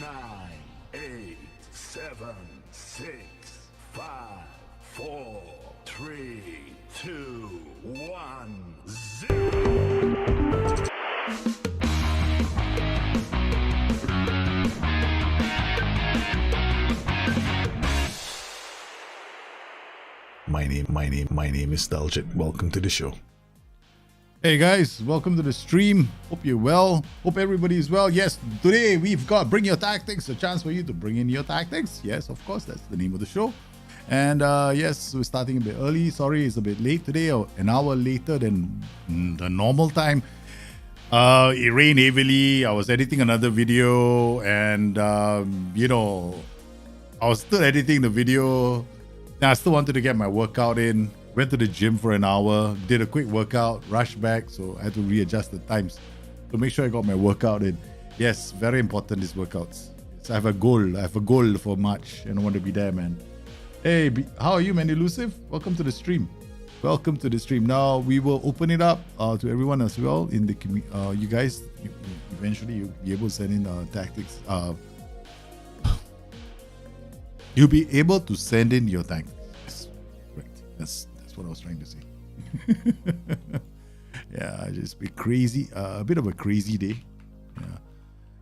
nine, eight, seven, six, five, four, three, two, one, zero. My name is Daljit. Welcome to the show. Hey guys, welcome to the stream. Hope you're well. Hope everybody is well. Yes, today we've got Bring Your Tactics, a chance for you to bring in your tactics. Yes, of course, that's the name of the show. And yes, we're starting a bit early. Sorry, it's a bit late today, or an hour later than the normal time. It rained heavily. I was editing another video, and you know, I was still editing the video. I still wanted to get my workout in. Went to the gym for an hour, did a quick workout, rushed back, so I had to readjust the times to make sure I got my workout in. Yes, very important, these workouts. So I have a goal. I have a goal for March, and I want to be there, man. Hey, how are you, man? Elusive? Welcome to the stream. Welcome to the stream. Now, we will open it up to everyone as well. In the you guys, eventually, you'll be able to send in tactics. You'll be able to send in your tactics. Yes, correct. That's what I was trying to say. Yeah, just be crazy. A bit of a crazy day. Yeah.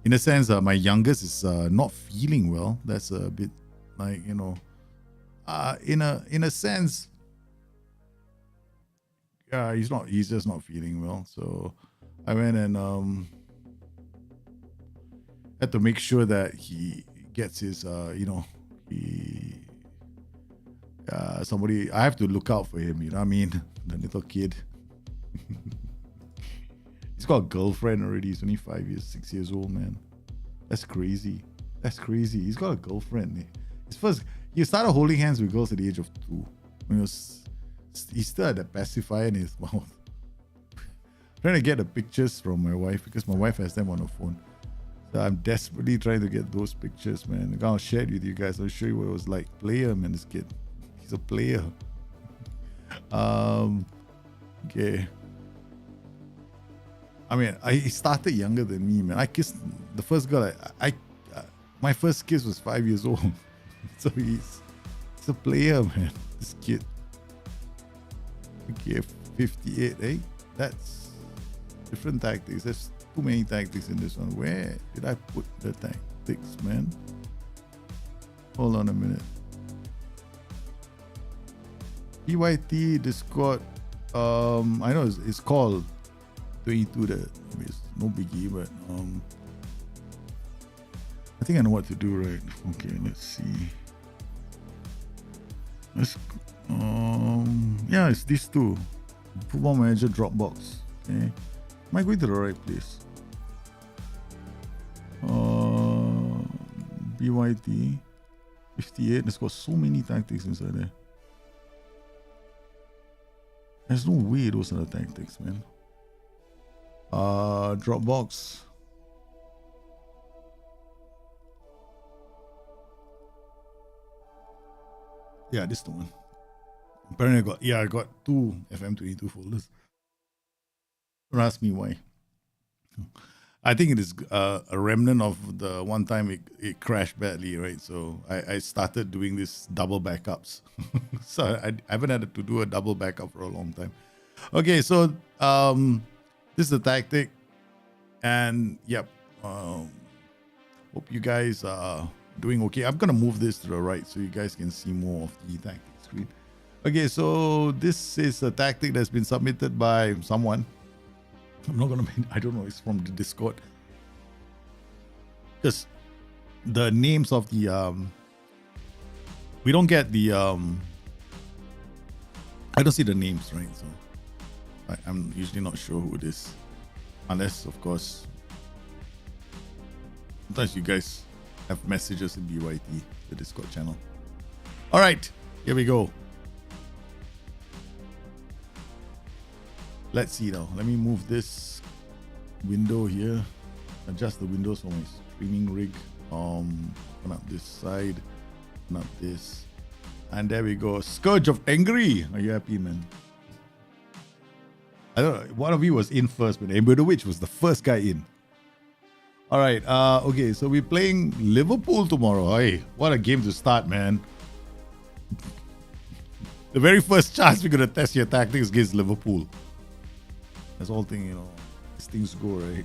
In a sense, my youngest is not feeling well. That's a bit like, you know, in a sense, yeah, he's just not feeling well. So I went and had to make sure that he gets his you know, somebody, I have to look out for him, you know what I mean? The little kid. He's got a girlfriend already. He's only 6 years old, man. That's crazy. That's crazy. He's got a girlfriend. He started holding hands with girls at the age of 2. When he still had a pacifier in his mouth. Trying to get the pictures from my wife because my wife has them on her phone. So I'm desperately trying to get those pictures, man. I'll share it with you guys. I'll show you what it was like. Player, man, this kid. He's a player. Okay. I mean, he started younger than me, man. I kissed the first girl. My first kiss was 5 years old. So he's a player, man. This kid. Okay, 58, eh? That's different tactics. There's too many tactics in this one. Where did I put the tactics, man? Hold on a minute. PYT Discord. I know it's called 22. That I mean, it's no biggie, but I think I know what to do, right? Okay, let's see. Yeah, it's these two. Football Manager Dropbox. Okay, am I going to the right place? BYT 58. There's got so many tactics inside there. There's no way those are the tactics, man. Dropbox. Yeah, this is the one. Apparently I got 2 FM22 folders. Don't ask me why. I think it is a remnant of the one time it crashed badly, right? So I started doing this double backups. So I haven't had to do a double backup for a long time. Okay, so this is the tactic. And yep, hope you guys are doing okay. I'm going to move this to the right so you guys can see more of the tactic screen. Okay, so this is a tactic that's been submitted by someone. I'm not gonna. I don't know. It's from the Discord. Because the names of the we don't get the I don't see the names, right? So I'm usually not sure who it is, unless of course sometimes you guys have messages in BYT, the Discord channel. All right, here we go. Let's see now. Let me move this window here. Adjust the windows for my streaming rig. Open up this side. Open up this. And there we go. Scourge of Angry. Are you happy, man? I don't know. One of you was in first, but Ember the Witch was the first guy in. All right. Okay, so we're playing Liverpool tomorrow. Hey, what a game to start, man. The very first chance we're going to test your tactics against Liverpool. That's all thing, as things go, right?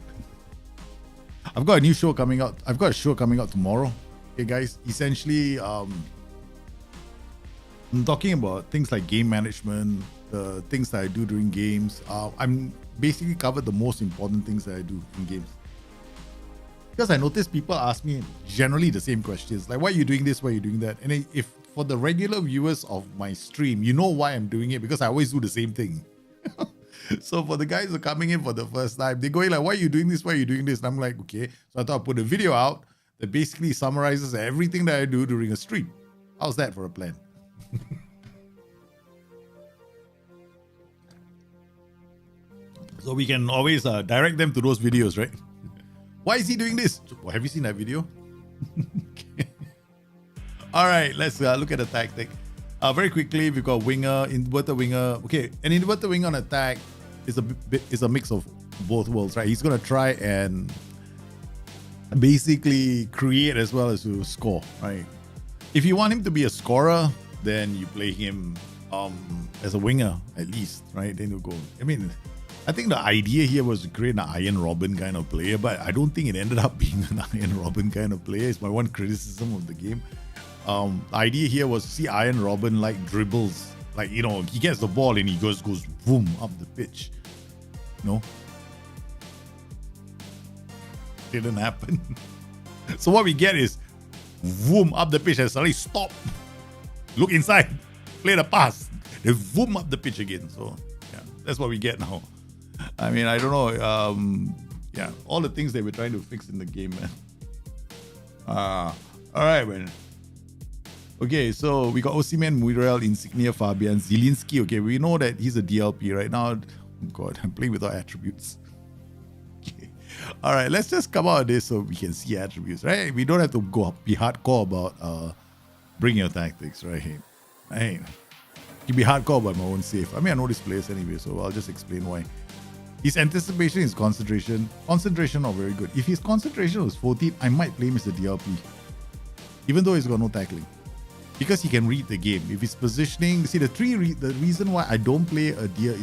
I've got a new show coming out. I've got a show coming out tomorrow. Okay, guys. Essentially, I'm talking about things like game management, the things that I do during games. I'm basically covered the most important things that I do in games. Because I notice people ask me generally the same questions, like, why are you doing this? Why are you doing that? And if for the regular viewers of my stream, you know why I'm doing it, because I always do the same thing. So for the guys who are coming in for the first time, they're going like, why are you doing this? Why are you doing this? And I'm like, okay. So I thought I'd put a video out that basically summarizes everything that I do during a stream. How's that for a plan? So we can always direct them to those videos, right? Why is he doing this? Well, have you seen that video? Okay. All right, let's look at the tactic. Very quickly, we've got winger, inverted winger. Okay, an inverted winger on attack is a mix of both worlds, right? He's gonna try and basically create as well as to score, right? If you want him to be a scorer, then you play him as a winger at least, right? Then you go. I mean, I think the idea here was to create an Iron Robin kind of player, but I don't think it ended up being an Iron Robin kind of player. It's my one criticism of the game. The idea here was to see Iron Robin like dribbles, like, he gets the ball and he goes boom up the pitch. Didn't happen. So what we get is boom up the pitch and suddenly stop, look inside, play the pass, then boom up the pitch again. So yeah, that's what we get now. I mean, I don't know. Yeah, all the things they were trying to fix in the game, man. All right, man. Okay, so we got Osimhen, Muriel, Insignia, Fabian, Zielinski. Okay, we know that he's a DLP right now. Oh God, I'm playing without attributes. Okay. All right, let's just come out of this so we can see attributes, right? We don't have to be hardcore about bring your tactics, right? Hey, you be hardcore about my own save. I mean, I know these players anyway, so I'll just explain why. His anticipation, his concentration not very good. If his concentration was 14, I might play him as a DLP, even though he's got no tackling. Because he can read the game. If his positioning, see the reason why I don't play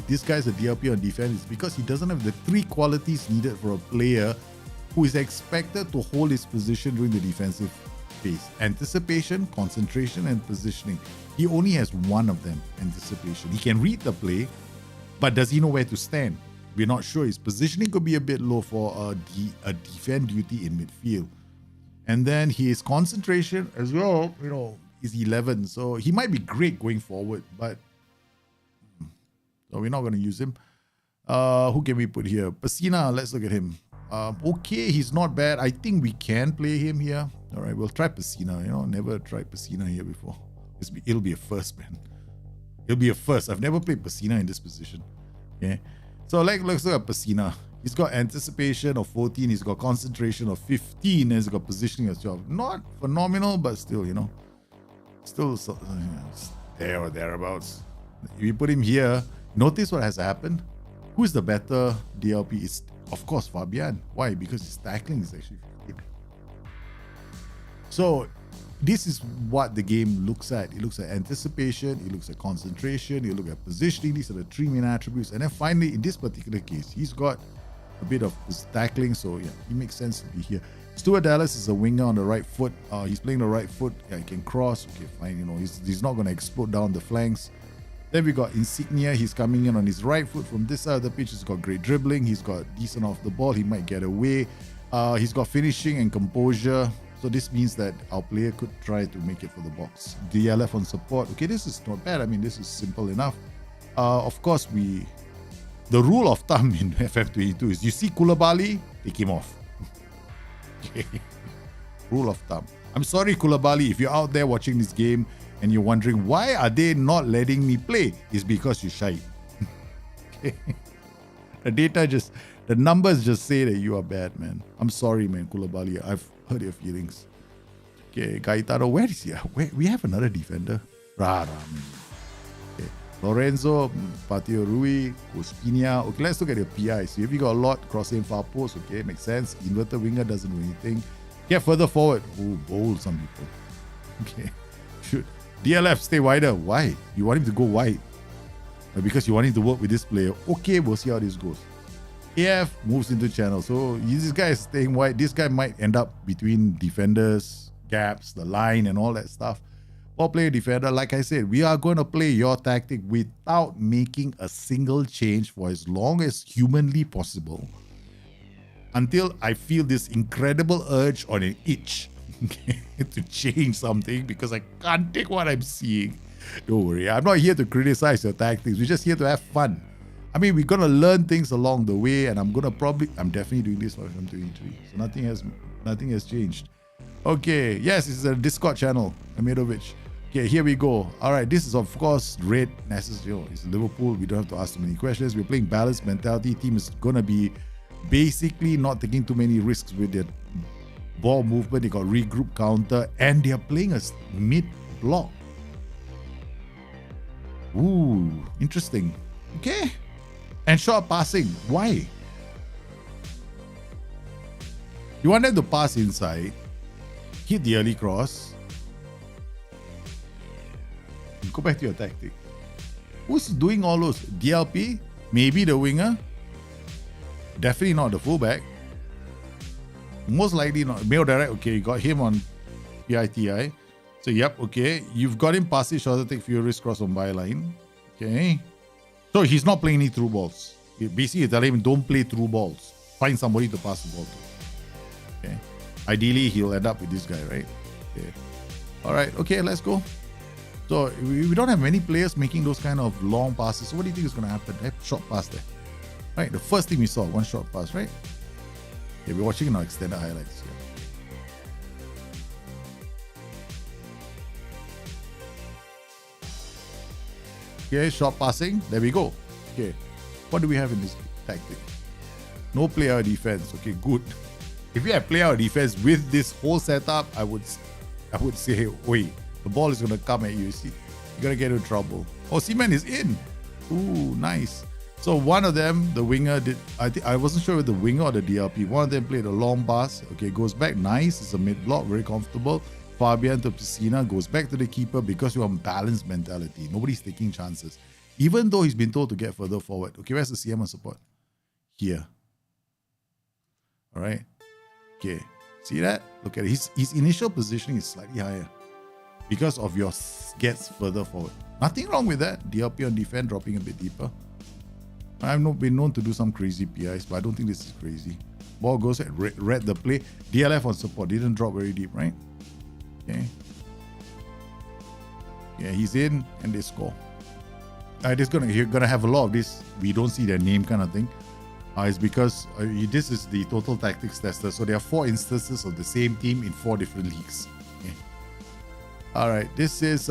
this guy's a DLP on defense is because he doesn't have the 3 qualities needed for a player who is expected to hold his position during the defensive phase: anticipation, concentration, and positioning. He only has one of them: anticipation. He can read the play, but does he know where to stand? We're not sure. His positioning could be a bit low for a defend duty in midfield. And then his concentration as well, is 11, so he might be great going forward, but so we're not going to use him. Who can we put here? Pessina, let's look at him. Okay, he's not bad. I think we can play him here. All right, we'll try Pessina. Never tried Pessina here before. It'll be a first, man. It'll be a first. I've never played Pessina in this position. Okay, so let's look at Pessina. He's got anticipation of 14. He's got concentration of 15. And he's got positioning of 12. Not phenomenal, but still, still there or thereabouts. If you put him here, notice what has happened. Who's the better DLP? It's, of course, Fabian. Why? Because his tackling is actually 15. So this is what the game looks at. It looks at anticipation, it looks at concentration, you look at positioning. These are the 3 main attributes. And then finally, in this particular case, he's got a bit of his tackling, so yeah, he makes sense to be here. Stuart Dallas is a winger on the right foot. He's playing the right foot. Yeah, he can cross. Okay, fine. He's not going to explode down the flanks. Then we got Insignia. He's coming in on his right foot from this side of the pitch. He's got great dribbling. He's got decent off the ball. He might get away. He's got finishing and composure. So this means that our player could try to make it for the box. DLF on support. Okay, this is not bad. I mean, this is simple enough. Of course, the rule of thumb in FF22 is you see Koulibaly, take him off. Okay. Rule of thumb. I'm sorry, Koulibaly, if you're out there watching this game and you're wondering why are they not letting me play, it's because you're shy. Okay. The numbers just say that you are bad, man. I'm sorry, man, Koulibaly. I've hurt your feelings. Okay, Gaetano, where is he? We have another defender. Rara. Okay. Lorenzo, Patio Rui, Ospina. Okay, let's look at your PIs. If you got a lot, crossing far post, okay, makes sense. Inverted winger doesn't do anything. Get further forward. Oh, bold some people. Okay. Should DLF stay wider? Why? You want him to go wide? Because you want him to work with this player. Okay, we'll see how this goes. AF moves into channel. So this guy is staying wide. This guy might end up between defenders, gaps, the line, and all that stuff. Or play defender. Like I said, we are going to play your tactic without making a single change for as long as humanly possible, until I feel this incredible urge or an itch to change something, because I can't take what I'm seeing. Don't worry, I'm not here to criticize your tactics. We're just here to have fun. I mean, we're going to learn things along the way, and I'm definitely doing this for FM23. So nothing has changed. Okay, yes, this is a Discord channel, Amirovic. Okay, here we go. All right, this is of course red necessary. It's Liverpool. We don't have to ask too many questions. We're playing balanced mentality. Team is gonna be basically not taking too many risks with their ball movement. They got regroup counter, and they are playing a mid block. Ooh, interesting. Okay, and short passing. Why? You want them to pass inside, hit the early cross. Go back to your tactic. Who's doing all those? DLP? Maybe the winger? Definitely not the fullback. Most likely not. Mail direct, okay, you got him on PITI. So, yep, okay. You've got him pass it, shorter take few risk cross on byline. Okay. So, he's not playing any through balls. Basically, you tell him, don't play through balls. Find somebody to pass the ball to. Okay. Ideally, he'll end up with this guy, right? Okay. All right, okay, let's go. So we don't have many players making those kind of long passes. So what do you think is going to happen? Have short pass there. Right, the first thing we saw, one short pass, right? Okay, we're watching our extended highlights here. Okay, short passing. There we go. Okay, what do we have in this tactic? No player defense. Okay, good. If you have player defense with this whole setup, I would say, wait. The ball is going to come at you. See, you're going to get into trouble. Oh, Seaman is in. Ooh, nice. So one of them, the winger did, I wasn't sure with the winger or the DLP. One of them played a long pass. Okay, goes back. Nice. It's a mid block. Very comfortable. Fabian to Piscina goes back to the keeper because you're on balanced mentality. Nobody's taking chances. Even though he's been told to get further forward. Okay, where's the CM support? Here. All right. Okay. See that? Look at it. His initial positioning is slightly higher because of your gets further forward. Nothing wrong with that. DLP on defense, dropping a bit deeper. I've not been known to do some crazy PIs, but I don't think this is crazy. Ball goes at read the play. DLF on support. Didn't drop very deep, right? Okay. Yeah, he's in and they score. You're gonna have a lot of this. We don't see their name kind of thing. It's because this is the total tactics tester. So there are 4 instances of the same team in 4 different leagues. Okay. All right, this is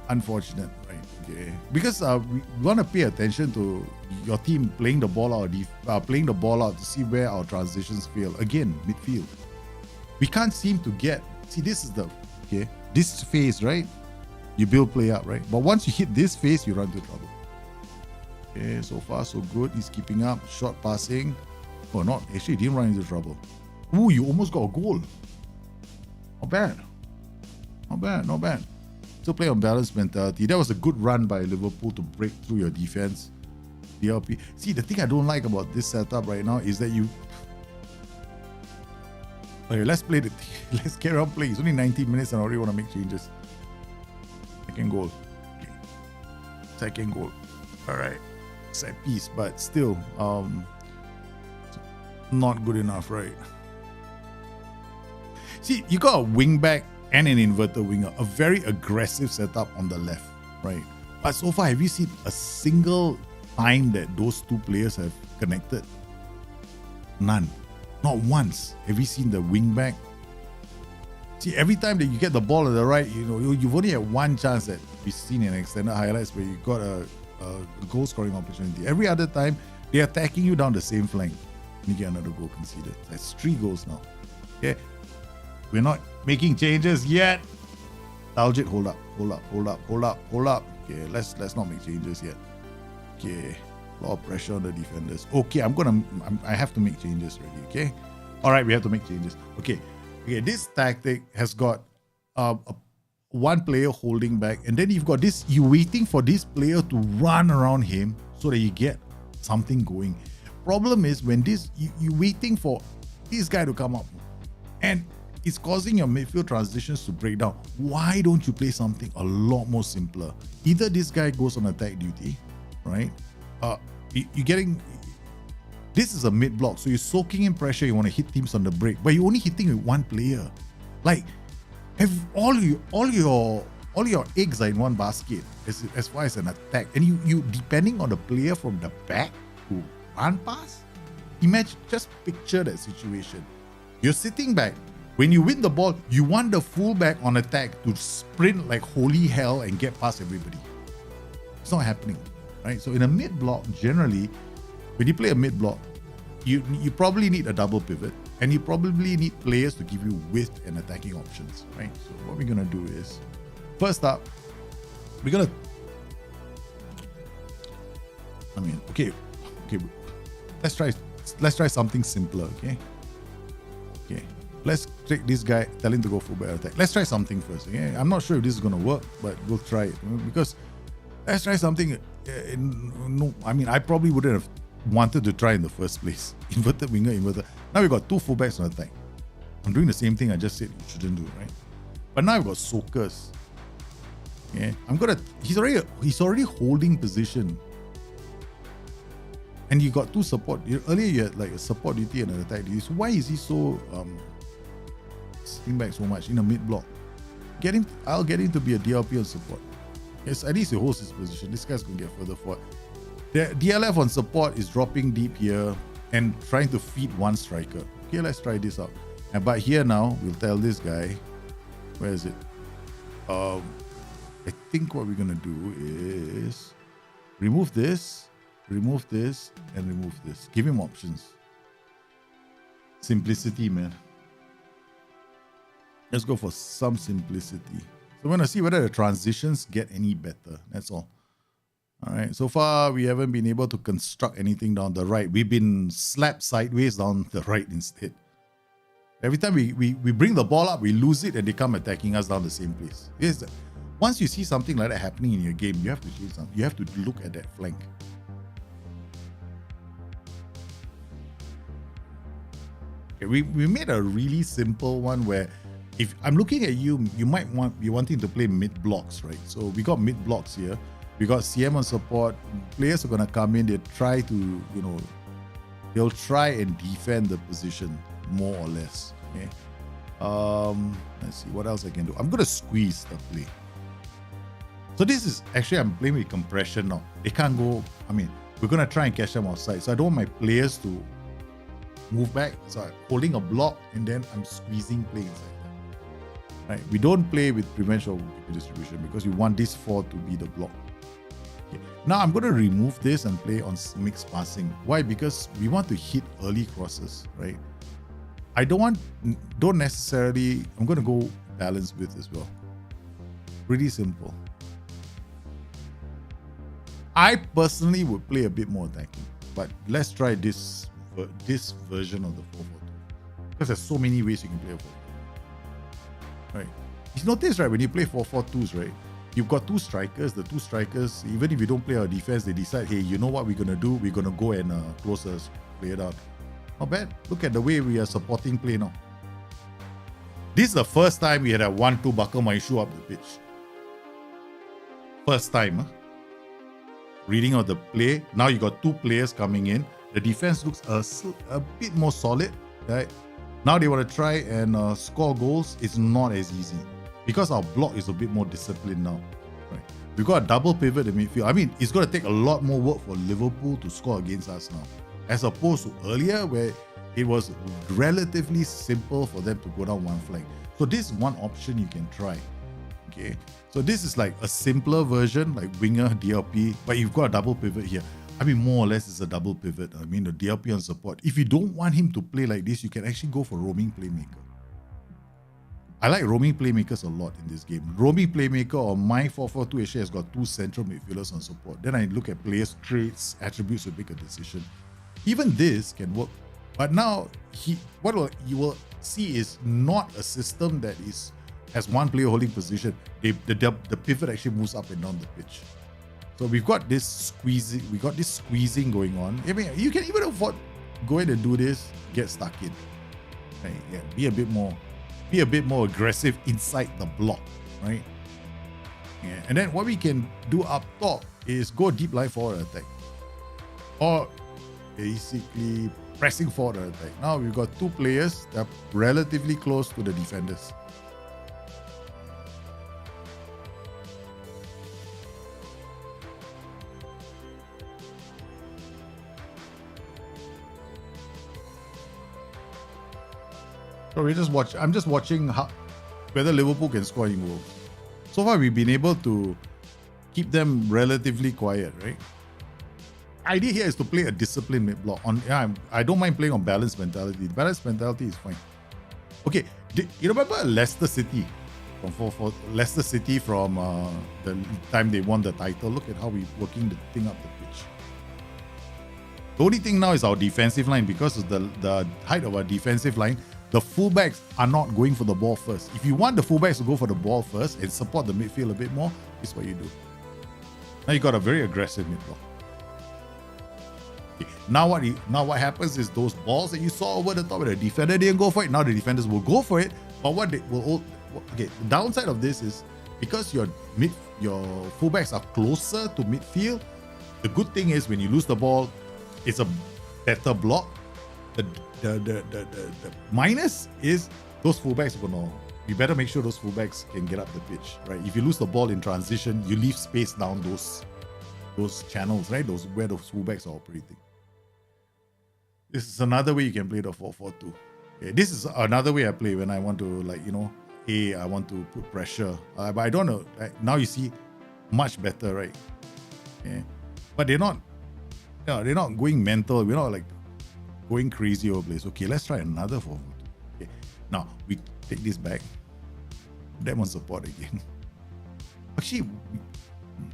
unfortunate, right? Okay, because we want to pay attention to your team playing the ball out, to see where our transitions fail. Again, midfield. We can't seem to get. See, this is this phase, right? You build play up, right? But once you hit this phase, you run into trouble. Okay, so far so good. He's keeping up. Short passing. Oh, not actually. Didn't run into trouble. Ooh, you almost got a goal. Not bad. Not bad. Not bad. Still play on balanced mentality. That was a good run by Liverpool to break through your defense. DLP. See, the thing I don't like about this setup right now is that you. Okay, let's carry on playing. It's only 19 minutes and I already want to make changes. Second goal. Okay. Second goal. All right. Set piece, but still, not good enough, right? See, you got a wing back and an inverted winger, a very aggressive setup on the left, right? But so far, have you seen a single time that those 2 players have connected? None. Not once. Have you seen the wing back? See, every time that you get the ball on the right, you've only had one chance that we've seen in extended highlights where you got a goal scoring opportunity. Every other time, they're attacking you down the same flank. You get another goal conceded. That's 3 goals now. Okay. We're not making changes yet. Daljit, hold up. Okay, let's not make changes yet. Okay, a lot of pressure on the defenders. Okay, I have to make changes already. Okay, all right, we have to make changes. Okay, this tactic has got one player holding back, and then you've got this. You waiting for this player to run around him so that you get something going. Problem is when you waiting for this guy to come up, and it's causing your midfield transitions to break down. Why don't you play something a lot more simpler? Either this guy goes on attack duty, right? You're getting, this is a mid block, so you're soaking in pressure. You want to hit teams on the break, but you're only hitting with one player. Like, have all your eggs are in one basket as far as an attack, and you depending on the player from the back to run past. Imagine, just picture that situation. You're sitting back. When you win the ball, you want the fullback on attack to sprint like holy hell and get past everybody. It's not happening, right? So in a mid block, generally, when you play a mid block, you probably need a double pivot, and you probably need players to give you width and attacking options, right? So what we're gonna do is, first up, we're gonna, okay, let's try something simpler, okay? Let's take this guy, tell him to go fullback attack. Let's try something first, okay? I'm not sure if this is gonna work, but we'll try it, because let's try something. I probably wouldn't have wanted to try in the first place. Inverted winger, inverted. Now we've got two fullbacks on attack. I'm doing the same thing I just said you shouldn't do, right? But now we've got soakers. Yeah, he's already holding position. And you got two support. Earlier you had like a support duty and an attack duty. So why is he so sitting back so much in a mid block? I'll get him to be a DLP on support. Yes, at least he holds his position. This guy's gonna get further forward. The DLF on support is dropping deep here and trying to feed one striker. Okay, let's try this out. But here now, we'll tell this guy, where is it? I think what we're gonna do is remove this, and remove this. Give him options. Simplicity, man. Let's go for some simplicity. So we're gonna see whether the transitions get any better. That's all. All right, so far we haven't been able to construct anything down the right. We've been slapped sideways down the right instead. Every time we bring the ball up, we lose it and they come attacking us down the same place. Once you see something like that happening in your game, you have to do something. You have to look at that flank. Okay, we made a really simple one where if I'm looking at you, you might be wanting to play mid blocks, right? So we got mid blocks here. We got CM on support. Players are gonna come in. They try to, they'll try and defend the position more or less. Okay. Let's see what else I can do. I'm gonna squeeze the play. So this is actually, I'm playing with compression now. They can't go. We're gonna try and catch them outside. So I don't want my players to move back. So I'm holding a block and then I'm squeezing play inside. Right? We don't play with prevention of distribution because we want this 4 to be the block. Okay. Now I'm going to remove this and play on mixed passing. Why? Because we want to hit early crosses, right? I don't necessarily, I'm going to go balance width as well. Pretty simple. I personally would play a bit more attacking, but let's try this version of the 4-4-2 because there's so many ways you can play a 4-4-2. Right. You notice, right, when you play 4-4-2s, right, you've got two strikers. The two strikers, even if you don't play our defense, they decide, hey, you know what we're gonna do? We're gonna go and close us, play it out. Not bad. Look at the way we are supporting play now. This is the first time we had a 1-2 buckle my shoe up the pitch. First time, huh? Reading out the play. Now you got two players coming in. The defense looks a bit more solid, right? Now they want to try and score goals. It's not as easy because our block is a bit more disciplined now. Right? We've got a double pivot in midfield. It's going to take a lot more work for Liverpool to score against us now, as opposed to earlier where it was relatively simple for them to go down one flank. So this is one option you can try. Okay, so this is like a simpler version, like winger DLP, but you've got a double pivot here. More or less it's a double pivot. The DLP on support. If you don't want him to play like this, you can actually go for roaming playmaker. I like roaming playmakers a lot in this game. Roaming playmaker on my 4-4-2 actually has got 2 central midfielders on support. Then I look at players' traits, attributes to make a decision. Even this can work. But now you will see is not a system that has one player holding position. The pivot actually moves up and down the pitch. So we've got this squeezing going on. I mean, you can even afford go ahead and do this, get stuck in. Right? Yeah, be a bit more aggressive inside the block, right? Yeah. And then what we can do up top is go deep line forward attack. Or basically pressing forward attack. Now we've got 2 players that are relatively close to the defenders. So I'm just watching whether Liverpool can score any goals. So far, we've been able to keep them relatively quiet, right? Idea here is to play a disciplined mid block. I don't mind playing on balanced mentality. Balanced mentality is fine. Okay, you remember Leicester City from Leicester City from the time they won the title? Look at how we're working the thing up the pitch. The only thing now is our defensive line, because of the height of our defensive line. The fullbacks are not going for the ball first. If you want the fullbacks to go for the ball first and support the midfield a bit more, this is what you do. Now you got a very aggressive mid block. Okay. Now what happens is those balls that you saw over the top of the defender didn't go for it. Now the defenders will go for it. But the downside of this is because your fullbacks are closer to midfield. The good thing is when you lose the ball, it's a better block. The minus is those fullbacks are gonna. You better make sure those fullbacks can get up the pitch, right? If you lose the ball in transition, you leave space down those channels, right? Where those fullbacks are operating. This is another way you can play the 4-4-2. Okay, this is another way I play when I want to I want to put pressure. But I don't know. Now you see much better, right? Okay. But they're not going mental. We're not going crazy over place. Okay, let's try another 4-4-2. Okay, now we take this back. Them on support again. Actually,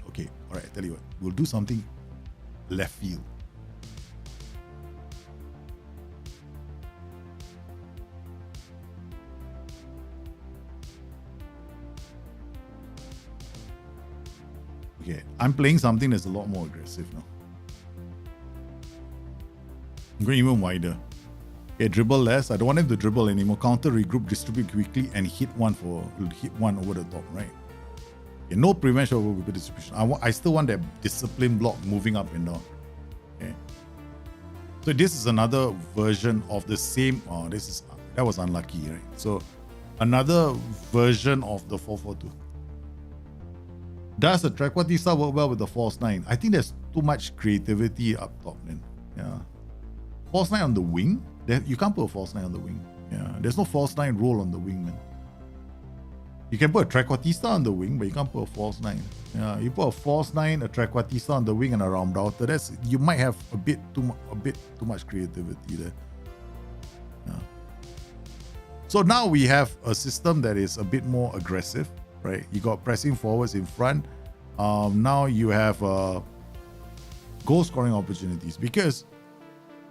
okay, all right. I tell you what, we'll do something left field. Okay, I'm playing something that's a lot more aggressive now. I'm going even wider. Okay, dribble less. I don't want him to dribble anymore. Counter, regroup, distribute quickly, and hit one over the top, right? Okay, no prevention over quick distribution. I still want that discipline block moving up and down. Okay. So this is another version of the same. That was unlucky, right? So another version of the 4-4-2. Does the Trequartista work well with the false 9? I think there's too much creativity up top, man. Yeah. False 9 on the wing? You can't put a false 9 on the wing. Yeah. There's no false 9 role on the wing, man. You can put a Trequartista on the wing, but you can't put a false 9. Yeah. You put a false 9, a Trequartista on the wing, and a round outer. You might have a bit too much creativity there. Yeah. So now we have a system that is a bit more aggressive, right? You got pressing forwards in front. Now you have goal scoring opportunities, because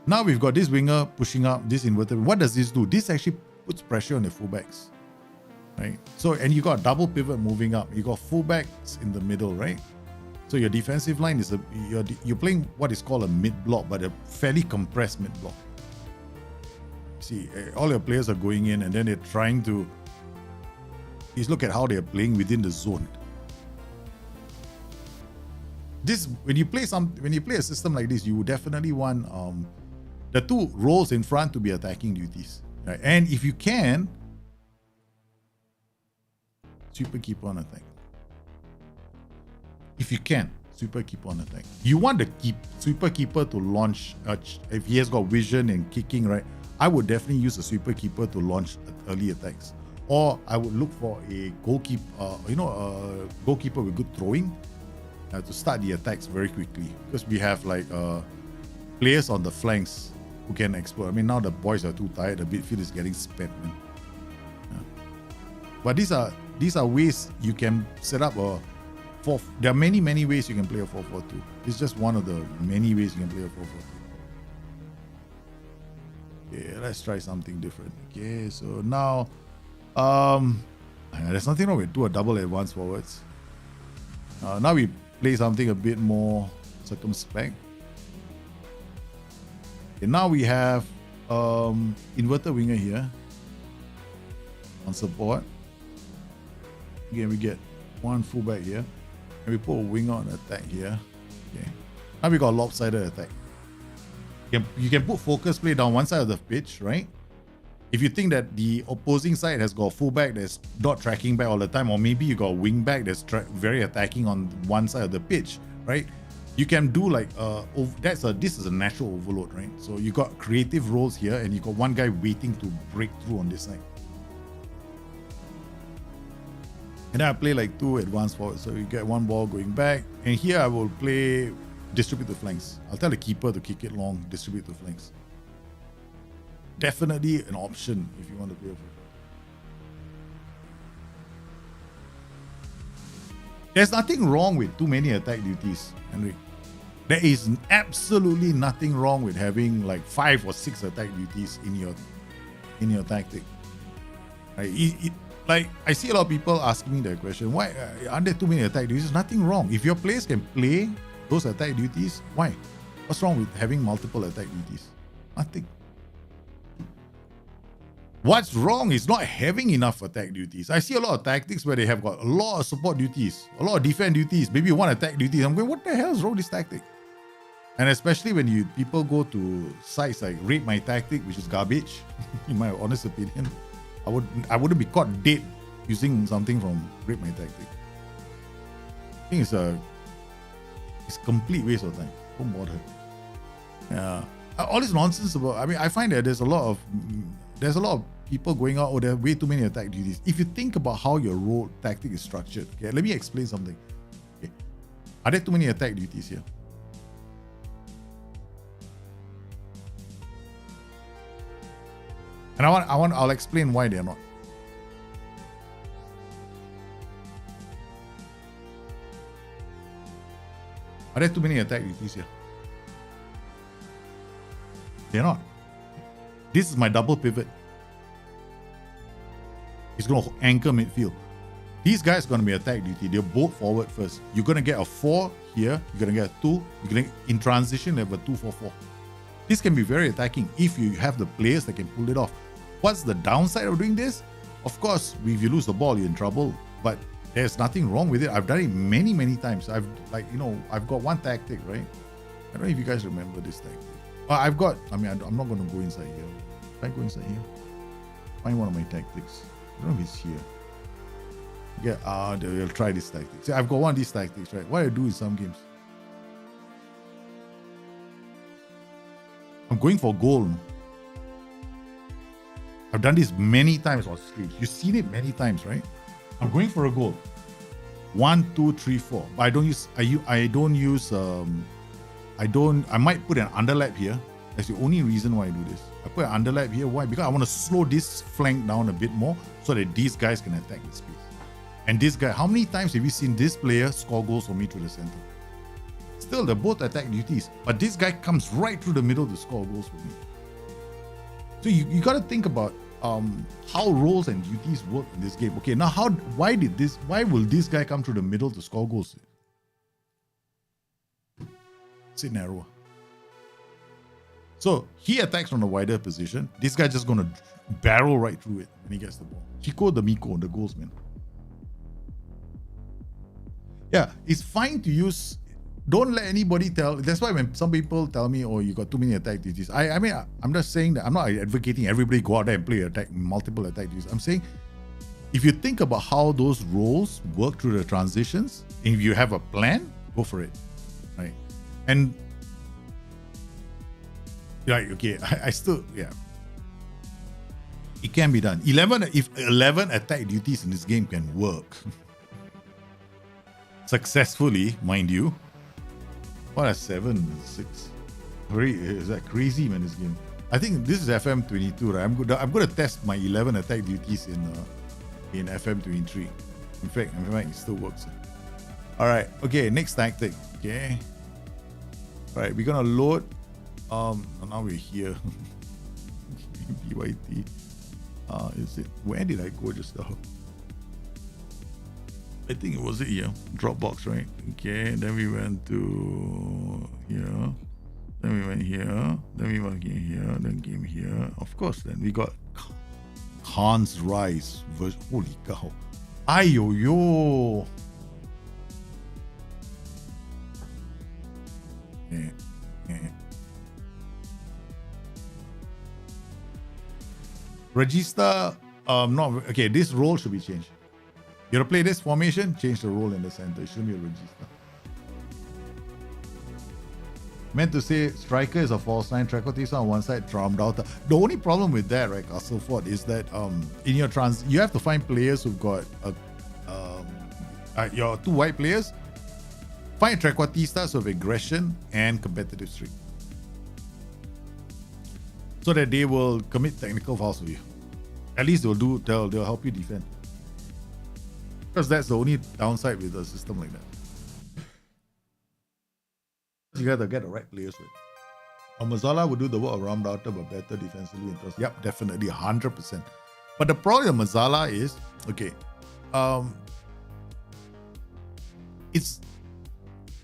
now we've got this winger pushing up, this inverted. What does this do? This actually puts pressure on the fullbacks, right? So, and you got double pivot moving up. You got fullbacks in the middle, right? So your defensive line is you're playing what is called a mid block, but a fairly compressed mid block. See, all your players are going in, and then they're trying to. Just look at how they are playing within the zone. This when you play a system like this, you definitely want the 2 roles in front to be attacking duties, right? And if you can, super keeper on attack. If you can, super keeper on attack. You want the super keeper to launch. If he has got vision and kicking, right? I would definitely use a super keeper to launch early attacks. Or I would look for a goalkeeper, a goalkeeper with good throwing to start the attacks very quickly, because we have players on the flanks who can explode. I mean, now the boys are too tired. The midfield is getting spent, man. Yeah. But these are ways you can set up a 4. There are many ways you can play a 4-4-2. It's just one of the many ways you can play a 4-4-2. Okay, let's try something different. Okay, so now there's nothing wrong with do a double advance forwards. Now we play something a bit more circumspect. Okay, now we have inverted winger here on support. Again, we get one fullback here, and we put a winger on attack here. Okay, now we got a lopsided attack. You can put focus play down one side of the pitch, right? If you think that the opposing side has got a fullback that's not tracking back all the time, or maybe you got a wing back that's very attacking on one side of the pitch, right? You can do like this is a natural overload, right? So you got creative roles here, and you got one guy waiting to break through on this side. And then I play like 2 advanced forwards, so you get one ball going back. And here I will play distribute to flanks. I'll tell the keeper to kick it long, distribute to flanks. Definitely an option if you want to play a football. There's nothing wrong with too many attack duties, Henrik. There is absolutely nothing wrong with having like 5 or 6 attack duties in your tactic. Right? Like I see a lot of people asking me that question. Why aren't there too many attack duties? There's nothing wrong. If your players can play those attack duties, why? What's wrong with having multiple attack duties? Nothing. What's wrong is not having enough attack duties. I see a lot of tactics where they have got a lot of support duties, a lot of defense duties, maybe one attack duty. I'm going, what the hell is wrong with this tactic? And especially when people go to sites like Rate My Tactic, which is garbage, in my honest opinion. I wouldn't be caught dead using something from Rate My Tactic. I think it's a complete waste of time. Don't bother. Yeah, all this nonsense about. I mean, I find that there's a lot of people going out. Oh, there are way too many attack duties. If you think about how your role tactic is structured, okay, let me explain something. Okay, are there too many attack duties here? And I'll explain why they're not. Are there too many attack duties here? They're not. This is my double pivot. It's going to anchor midfield. These guys are going to be attack duty. They're both forward first. You're going to get a 4 here. You're going to get a 2. You're going to, in transition, have a 2-4-4. This can be very attacking if you have the players that can pull it off. What's the downside of doing this? Of course, if you lose the ball, you're in trouble. But there's nothing wrong with it. I've done it many times. I've got one tactic, right? I don't know if you guys remember this tactic. I'm not going to go inside here. If I go inside here, find one of my tactics. I don't know if it's here. Yeah, they'll try this tactic. See, I've got one of these tactics, right? What I do in some games, I'm going for goal. I've done this many times on streams. You've seen it many times, right? I'm going for a goal. 1, 2, 3, 4. But I might put an underlap here. That's the only reason why I do this. I put an underlap here. Why? Because I want to slow this flank down a bit more so that these guys can attack the space. And this guy, how many times have you seen this player score goals for me through the center? Still, they're both attack duties, but this guy comes right through the middle to score goals for me. So you got to think about how roles and duties work in this game. Okay, now why will this guy come through the middle to score goals? Sit narrower. So he attacks from a wider position. This guy just gonna barrel right through it when he gets the ball. Chico the Miko, the goals man. Yeah, it's fine to use. Don't let anybody tell. That's why when some people tell me, "Oh, you got too many attack duties," I mean, I'm just saying that I'm not advocating everybody go out there and play multiple attack duties. I'm saying if you think about how those roles work through the transitions, and if you have a plan, go for it, right? And like, okay, I still, yeah, it can be done. 11 attack duties in this game can work successfully, mind you. What a 7, 6. Is that crazy, man, this game? I think this is FM22, right? I'm going to test my 11 attack duties in FM23. In fact, it still works. All right. Okay. Next tactic. Okay. All right. We're gonna load. Now we're here. BYT. Is it? Where did I go just now? I think it was here. Dropbox, right? Okay. Then we went to here. Then we went here. Then we went here. Then came here. Of course. Then we got Khan's Rise version. Holy cow! Ayo yo. Register. Not okay. This role should be changed. You want to play this formation? Change the role in the center. It shouldn't be a register. Meant to say striker is a false nine, Trequartista on one side, Traumdauter. The only problem with that, right, Castleford, is that in your you have to find players who've got your two white players. Find Trequartistas with aggression and competitive streak, so that they will commit technical fouls for you. At least they'll help you defend. Because that's the only downside with a system like that. You gotta get the right players with. Masala would do the work around Router, but better defensively. Yep, definitely 100%. But the problem with Masala is, okay, it's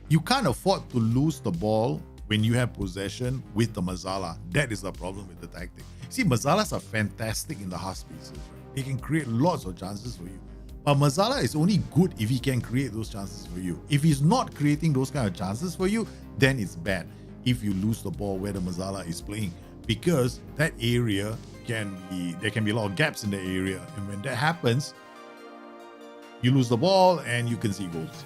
you can't afford to lose the ball when you have possession with the Masala. That is the problem with the tactic. See, Masalas are fantastic in the half spaces. Right? They can create lots of chances for you. But Masala is only good if he can create those chances for you. If he's not creating those kind of chances for you, then it's bad if you lose the ball where the Masala is playing, because that area there can be a lot of gaps in the area, and when that happens, you lose the ball and you can see goals.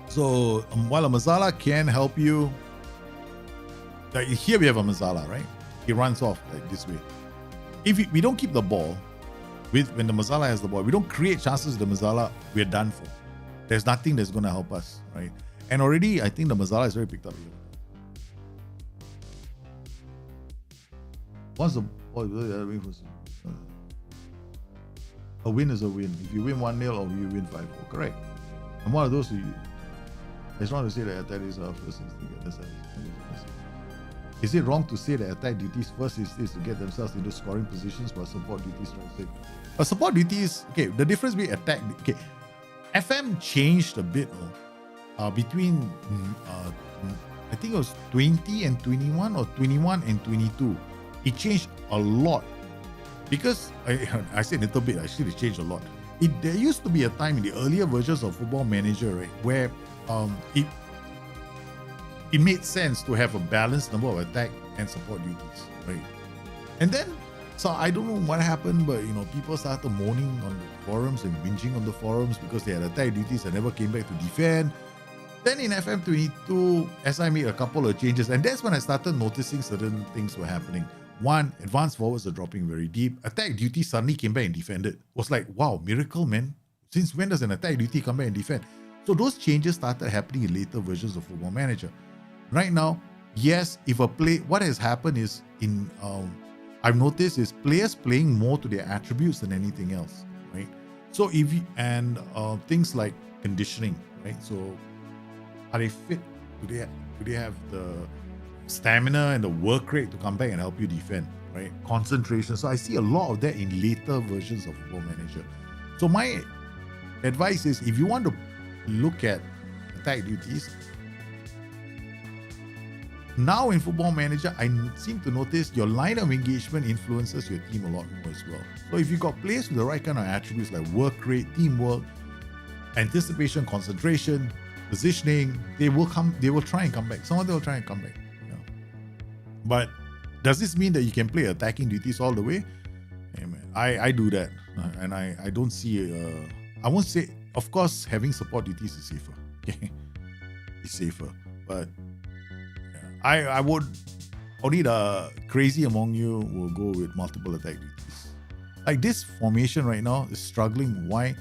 So while a Masala can help you, like here we have a Masala, right? He runs off like this way. If we don't keep the ball, when the Masala has the ball, we don't create chances with the Masala, we're done for. There's nothing that's going to help us, right? And already, I think the Masala is very picked up here. Once the ball, a win is a win. If you win 1-0 or you win 5-4, correct. And one of those, it's wrong to say that attack is our first instinct. Is it wrong to say that attack duties first is to get themselves into scoring positions, but support duties right? Support duties, okay, the difference between attack, okay, FM changed a bit between, I think it was 20 and 21 or 21 and 22. It changed a lot because, I said a little bit, actually it changed a lot. There used to be a time in the earlier versions of Football Manager, right, where it made sense to have a balanced number of attack and support duties, right? And then, so I don't know what happened, but people started moaning on the forums and whinging on the forums because they had attack duties and never came back to defend. Then in FM22, SI made a couple of changes, and that's when I started noticing certain things were happening. One, advanced forwards are dropping very deep. Attack duty suddenly came back and defended. It was like, wow, miracle, man. Since when does an attack duty come back and defend? So those changes started happening in later versions of Football Manager. Right now, yes, if a play, what has happened is I've noticed is players playing more to their attributes than anything else, right? So things like conditioning, right? So are they fit? Do they have the stamina and the work rate to come back and help you defend, right? Concentration. So I see a lot of that in later versions of Football Manager. So my advice is, if you want to look at attack duties, now in Football Manager, I seem to notice your line of engagement influences your team a lot more as well. So if you got players with the right kind of attributes like work rate, teamwork, anticipation, concentration, positioning, they will try and come back. Some of them will try and come back. But does this mean that you can play attacking duties all the way? Hey man, I do that, and I don't see. I won't say. Of course, having support duties is safer. Okay, it's safer, but. I would, only the crazy among you will go with multiple attack duties. Like this formation right now is struggling. Why?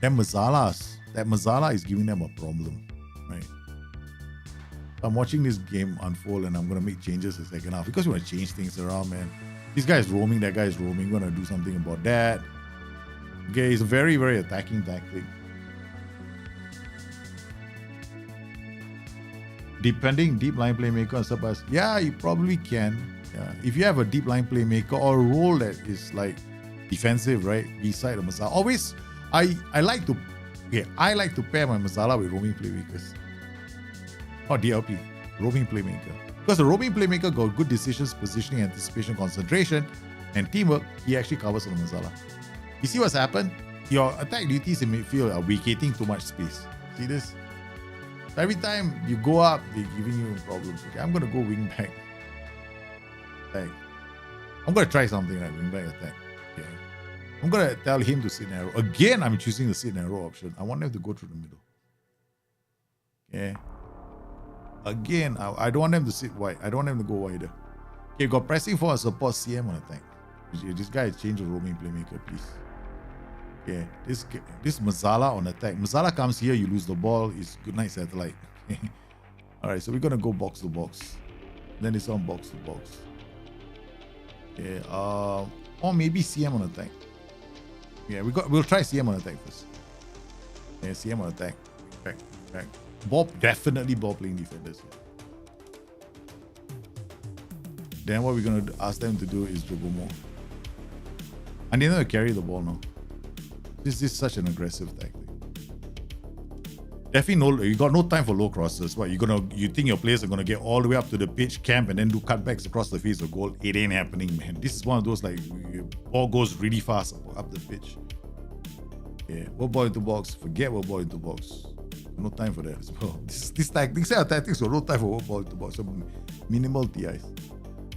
That Masala is giving them a problem, right? I'm watching this game unfold and I'm going to make changes in the second half because we want to change things around, man. This guy is roaming, that guy is roaming. We're going to do something about that. Okay, it's a very, very attacking tactic. Depending deep line playmaker and stuff, yeah, you probably can. Yeah. If you have a deep line playmaker or a role that is like defensive, right, beside the Masala. Always, I like to pair my Masala with roaming playmakers. Not DLP, roaming playmaker. Because the roaming playmaker got good decisions, positioning, anticipation, concentration, and teamwork. He actually covers on the Masala. You see what's happened? Your attack duties in midfield are vacating too much space. See this? Every time you go up, they're giving you problems. Okay, I'm going to go wing back. Attack. I'm going to try something like wing back attack. Okay. I'm going to tell him to sit narrow. Again, I'm choosing the sit narrow option. I want him to go through the middle. Okay. Again, I don't want them to sit wide. I don't want them to go wider. Okay, got pressing for a support CM on attack. This guy has changed the roaming playmaker, please. Okay, this Masala on attack. Masala comes here, you lose the ball. It's good night satellite. Alright, so we're gonna go box to box. Then it's on box to box. Okay, or maybe CM on attack. Yeah, we'll try CM on attack first. Yeah, CM on attack. Back. Definitely ball playing defenders. Then what we're gonna ask them to do is dribble more. I need them to carry the ball now. This is such an aggressive tactic. Definitely you got no time for low crosses. What you think your players are gonna get all the way up to the pitch, camp, and then do cutbacks across the face of goal? It ain't happening, man. This is one of those like ball goes really fast up the pitch. Yeah, work ball into box. Forget work ball into box. No time for that as well. This tactics are tactics, so no time for work ball into box. So minimal TIs.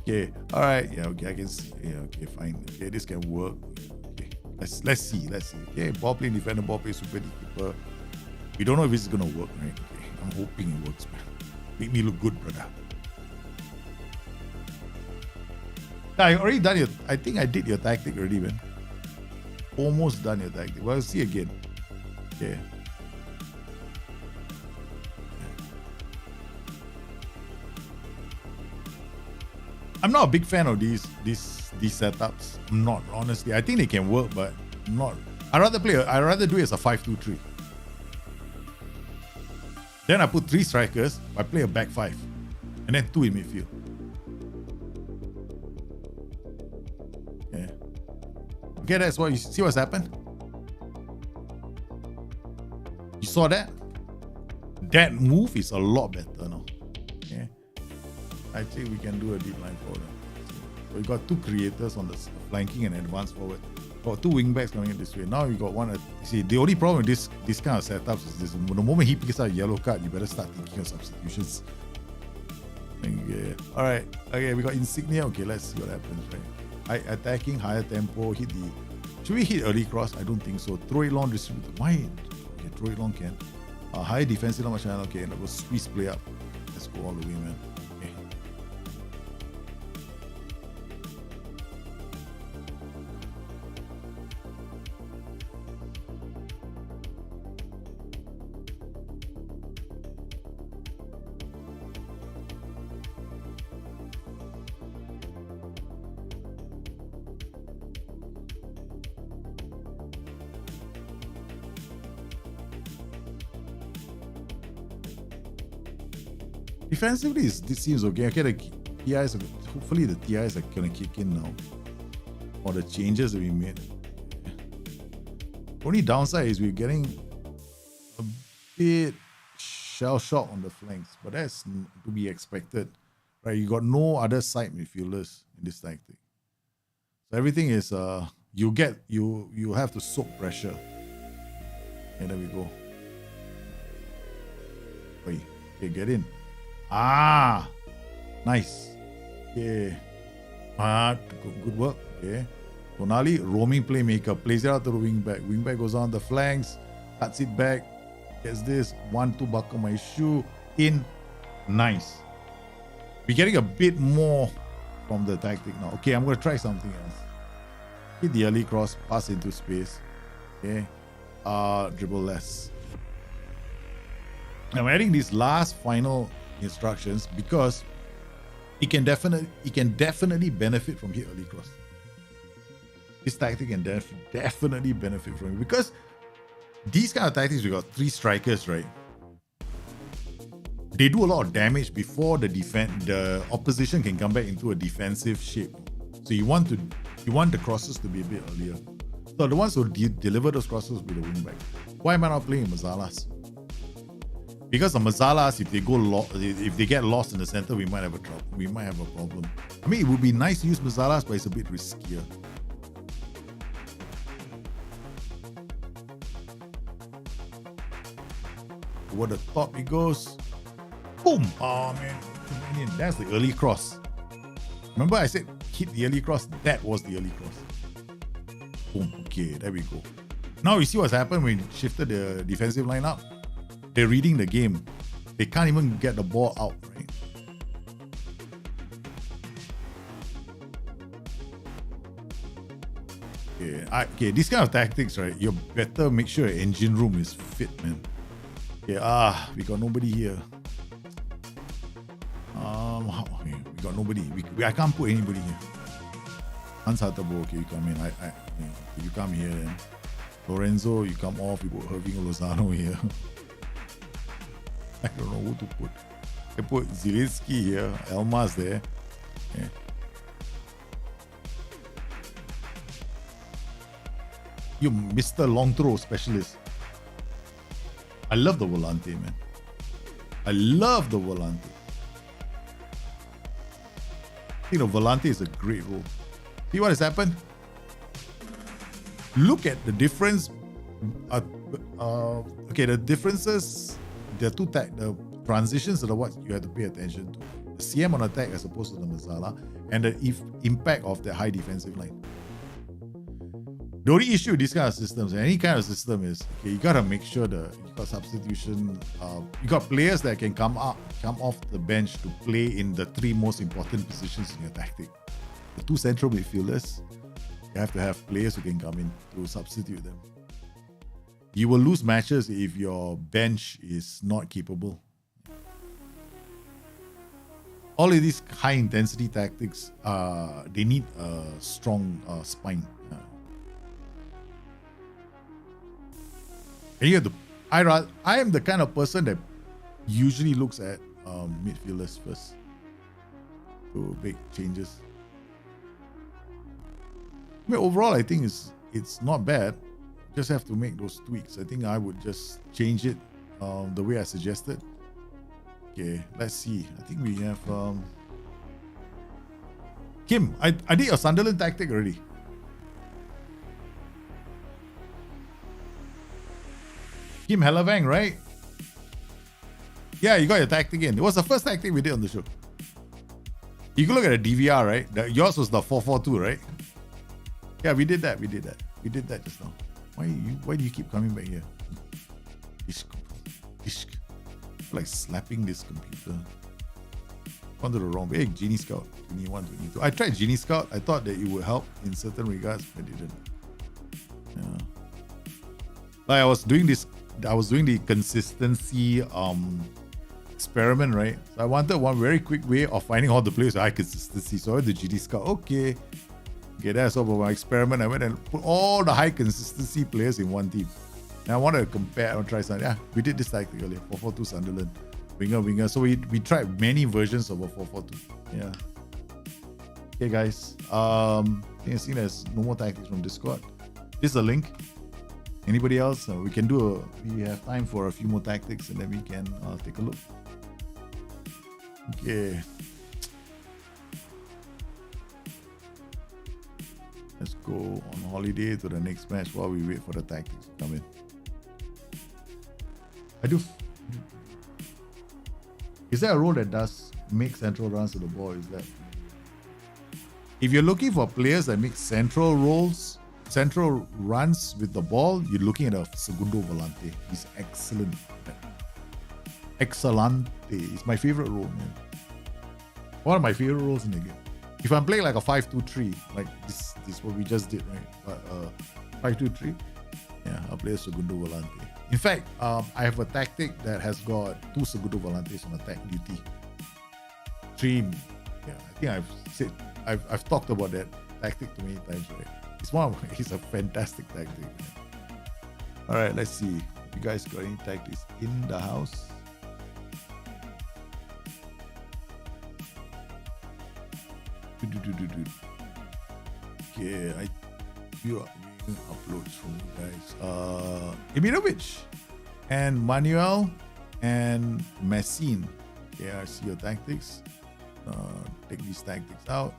Okay, all right. Yeah, okay, I can see. Yeah, okay, fine. Okay, this can work. Okay, let's see. Okay, ball playing defender, ball play super keeper. We don't know if this is gonna work, right? Okay, I'm hoping it works, man. Make me look good, brother. I already done your. I think I did your tactic already, man. Almost done your tactic. Well, see again. Okay. I'm not a big fan of these setups. I'm not, honestly. I think they can work, but I'm not. I'd rather do it as a 5-2-3. Then I put 3 strikers. I play a back 5, and then 2 in midfield. Yeah. Okay, that's what you see. What's happened? You saw that? That move is a lot better now. Okay. I think we can do a deep line forward. So we got 2 creators on the flanking and advanced forward. Got 2 wing backs coming in this way. Now we got one. See, the only problem with this kind of setups is this: the moment he picks up a yellow card, you better start thinking of substitutions. Okay. All right. Okay, we got insignia. Okay, let's see what happens. Right. Attacking, higher tempo. Hit the. Should we hit early cross? I don't think so. Throw it long, distribute. Why? Okay, throw it long can. High defensive, not much. Okay, and we'll squeeze play up. Let's go all the way, man. Defensively, this seems okay. Okay, the TIs, hopefully the TIs are gonna kick in now, or the changes that we made. Only downside is we're getting a bit shell shock on the flanks, but that's to be expected, right? You got no other side midfielders in this tactic, so everything is you have to soak pressure. And there we go. Wait, okay, get in. Nice. Okay. Good work. Okay. Tonali, roaming playmaker, plays it out to the wing back. Wing back goes on the flanks, cuts it back, gets this 1-2 buckle my shoe in. Nice. We're getting a bit more from the tactic now. Okay, I'm gonna try something else. Hit the early cross, pass into space. Okay. Dribble less. I'm adding these last final instructions because it can definitely benefit from hit early cross. this tactic can definitely benefit from it, because these kind of tactics, we got 3 strikers, right? They do a lot of damage before the opposition can come back into a defensive shape. So you want the crosses to be a bit earlier. So the ones who deliver those crosses will be the wingback. Why am I not playing Masalas? Because the Masalas, if they get lost in the center, we might have a problem. I mean, it would be nice to use Masalas, but it's a bit riskier. Over the top it goes. Boom! Oh man, that's the early cross. Remember I said hit the early cross? That was the early cross. Boom. Okay, there we go. Now you see what's happened when we shifted the defensive line up? They're reading the game. They can't even get the ball out, right? Okay, these kind of tactics, right? You better make sure your engine room is fit, man. Okay, we got nobody here. We got nobody. I can't put anybody here. Hans Hatterbo, okay, you come in. You come here then. Lorenzo, you come off. You put Herving Lozano here. I don't know who to put. I put Zielinski here. Elma's there. Okay. You Mr. Long Throw Specialist. I love the Volante, man. I love the Volante. I think the Volante is a great role. See what has happened? Look at the difference. Okay, the differences, the transitions are the what you have to pay attention to. The CM on attack as opposed to the Masala, and the impact of the high defensive line. The only issue with these kind of systems, any kind of system, is okay, you gotta make sure you got substitution. You got players that can come off the bench to play in the 3 most important positions in your tactic. The 2 central midfielders, you have to have players who can come in to substitute them. You will lose matches if your bench is not capable. All of these high intensity tactics, they need a strong spine. And you have to, I am the kind of person that usually looks at midfielders first to make changes. I mean, overall, I think it's not bad. Just have to make those tweaks. I think I would just change it the way I suggested. Okay, let's see. I think we have Kim. I did your Sunderland tactic already. Kim Hellavang, right? Yeah, you got your tactic in. It was the first tactic we did on the show. You can look at the DVR, right? Yours was the 4-4-2, right? Yeah, we did that. We did that just now. Why do you keep coming back here? Like slapping this computer. Gone to the wrong way. Hey, Genie Scout. Genie 1, Genie 2. I tried Genie Scout. I thought that it would help in certain regards, but it didn't. Yeah. Like I was doing the consistency experiment, right? So I wanted one very quick way of finding all the players with high consistency. So I went to GD Scout. Okay, that's all about my experiment. I went and put all the high consistency players in one team. And I wanted to compare and try something. Yeah, we did this tactic earlier. 4-4-2 Sunderland. Winger. So we tried many versions of a 4-4-2. Yeah. Okay, guys. I think there's no more tactics from Discord. This is a link. Anybody else? We have time for a few more tactics and then we can take a look. Okay. Let's go on holiday to the next match while we wait for the tactics to come in. Is there a role that does make central runs to the ball? Is that? If you're looking for players that make central runs with the ball, you're looking at a Segundo Volante. He's excellent. Excellente. It's my favorite role, man. One of my favorite roles in the game. If I'm playing like a 5-2-3, like this is what we just did, right? 5-2-3, yeah, I'll play a Segundo Volante. In fact, I have a tactic that has got 2 Segundo Volantes on attack duty. 3, yeah, I think I've talked about that tactic too many times, right? He's a fantastic tactic. All right, let's see. You guys got any tactics in the house? Okay, I few uploads from you guys. Imirovic and Manuel and Messine. Okay, I see your tactics. Take these tactics out.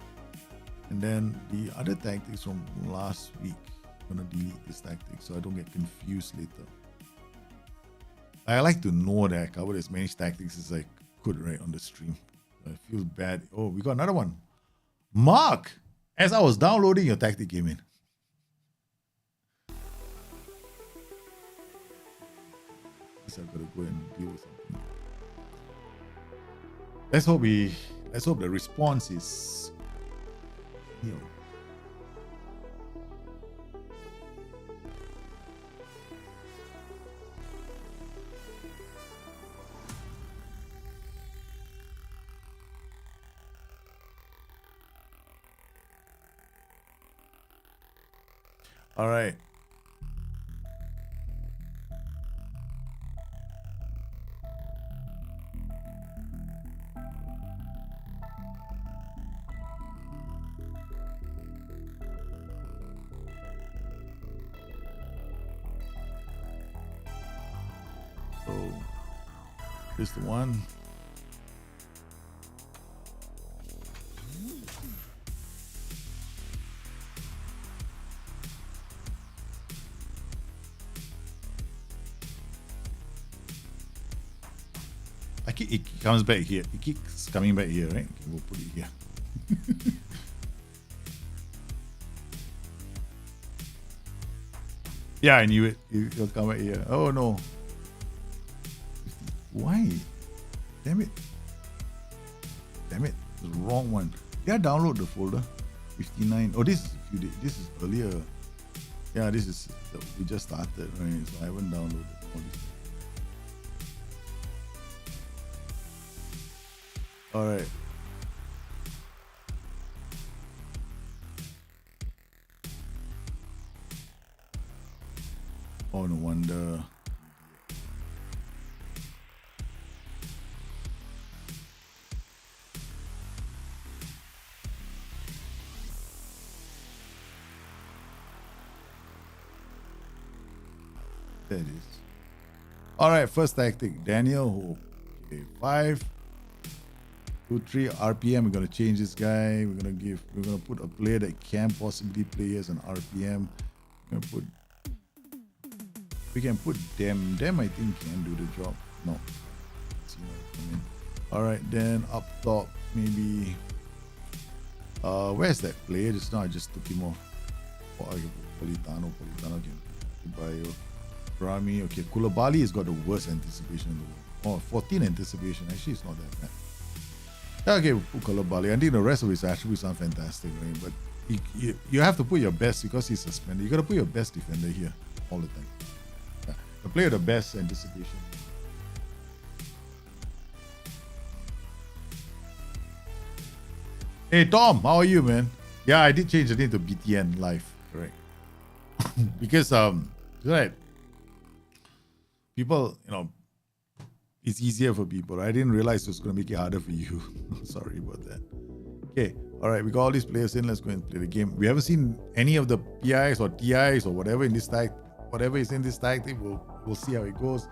And then the other tactics from last week. I'm gonna delete this tactic so I don't get confused later. I like to know that I covered as many tactics as I could right on the stream. I feel bad. Oh, we got another one. Mark, as I was downloading, your tactic came in. Guess I've got to go and deal with something. Let's hope the response is, you know. All right. So, this is the one. It comes back here. It keeps coming back here, right? Okay, we'll put it here. Yeah, I knew it. It'll come back here. Oh no. Why? Damn it. Damn it. The wrong one. Yeah, download the folder. 59. Oh, this is earlier. Yeah, this is we just started, right? So I haven't downloaded all this. All right. Oh, no wonder. There it is. All right, first tactic, Daniel. Okay, 5, 2, 3 RPM. We're gonna change this guy. We're gonna put a player that can possibly play as an RPM. We can put them. Them I think can do the job. No. Let's see what I mean. All right, then up top maybe. Where's that player? Just now I just took him off. Oh, Politano can Bayo. Rami. Okay, Koulibaly has got the worst anticipation in the world. Oh, 14 anticipation. Actually, it's not that bad. Okay, we'll put Koulibaly. I think the rest of his attributes are fantastic, right? But you have to put your best because he's suspended. You got to put your best defender here all the time. Yeah, the player the best anticipation. Hey Tom, how are you, man? Yeah, I did change the name to BTN Live, correct? Because right, people, it's easier for people. I didn't realize it was going to make it harder for you. Sorry about that. Okay, all right, we got all these players in. Let's go and play the game. We haven't seen any of the PIs or TIs or whatever in this tag. Whatever is in this tactic, we'll see how it goes,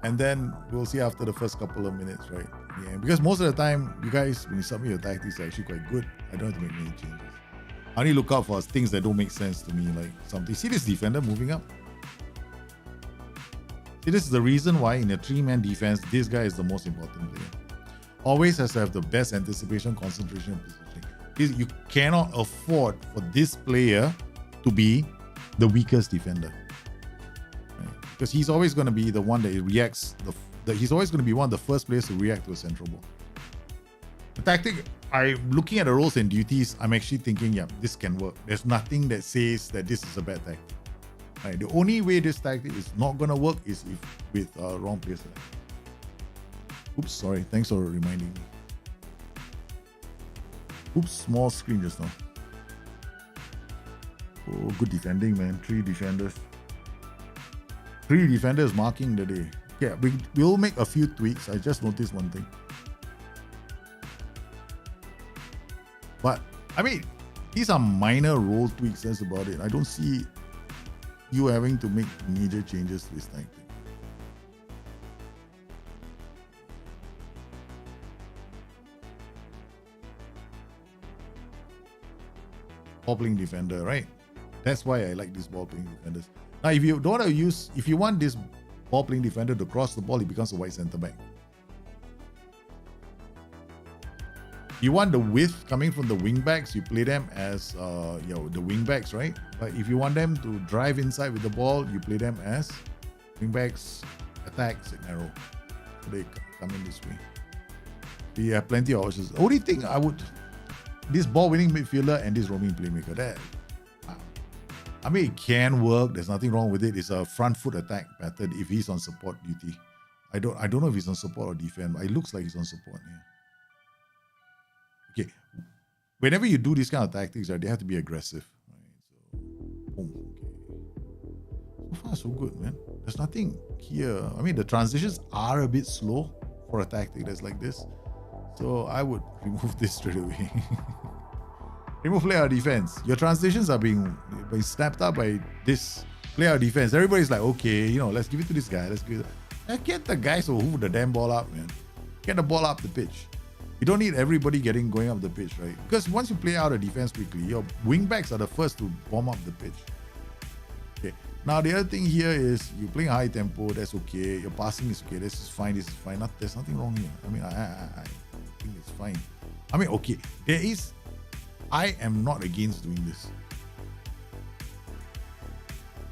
and then we'll see after the first couple of minutes, right? Yeah, because most of the time, you guys, when you submit your tactics, are actually quite good. I don't have to make many changes. I only look out for things that don't make sense to me, like something. See this defender moving up? See, this is the reason why in a 3-man defense, this guy is the most important player. Always has to have the best anticipation, concentration, and positioning. You cannot afford for this player to be the weakest defender. Right? Because he's always going to be the one that reacts, he's always going to be one of the first players to react to a central ball. The tactic, I'm looking at the roles and duties, I'm actually thinking, yeah, this can work. There's nothing that says that this is a bad tactic. Right, the only way this tactic is not gonna work is if with wrong players. Oops, sorry. Thanks for reminding me. Oops, small screen just now. Oh, good defending, man. 3 defenders. 3 defenders marking the day. Yeah, we'll make a few tweaks. I just noticed one thing. But, I mean, these are minor role tweaks. That's about it. I don't see you having to make major changes to this tactic. Ball playing defender, right? That's why I like these ball playing defenders. Now, if you don't want to use, if you want this ball playing defender to cross the ball, he becomes a wide center back. You want the width coming from the wing backs, you play them as the wing backs, right? But if you want them to drive inside with the ball, you play them as wing backs, attack, sit narrow. So they come in this way. We have plenty of options. Only thing I would, this ball winning midfielder and this roaming playmaker, that, I mean, it can work. There's nothing wrong with it. It's a front foot attack pattern if he's on support duty. I don't know if he's on support or defend, but it looks like he's on support here. Okay, whenever you do these kind of tactics, right, they have to be aggressive. Right? So, boom. Okay. So far, so good, man. There's nothing here. I mean, the transitions are a bit slow for a tactic that's like this. So I would remove this straight away. Remove player defense. Your transitions are being snapped up by this player defense. Everybody's like, okay, let's give it to this guy. Let's give it. Get the guys who hoof the damn ball up, man. Get the ball up the pitch. You don't need everybody going up the pitch, right? Because once you play out a defense quickly, your wing backs are the first to bomb up the pitch. Okay. Now the other thing here is you're playing high tempo. That's okay. Your passing is okay. This is fine. This is fine. There's nothing wrong here. I mean, I think it's fine. I mean, okay. I am not against doing this.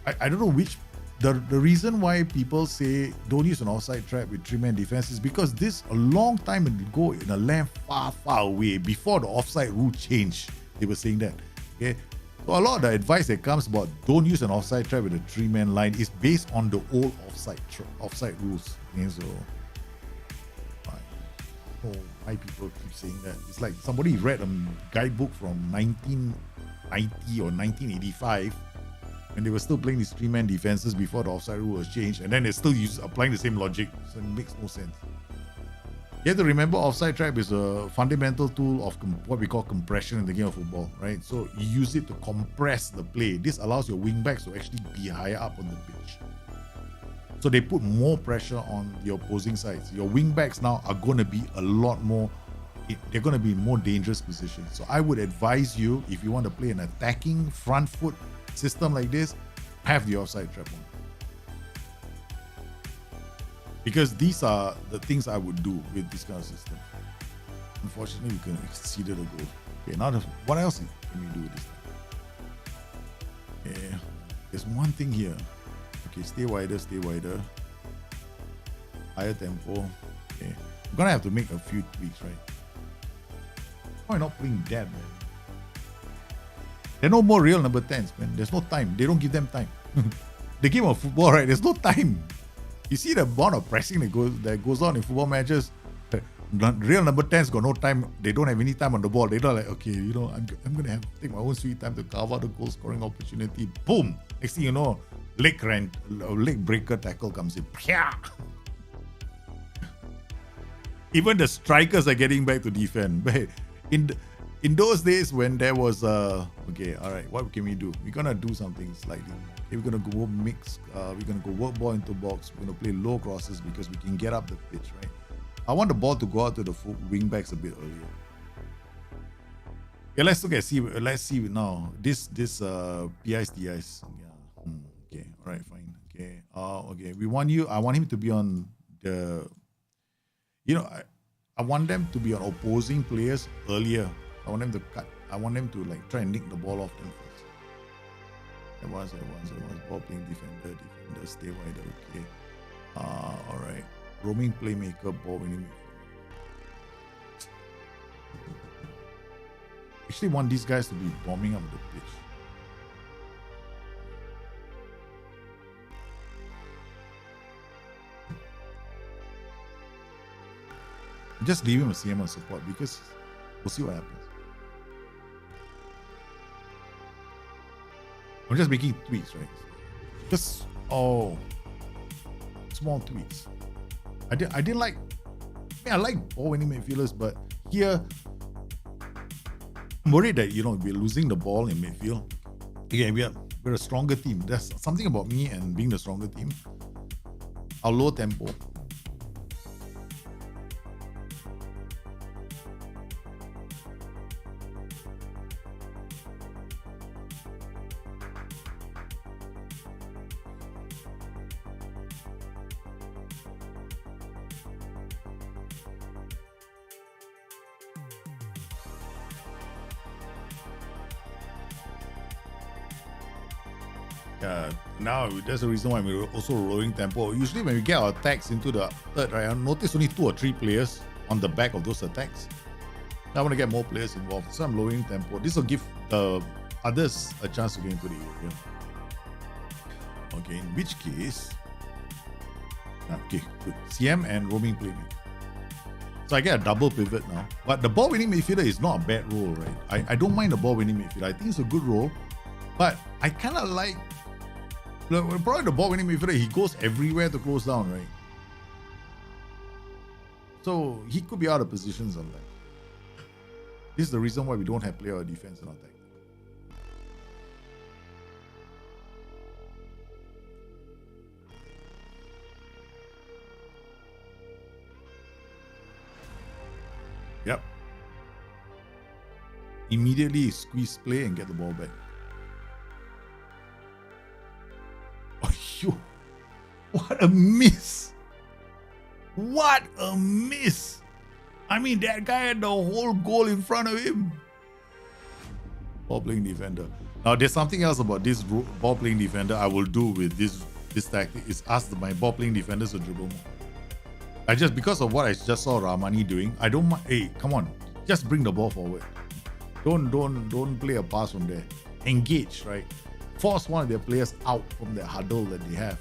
I don't know which. The reason why people say don't use an offside trap with 3-man defense is because this a long time ago in a land far, far away before the offside rule changed. They were saying that. Okay, so a lot of the advice that comes about don't use an offside trap with a 3-man line is based on the old offside rules. Okay, so why people keep saying that? It's like somebody read a guidebook from 1990 or 1985. And they were still playing these 3-man defenses before the offside rule was changed, and then they're still applying the same logic, so it makes no sense. You have to remember, offside trap is a fundamental tool of what we call compression in the game of football, right? So you use it to compress the play. This allows your wing backs to actually be higher up on the pitch. So they put more pressure on the opposing sides. Your wing backs now are going to be a lot more, they're going to be in more dangerous positions. So I would advise you, if you want to play an attacking front foot system like this, have the offside trap on. Because these are the things I would do with this kind of system. Unfortunately, we can exceed a goal. Okay, now what else can we do with this thing? Okay, there's one thing here. Okay, stay wider. Higher tempo. Okay, I'm gonna have to make a few tweaks, right? Why not playing that, man? There are no more real number 10s, man. There's no time. They don't give them time. The game of football, right? There's no time. You see the amount of pressing that goes on in football matches. Real number 10s got no time. They don't have any time on the ball. They're not like, okay, I'm gonna have to take my own sweet time to carve out the goal scoring opportunity. Boom! Next thing you know, leg breaker tackle comes in. Even the strikers are getting back to defend. But in those days when there was okay, all right, what can we do? We're gonna do something slightly. We're gonna go mix. We're gonna go work ball into box. We're gonna play low crosses because we can get up the pitch, right? I want the ball to go out to the wing backs a bit earlier. Okay, let's see now. This PIs. Yeah. Okay, all right, fine. Okay. Okay. I want him to be on the. I want them to be on opposing players earlier. I want them to cut. I want them to try and nick the ball off them first. It was ball playing defender, stay wider. Okay. All right. Roaming playmaker, ball winning. Actually want these guys to be bombing up the pitch. Just leave him a CM on support because we'll see what happens. I'm just making tweaks, right? Just small tweaks. I didn't like. I like ball winning midfielders, but here I'm worried that we're losing the ball in midfield. Again, we're a stronger team. There's something about me and being the stronger team. Our low tempo. Now that's the reason why we're also lowering tempo. Usually when we get our attacks into the third, right, I notice only 2 or 3 players on the back of those attacks. I want to get more players involved, so I'm lowering tempo. This will give the others a chance to get into the area. Okay, in which case, okay, good. CM and roaming playmaker. So I get a double pivot now. But the ball winning midfielder is not a bad role, right? I don't mind the ball winning midfielder. I think it's a good role, but I kind of like. Probably the ball winning midfielder, he goes everywhere to close down, right? So he could be out of position sometimes. This is the reason why we don't have player defense and attack. Yep. Immediately squeeze play and get the ball back. What a miss! What a miss! I mean, that guy had the whole goal in front of him. Ball playing defender. Now, there's something else about this ball playing defender I will do with this tactic is ask my ball playing defenders to dribble more. Because of what I just saw Rahmani doing, I don't mind. Hey, come on, just bring the ball forward. Don't play a pass from there. Engage, right? Force one of their players out from the huddle that they have.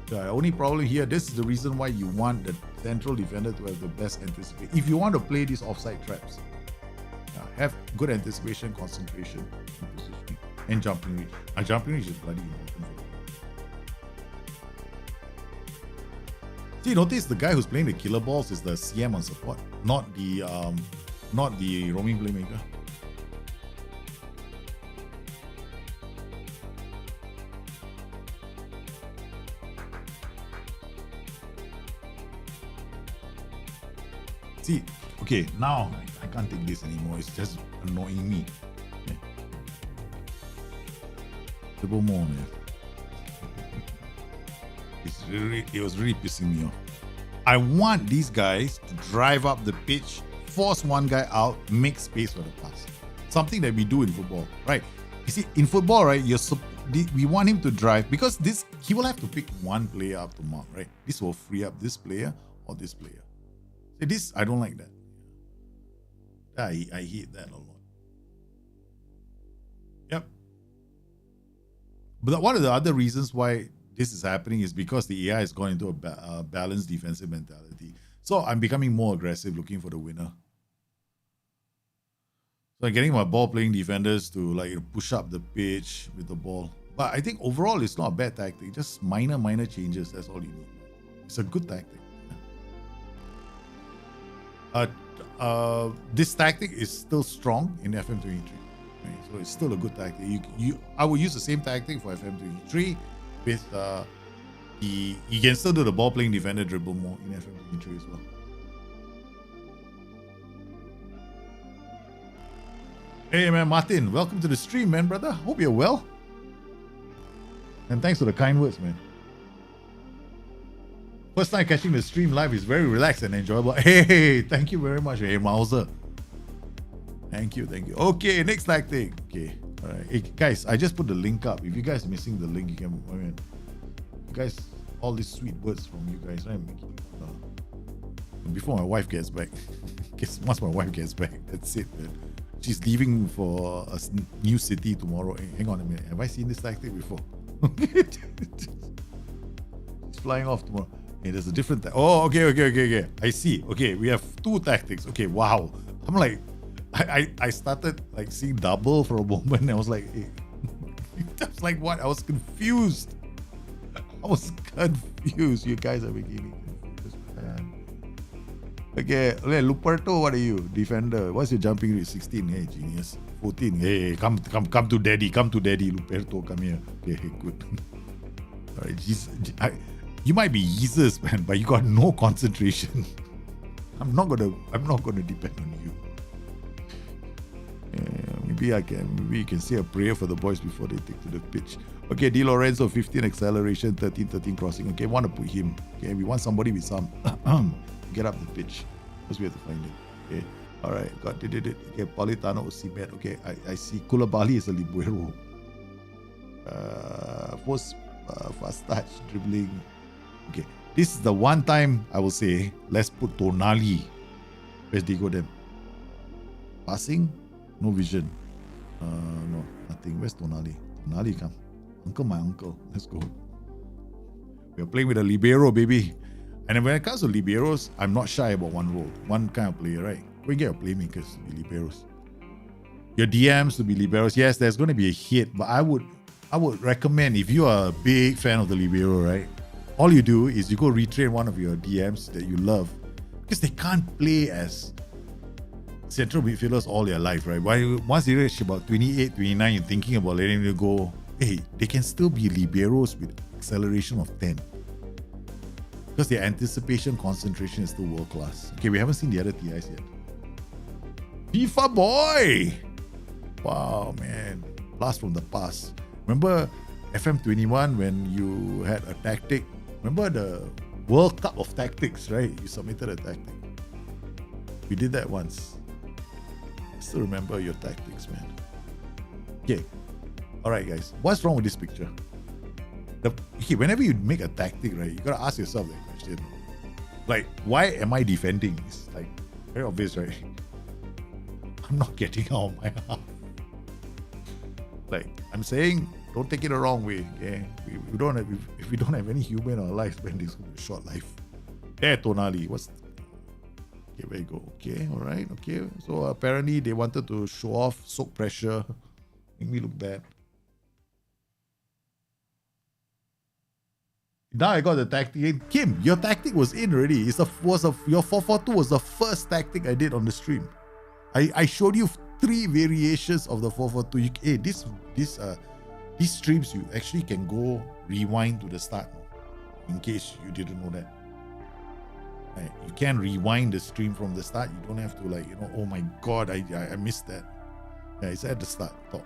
The only problem here, this is the reason why you want the central defender to have the best anticipation. If you want to play these offside traps, have good anticipation, concentration, and positioning, and jumping reach. Jumping reach is bloody important. See, notice the guy who's playing the killer balls is the CM on support, not the roaming playmaker. See, okay, now I can't take this anymore. It's just annoying me. Okay. Double more, man. It was really pissing me off. I want these guys to drive up the pitch, force one guy out, make space for the pass. Something that we do in football, right? You see, in football, right, we want him to drive because he will have to pick one player up to mark, right? This will free up this player or this player. This, I don't like that. I hate that a lot. Yep. But one of the other reasons why this is happening is because the AI has gone into a balanced defensive mentality. So I'm becoming more aggressive, looking for the winner. So I'm getting my ball-playing defenders to push up the pitch with the ball. But I think overall it's not a bad tactic. Just minor changes. That's all you need. It's a good tactic. This tactic is still strong in FM23, right? So it's still a good tactic. I will use the same tactic for FM23 with you can still do the ball playing defender dribble more in FM23 as well. Hey man, Martin, welcome to the stream, man, brother. Hope you're well. And thanks for the kind words, man. First time catching the stream live is very relaxed and enjoyable. Hey, thank you very much. Hey, Mauser. Thank you. Okay, next tactic. Okay, all right. Hey, guys, I just put the link up. If you guys are missing the link, you guys, all these sweet words from you guys, right? Before my wife gets back. Once my wife gets back, that's it, man. She's leaving for a new city tomorrow. Hey, hang on a minute. Have I seen this tactic before? She's flying off tomorrow. Hey, there's a different oh, okay. I see. Okay, we have 2 tactics. Okay, wow. I'm like, I started seeing double for a moment. I was like, hey. was like, what? I was confused. You guys are making me confused, man. Okay, Luperto, what are you? Defender. What's your jumping rate? 16. Hey, genius. 14. Hey, come to daddy. Come to daddy, Luperto. Come here. Okay, good. All right, Jesus. You might be Jesus, man, but you got no concentration. I'm not gonna depend on you. Maybe you can say a prayer for the boys before they take to the pitch. Okay, Di Lorenzo, 15 acceleration, 13 crossing. Okay, want to put him. Okay, we want somebody with some get up the pitch. Because we have to find it. Okay, all right, did it. Okay, Politano Osimet. Okay, I see Koulibaly is a libero. Fast touch, dribbling. Okay, this is the one time I will say, let's put Tonali. Where's Diego then? Passing? No vision. No, nothing. Where's Tonali? Tonali, come. My uncle. Let's go. We're playing with a libero, baby. And when it comes to liberos, I'm not shy about one role, one kind of player, right? We get your playmakers to be liberos. Your DMs to be liberos. Yes, there's going to be a hit, but I would recommend, if you are a big fan of the libero, right? All you do is you go retrain one of your DMs that you love, because they can't play as central midfielders all their life, right? Once they reach about 28, 29, you're thinking about letting them go. Hey, they can still be liberos with acceleration of 10. Because their anticipation, concentration is still world class. Okay, we haven't seen the other TIs yet. FIFA boy! Wow, man. Blast from the past. Remember FM21 when you had a tactic? Remember the World Cup of Tactics, right? You submitted a tactic. We did that once. I still remember your tactics, man. Okay. Alright, guys. What's wrong with this picture? Whenever you make a tactic, right, you gotta ask yourself that question. Like, why am I defending? It's like very obvious, right? I'm not getting out of my half. Like, I'm saying, don't take it the wrong way. Okay? If we don't have any humor in our lives, then this will be a short life. Hey, Tonali, okay, where you go? Okay, all right, okay. So apparently they wanted to show off, soak pressure, make me look bad. Now I got the tactic in. Kim, your tactic was in already. Your 4-4-2 was the first tactic I did on the stream. I showed you 3 variations of the 4-4-2. Hey, these streams you actually can go rewind to the start, in case you didn't know that. Right. You can rewind the stream from the start. You don't have to oh my god, I missed that. Yeah, it's at the start. Top.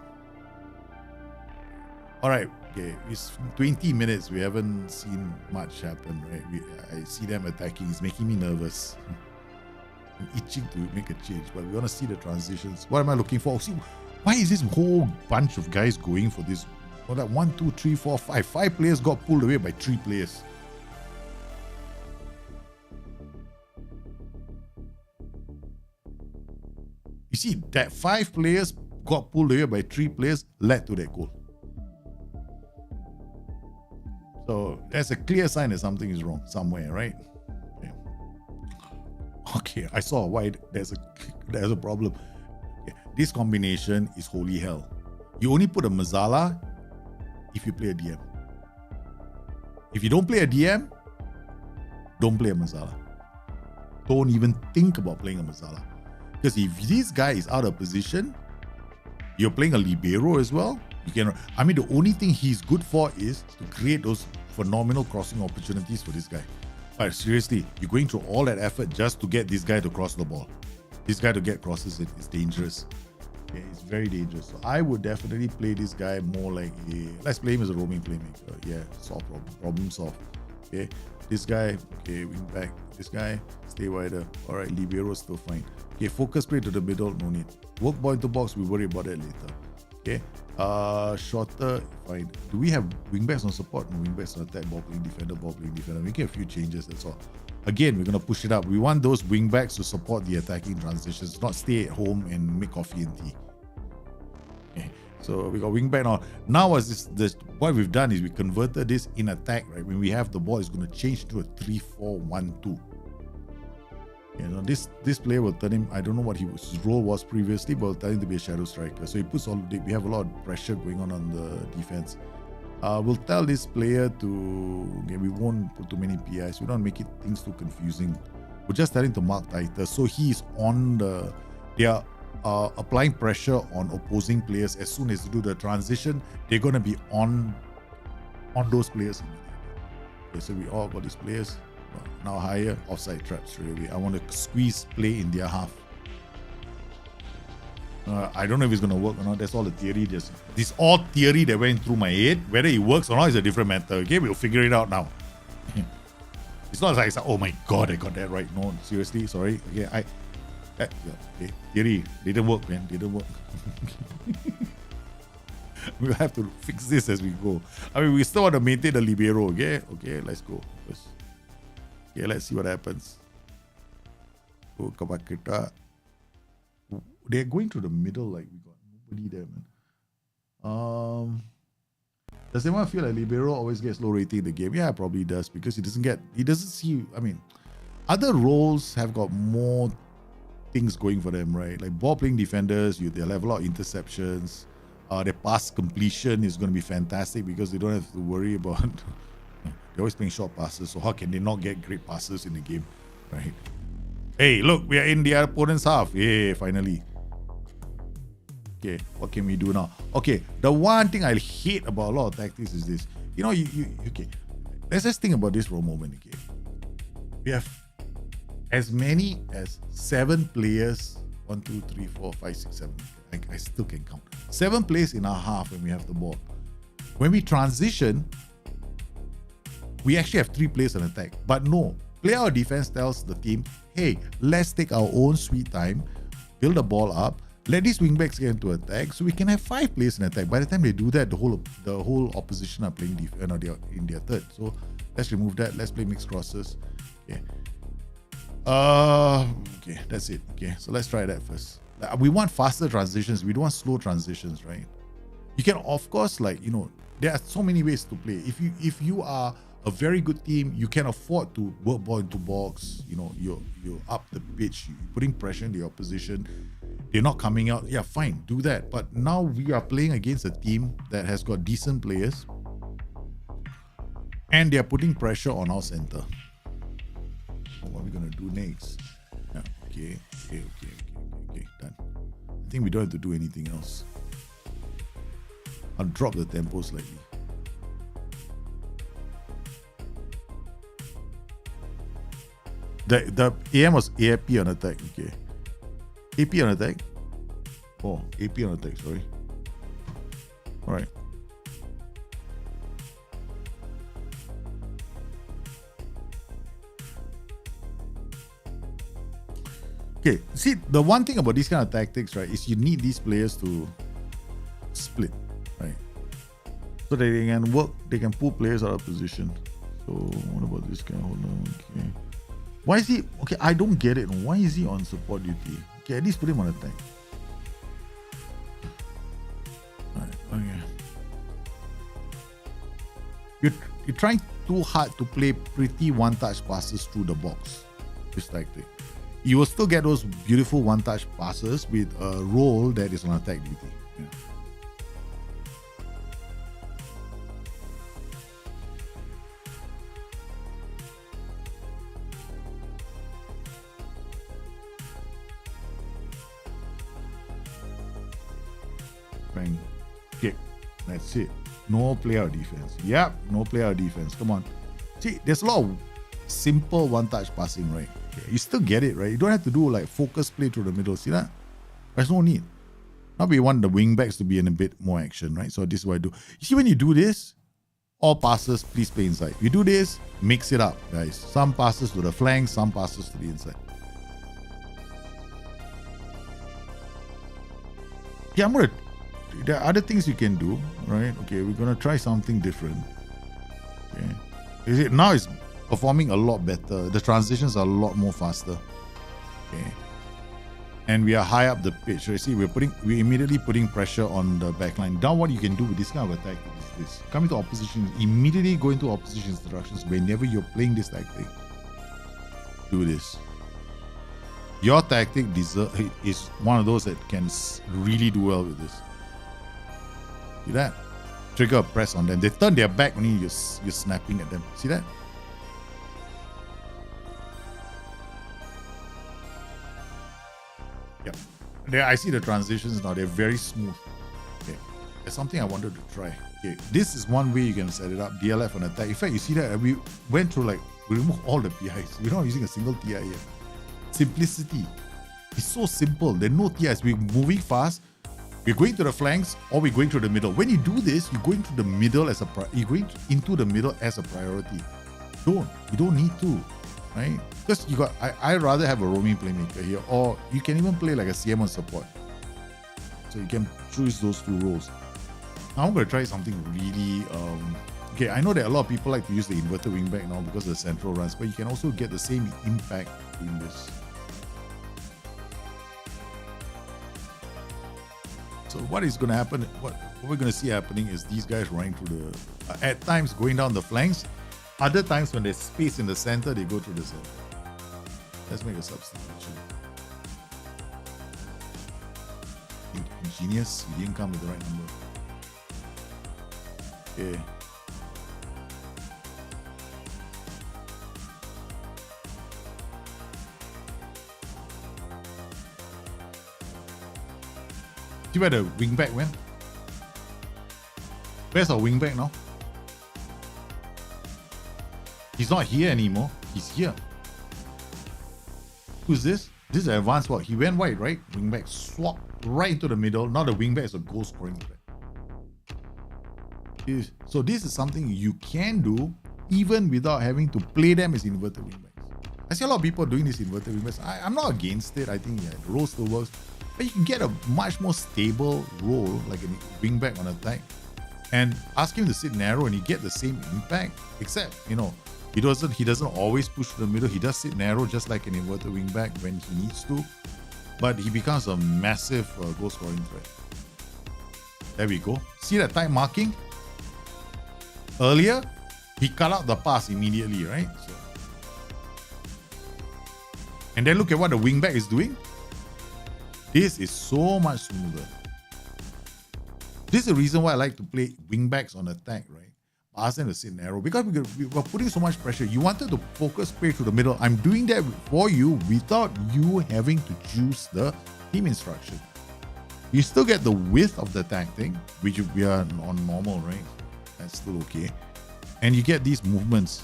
All right, okay. It's 20 minutes. We haven't seen much happen, right? I see them attacking. It's making me nervous. I'm itching to make a change, but we want to see the transitions. What am I looking for? See, why is this whole bunch of guys going for this? Well, that 1, 2, 3, 4, 5. 5 players got pulled away by 3 players. You see, that 5 players got pulled away by 3 players led to that goal. So that's a clear sign that something is wrong somewhere, right? Okay, I saw why there's a problem. Okay, this combination is holy hell. You only put a Masala if you play a DM. If you don't play a DM, don't play a Masala. Don't even think about playing a Masala. Because if this guy is out of position, you're playing a libero as well. The only thing he's good for is to create those phenomenal crossing opportunities for this guy. But seriously, you're going through all that effort just to get this guy to cross the ball. This guy to get crosses is dangerous. Okay, it's very dangerous. So I would definitely play this guy more like let's play him as a roaming playmaker. Yeah, solve problem solve. Okay, this guy, okay, wing back. This guy, stay wider. All right, libero still fine. Okay, focus play to the middle, no need. Work ball into box, we worry about that later. Okay, shorter, fine. Do we have wingbacks on support? No, wingbacks on attack, ball playing defender, Making a few changes, that's all. Again, we're going to push it up. We want those wingbacks to support the attacking transitions, not stay at home and make coffee and tea. Okay, so we got wingback now. Now, what we've done is we converted this in attack, right? When we have the ball, it's going to change to a 3-4-1-2. You know, this player will turn him. I don't know what his role was previously, but will tell him to be a shadow striker. So he puts all. We have a lot of pressure going on the defense. We'll tell this player to. Okay, we won't put too many PIs. We don't make things too confusing. We're just telling him to mark tighter. So he's on the. They are applying pressure on opposing players. As soon as they do the transition, they're gonna be on those players. Okay, so we all got these players. Now higher offside traps really. I want to squeeze play in their half. I don't know if it's going to work or not. That's all the theory. This all theory that went through my head. Whether it works or not is a different matter. Okay, we'll figure it out now. It's not like it's like, oh my god, I got that right. No, seriously, sorry. Okay, okay, theory didn't work, man. Didn't work. We'll have to fix this as we go. I mean, we still want to maintain the libero. Okay, let's go. Okay, let's see what happens. Oh, they're going to the middle like we got nobody there, man. Does anyone feel like libero always gets low rating in the game? Yeah, probably does, because he doesn't see. I mean, other roles have got more things going for them, right? Like ball playing defenders, they'll have a lot of interceptions. Their pass completion is going to be fantastic because they don't have to worry about. They're always playing short passes, so how can they not get great passes in the game, right? Hey, look, we are in the opponent's half. Yeah, finally. Okay, what can we do now? Okay, the one thing I hate about a lot of tactics is this. You know, okay. Let's just think about this for a moment, okay? We have as many as 7 players. 1, 2, 3, 4, 5, 6, 7. I still can count. 7 players in our half when we have the ball. When we transition, we actually have 3 players in attack. But no, player or defense tells the team, hey, let's take our own sweet time, build the ball up, let these wingbacks get into attack, so we can have 5 players in attack. By the time they do that, the whole opposition are playing defense, they're in their third. So let's remove that. Let's play mixed crosses. Okay. Okay, that's it. Okay, so let's try that first. We want faster transitions. We don't want slow transitions, right? You can, of course, like, you know, there are so many ways to play. If you are a very good team, you can afford to work ball into box. You know, you're up the pitch, you're putting pressure on the opposition. They're not coming out. Yeah, fine, do that. But now we are playing against a team that has got decent players, and they're putting pressure on our center. What are we gonna do next? Yeah, okay, done. I think we don't have to do anything else. I'll drop the tempo slightly. The AM was AP on attack, okay. AP on attack? Oh, AP on attack, sorry. Alright. Okay, see, the one thing about these kind of tactics, right, is you need these players to split, right? So that they can work, they can pull players out of position. So, what about this guy? Hold on, okay. Why is he, okay, I don't get it. Why is he on support duty? Okay, at least put him on attack. Alright, okay. You're trying too hard to play pretty one-touch passes through the box. This tactic. You will still get those beautiful one-touch passes with a role that is on attack duty. Yeah. Bang. Kick. That's it. No player defense. Yep, no player defense. Come on. See, there's a lot of simple one-touch passing, right? You still get it, right? You don't have to do like focus play through the middle. See that? There's no need. Now we want the wing backs to be in a bit more action, right? So this is what I do. You see, when you do this, all passes, please play inside. You do this, mix it up, guys. Some passes to the flank, some passes to the inside. Yeah, there are other things you can do, right? Okay, we're gonna try something different. Okay. Is it now? It's performing a lot better. The transitions are a lot more faster. Okay. And we are high up the pitch. Right? See, we're immediately putting pressure on the backline. Now what you can do with this kind of attack is this. Come into opposition, immediately go into opposition instructions whenever you're playing this tactic. Do this. Your tactic is one of those that can really do well with this. See that? Trigger press on them. They turn their back when you're snapping at them. See that? Yep. There, I see the transitions now. They're very smooth. Okay. There's something I wanted to try. Okay. This is one way you can set it up. DLF on attack. In fact, you see that we went through we removed all the PIs. We're not using a single TI here. Simplicity. It's so simple. There are no TIs. We're moving fast. We're going to the flanks or we're going to the middle. When you do this, you're going to the middle as you're going into the middle as a priority. You don't need to, right? Because I rather have a roaming playmaker here, or you can even play like a CM on support. So you can choose those two roles. Now I'm going to try something really. Okay, I know that a lot of people like to use the inverted wingback now because of the central runs, but you can also get the same impact doing this. So what is going to happen, what we're going to see happening is these guys running through the, at times going down the flanks, other times when there's space in the center, they go through the center. Let's make a substitution. Ingenious, you didn't come with the right number. Okay. See where the wingback went? Where's our wingback now? He's not here anymore. He's here. Who's this? This is an advanced one. He went wide, right? Wingback swapped right into the middle. Now the wingback is a goal scoring threat. So this is something you can do even without having to play them as inverted wingbacks. I see a lot of people doing this inverted wingbacks. I'm not against it. I think the role still works. But you can get a much more stable role, like a wingback on attack, and ask him to sit narrow and you get the same impact, except, he doesn't always push to the middle. He does sit narrow just like an inverted wingback when he needs to, but he becomes a massive goal scoring threat. There we go. See that time marking? Earlier, he cut out the pass immediately, right? And then look at what the wingback is doing. This is so much smoother. This is the reason why I like to play wingbacks on attack, right? Ask them to sit narrow because we were putting so much pressure. You wanted to focus play through the middle. I'm doing that for you without you having to choose the team instruction. You still get the width of the tactic, which we are on normal, right? That's still okay. And you get these movements.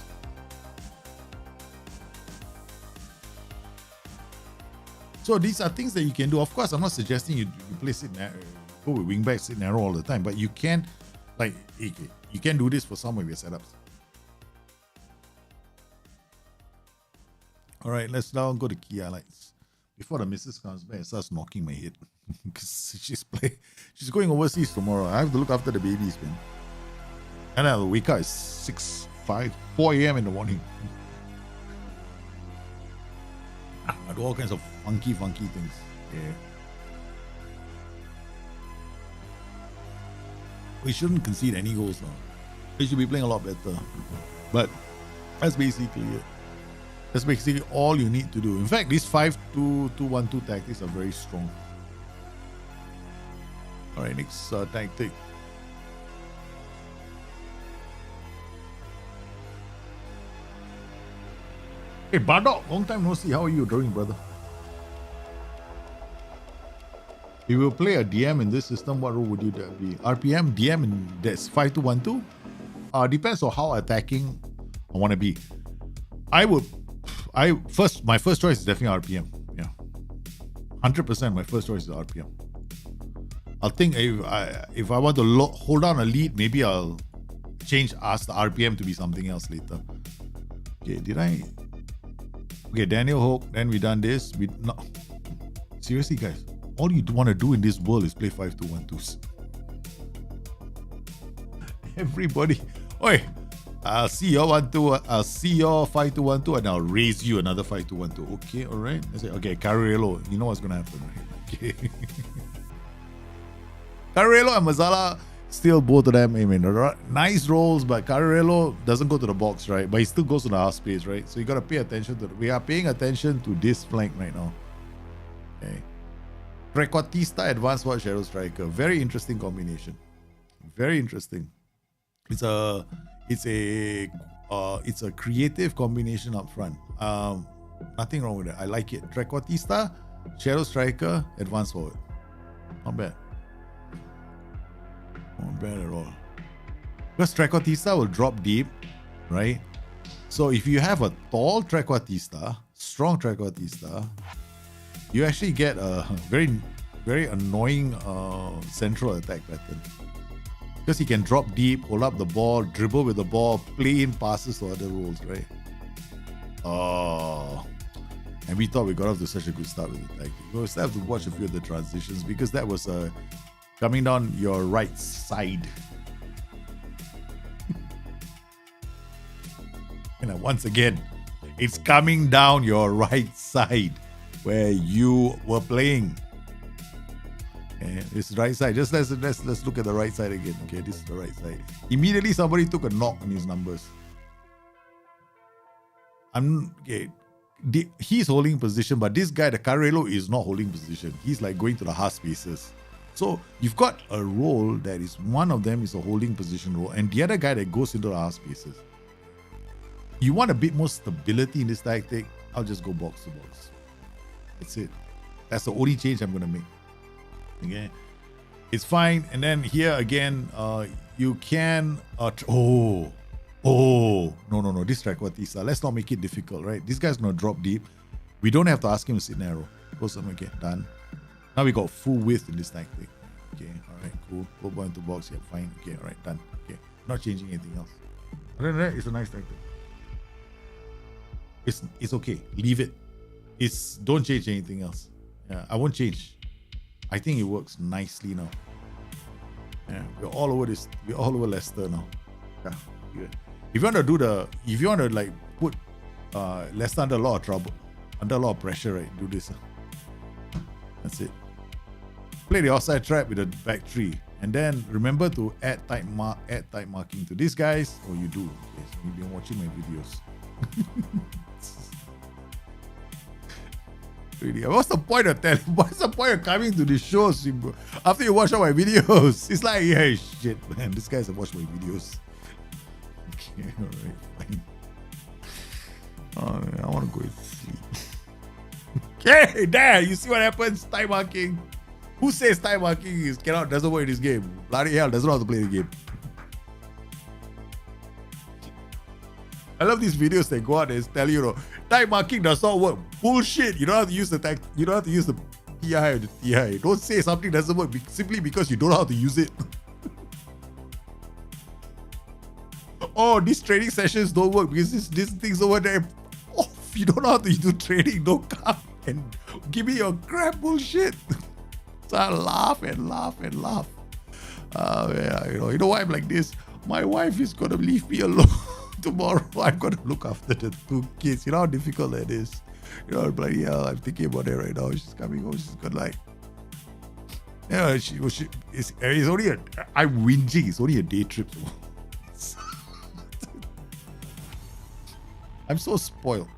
So these are things that you can do. Of course, I'm not suggesting you play sit narrow, go with wingback, sit narrow all the time, but you can, you can do this for some of your setups. All right, let's now go to key highlights. Before the missus comes back and starts knocking my head, because she's going overseas tomorrow. I have to look after the babies, man. And I'll wake up at 4 a.m. in the morning. I do all kinds of funky things. Yeah. We shouldn't concede any goals now. We should be playing a lot better. But that's basically it. That's basically all you need to do. In fact, these 5-2-2-1-2 tactics are very strong. All right, next tactic. Hey, Bardock, long time no see. How are you doing, brother? We will play a DM in this system. What role would you be? RPM, DM, and that's 5-2-1-2. Depends on how attacking I want to be. My first choice is definitely RPM. Yeah, 100%. My first choice is RPM. I'll think if I want to hold on a lead, maybe I'll ask the RPM to be something else later. Okay, Okay, Daniel Hoke, then we done this. Seriously, guys, all you want to do in this world is play 5-2-1-2s. Everybody, oi, I'll see your 1-2, I'll see your 5-2-1-2, and I'll raise you another 5-2-1-2. Okay, all right. I say, okay, Carriello, you know what's gonna happen, right? Okay. Carriello and Masala, still both of them, I mean, nice rolls, but Carriello doesn't go to the box, right? But he still goes to the half space, right? So you got to pay attention to we are paying attention to this flank right now. Okay. Trequartista, advanced forward, shadow striker. Very interesting combination. Very interesting. It's a creative combination up front. Nothing wrong with it. I like it. Trequartista, shadow striker, advanced forward. Not bad. Not bad at all. Because Trequartista will drop deep, right? So if you have a tall Trequartista, strong Trequartista, you actually get a very, very annoying central attack pattern. Because he can drop deep, hold up the ball, dribble with the ball, play in passes to other roles, right? Oh. And we thought we got off to such a good start with the tactic. We'll still have to watch a few of the transitions because that was coming down your right side. And once again, it's coming down your right side where you were playing. Okay, this right side. Just let's look at the right side again. Okay, this is the right side. Immediately somebody took a knock on his numbers. He's holding position, but this guy, the Carrello, is not holding position. He's like going to the half spaces. So you've got a role that is, one of them is a holding position role, and the other guy that goes into the half spaces. You want a bit more stability in this tactic, I'll just go box to box. That's it. That's the only change I'm going to make. Okay, it's fine. And then here again, you can no, this Trequartista, let's not make it difficult, right? This guy's gonna drop deep. We don't have to ask him to sit narrow. Close him. Okay, done. Now we got full width in this tactic. Okay, all right, cool. Go ball into box. Yeah, fine. Okay, all right, done. Okay, not changing anything else. Other than that, it's a nice tactic. It's okay. Leave it. Don't change anything else. Yeah, I won't change. I think it works nicely now. Yeah, we're all over this. We're all over Leicester now. Yeah, good. If you want to like put Leicester under a lot of trouble, under a lot of pressure, right? Do this. That's it. Play the offside trap with the back three, and then remember to add tight marking to these guys. Oh, you do. Okay, so you've been watching my videos. Really, what's the point of telling? What's the point of coming to the shows after you watch all my videos? It's like, yeah, shit, man. This guy's watched my videos. Okay, all right, fine. Oh, man, I want to go and sleep. Okay, there. You see what happens? Time marking. Who says time marking doesn't work in this game? Bloody hell, doesn't know how to play the game. I love these videos that go out and tell you, time marking does not work. Bullshit. You don't have to use the you don't have to use the TI or the TI. Don't say something doesn't work simply because you don't know how to use it. Oh, these training sessions don't work because these things over there. Oh, if you don't know how to do training, don't come and give me your crap bullshit. So I laugh and laugh and laugh. Yeah, you know why I'm like this? My wife is gonna leave me alone. Tomorrow I'm gonna look after the two kids. You know how difficult that is. Bloody hell, I'm thinking about it right now. She's coming home. She's got like, yeah, it's only I'm whinging. It's only a day trip. I'm so spoiled.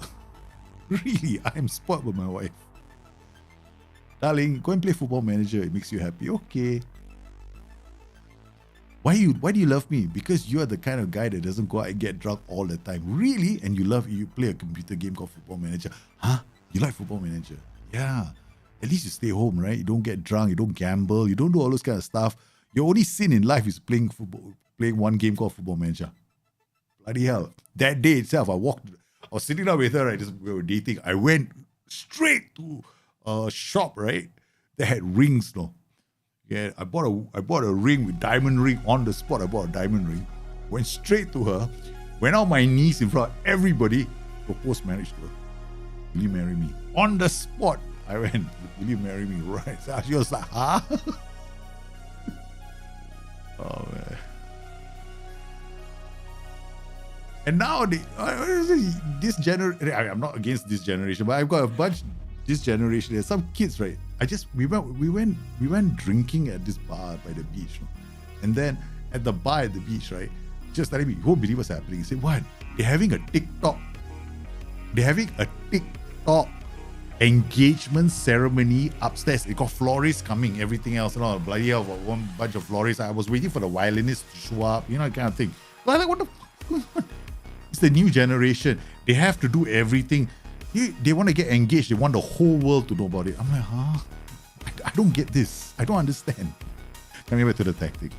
Really, I'm spoiled with my wife. Darling, go and play Football Manager. It makes you happy. Okay. Why do you love me? Because you are the kind of guy that doesn't go out and get drunk all the time. Really? And you play a computer game called Football Manager. Huh? You like Football Manager? Yeah. At least you stay home, right? You don't get drunk, you don't gamble, you don't do all those kind of stuff. Your only sin in life is playing one game called Football Manager. Bloody hell. That day itself, I was sitting down with her, right? We were dating. I went straight to a shop, right? They had rings, no. Yeah, I bought a ring with diamond ring on the spot. I bought a diamond ring. Went straight to her. Went on my knees in front of everybody. Proposed marriage to her. Will you marry me? On the spot. I went, will you marry me? Right. So she was like, huh? Oh, man. And now this generation, I'm not against this generation, but I've got a bunch this generation. There's some kids, right? We went drinking at this bar by the beach, and then at the bar at the beach, right? Just telling me, you won't believe what's happening. He said, what? They're having a TikTok. engagement ceremony upstairs. It got florists coming, everything else, and all bloody hell, one bunch of florists. I was waiting for the violinist to show up, you know, that kind of thing. But I'm like, what the fuck? It's the new generation. They have to do everything. They want to get engaged. They want the whole world to know about it. I'm like, huh? I don't get this. I don't understand. Coming back to the tactic.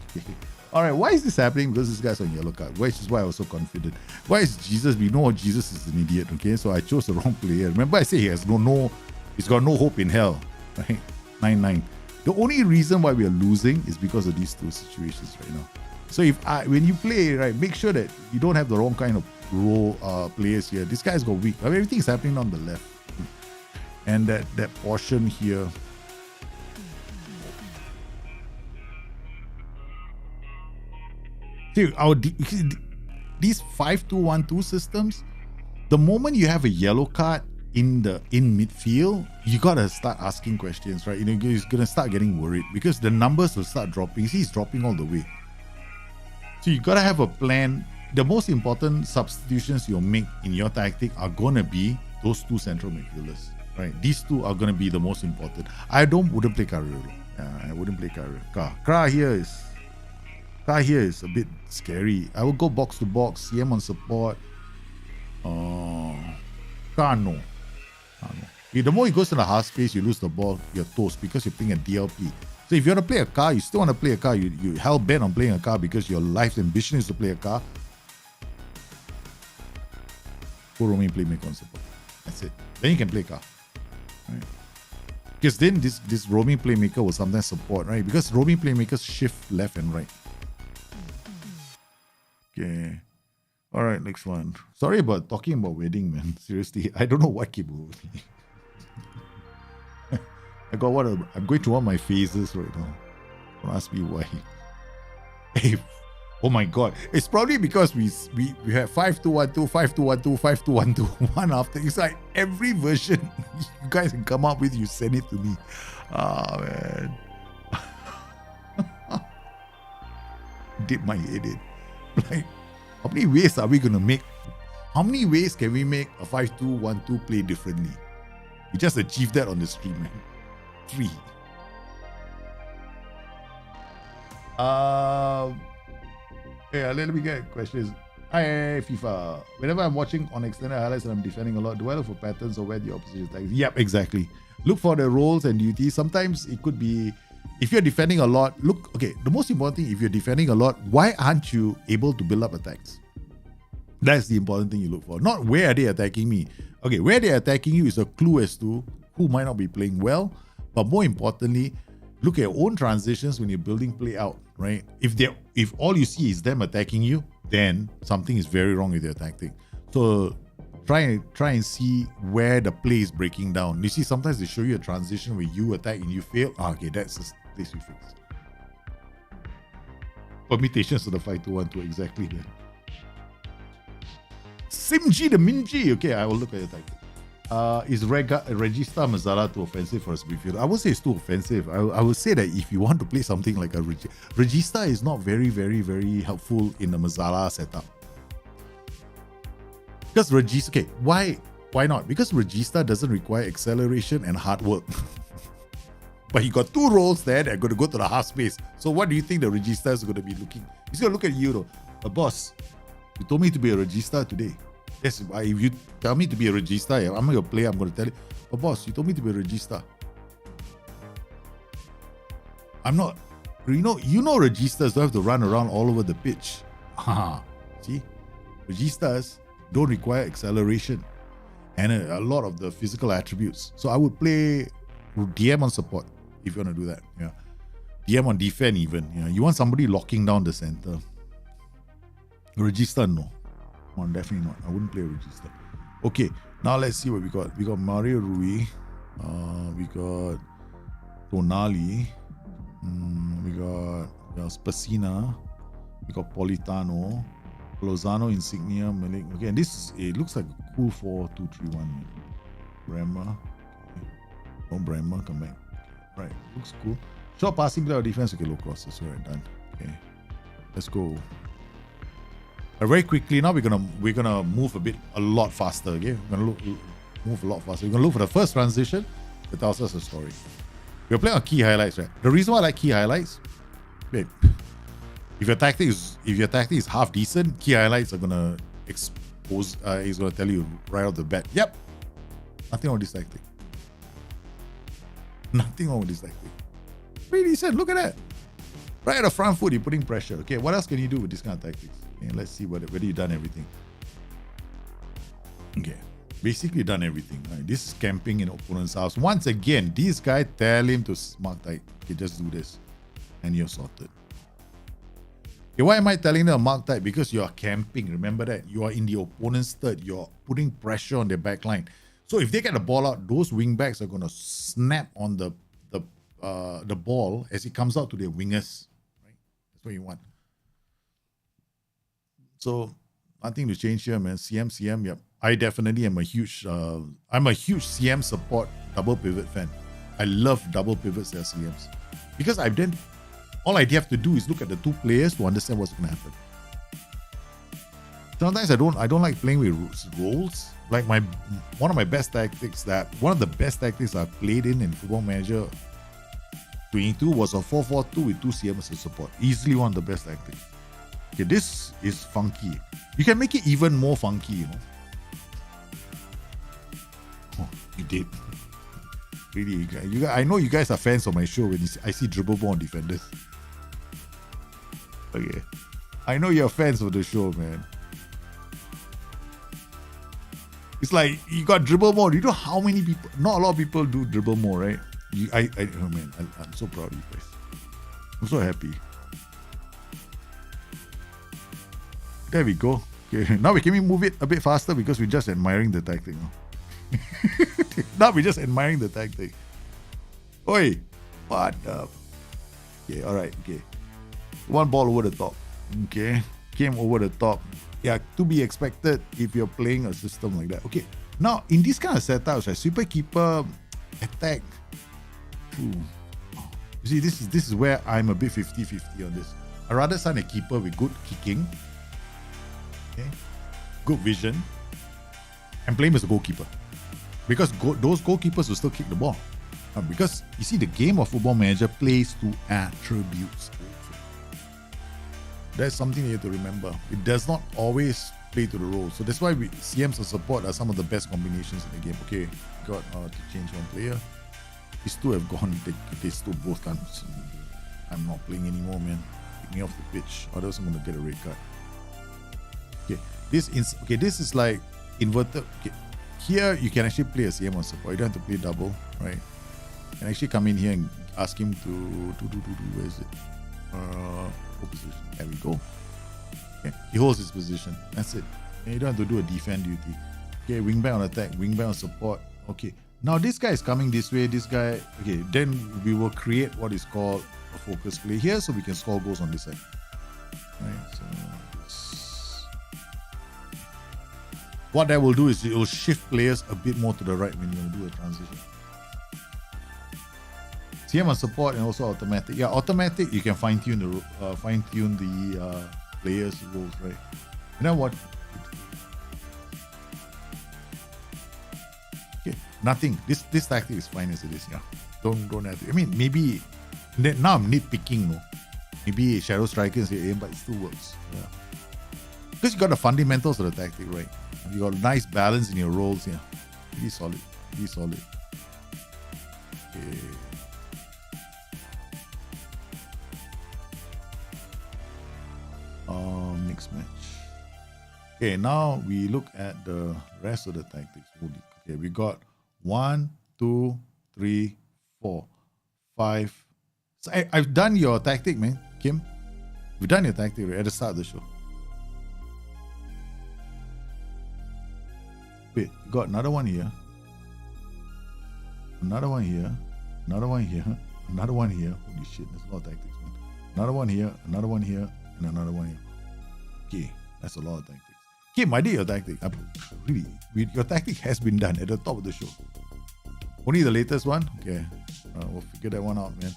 All right, why is this happening? Because this guy's on yellow card, which is why I was so confident. Why is Jesus? We know Jesus is an idiot, okay? So I chose the wrong player. Remember I said he's got no hope in hell, right? 9-9. The only reason why we are losing is because of these two situations right now. So when you play, right, make sure that you don't have the wrong kind of role players here. This guy's got weak. I mean, everything is happening on the left. And that portion here. See, these 5-2-1-2 systems, the moment you have a yellow card in midfield, you gotta start asking questions, right? You know, you're gonna start getting worried because the numbers will start dropping. See, he's dropping all the way. So you gotta have a plan. The most important substitutions you'll make in your tactic are gonna be those two central midfielders, right? These two are gonna be the most important. I wouldn't play Carrillo. I wouldn't play Carrillo. Kra here is a bit scary. I will go box to box, CM on support. No. The more he goes to the half space, you lose the ball, you're toast because you're playing a DLP. So if you want to play a car, you still want to play a car, you hell bent on playing a car because your life's ambition is to play a car. Go roaming playmaker on support. That's it. Then you can play car. Right? Because then this roaming playmaker will sometimes support, right? Because roaming playmakers shift left and right. Okay. All right, next one. Sorry about talking about wedding, man. Seriously, I don't know what came over me. I'm going through all my phases right now. Don't ask me why. Hey, oh my god. It's probably because we have 5-2-1-2, 5-2-1-2, 5-2-1-2, one after. It's like every version you guys can come up with, you send it to me. Ah, man. Dip my head in. Like, how many ways are we going to make? How many ways can we make a 5-2-1-2 play differently? We just achieved that on the stream, man. 3. Yeah, let me get questions. Hi, FIFA. Whenever I'm watching on extended highlights and I'm defending a lot, do I look for patterns or where the opposition attacks? Yep, exactly. Look for the roles and duties. Sometimes it could be, if you're defending a lot, the most important thing, if you're defending a lot, why aren't you able to build up attacks? That's the important thing you look for. Not where are they attacking me. Okay, where they're attacking you is a clue as to who might not be playing well. But more importantly, look at your own transitions when you're building play out, right? If all you see is them attacking you, then something is very wrong with your tactic. So try and see where the play is breaking down. You see, sometimes they show you a transition where you attack and you fail. Okay, that's the place you fix. Permutations of the 5-2-1-2, exactly that. Simji the Minji. Okay, I will look at your tactic. Is Regista Masala too offensive for us midfield? I would say it's too offensive. I would say that if you want to play something like a Regista is not very, very, very helpful in the Masala setup. Because Regista, okay, why not? Because Regista doesn't require acceleration and hard work. But you got 2 roles there that are going to go to the half space. So what do you think the Regista is going to be looking? He's going to look at you though. Boss, you told me to be a Regista today. Yes, if you tell me to be a Regista, I'm going to play, I'm going to tell you, but boss, you told me to be a Regista. I'm not, you know Registas don't have to run around all over the pitch. See, Registas don't require acceleration and a lot of the physical attributes. So I would play DM on support if you want to do that. Yeah, DM on defend even. You want somebody locking down the center. Regista, no. Definitely not. I wouldn't play Regista. Okay, now let's see what we got. We got Mario Rui. We got Tonali. We got Spacina. We got Politano. Lozano, Insignia, Malik. Okay, and it looks like a cool 4-2-3-1. Bremer. Okay. Don't Bremer, come back. Right, looks cool. Short passing, player defense. Okay, low crosses. Alright, done. Okay, let's go. Very quickly now we're gonna move a lot faster. Okay, we're gonna move a lot faster. We're going to look for the first transition that tells us a story. We're playing on key highlights, right? The reason why I like key highlights, wait, if your tactic is half decent, key highlights are gonna expose. He's gonna tell you right off the bat. Yep, nothing wrong with this tactic. Nothing wrong with this tactic. Pretty decent. Look at that. Right at the front foot, you're putting pressure. Okay, what else can you do with this kind of tactics? Okay, let's see whether you've done everything. Okay, basically done everything. Right? This is camping in opponent's house. Once again, this guy tell him to mark tight. Okay, just do this, and you're sorted. Okay, why am I telling them mark tight? Because you are camping. Remember that you are in the opponent's third. You're putting pressure on their back line. So if they get the ball out, those wing backs are gonna snap on the ball as it comes out to their wingers. Right? That's what you want. So nothing to change here, man. CM. Yep. I definitely am a huge. I'm a huge CM support double pivot fan. I love double pivots as CMs because I've done. All I have to do is look at the two players to understand what's going to happen. Sometimes I don't like playing with roles. Like one of the best tactics I played in Football Manager 22 was a 4-4-2 with two CMs as support. Easily one of the best tactics. Okay, this is funky. You can make it even more funky, you know. Oh, you did. Really, you guys, I know you guys are fans of my show when I see dribble ball on defenders. Okay, I know you're fans of the show, man. It's like you got dribble more. You know how many people? Not a lot of people do dribble more, right? Oh man, I'm so proud of you guys. I'm so happy. There we go. Okay, now can we move it a bit faster because we're just admiring the tactic now. Now we're just admiring the tactic. Oi, what up? Okay, all right, okay. One ball over the top. Okay, came over the top. Yeah, to be expected if you're playing a system like that. Okay, now in this kind of setups, right, sweeper keeper attack. Ooh. You see, this is where I'm a bit 50-50 on this. I rather sign a keeper with good kicking, okay, good vision, and play him as a goalkeeper. Because those goalkeepers will still kick the ball. Because you see, the game of Football Manager plays to attributes. That's something you have to remember. It does not always play to the role. So that's why CMs and support are some of the best combinations in the game. Okay, got to change one player. These two have gone. They still both can't. I'm not playing anymore, man. Take me off the pitch, or else I'm gonna get a red card. Okay, this is like inverted. Okay, here you can actually play a CM or support. You don't have to play double, right? You can actually come in here and ask him to where is it? Position. There we go. Okay. He holds his position. That's it. And you don't have to do a defend duty. Okay, wing back on attack, wing back on support. Okay. Now this guy is coming this way. This guy. Okay. Then we will create what is called a focus play here, so we can score goals on this side. Right. So what that will do is it will shift players a bit more to the right when you do a transition. CM on support and also automatic. Yeah, automatic you can fine tune the players' roles, right? You know what? Okay, nothing. This tactic is fine as it is. Yeah, don't have to. I mean, maybe now I'm nitpicking. No, maybe shadow strikers here, but it still works. Yeah, because you got the fundamentals of the tactic, right? You got nice balance in your roles. Yeah, really solid. Really solid. Okay. Next match. Okay, now we look at the rest of the tactics. Okay, we got 1, 2, 3, 4, 5. So I've done your tactic, man, Kim. We've done your tactic right at the start of the show. Wait, we got another one here. Another one here. Another one here. Another one here. Holy shit, there's a lot of tactics, man. Another one here. Another one here. And another one here. Okay, that's a lot of tactics. Kim, I did your tactic. Really, your tactic has been done at the top of the show. Only the latest one? Okay, we'll figure that one out, man.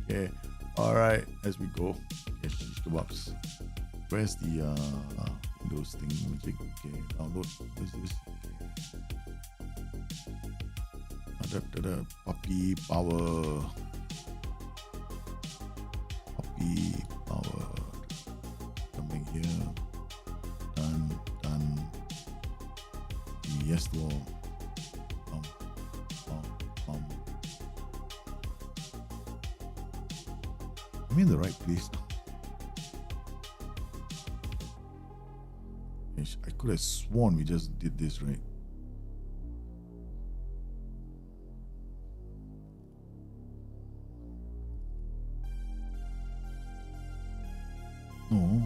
Okay, all right, as we go. Okay, shish kebabs. Where's the Windows thing? Okay, download. What is this? Okay. Puppy power. Puppy power. Coming here. Done. Yes, wall. I'm in the right place now. I could have sworn we just did this, right? No.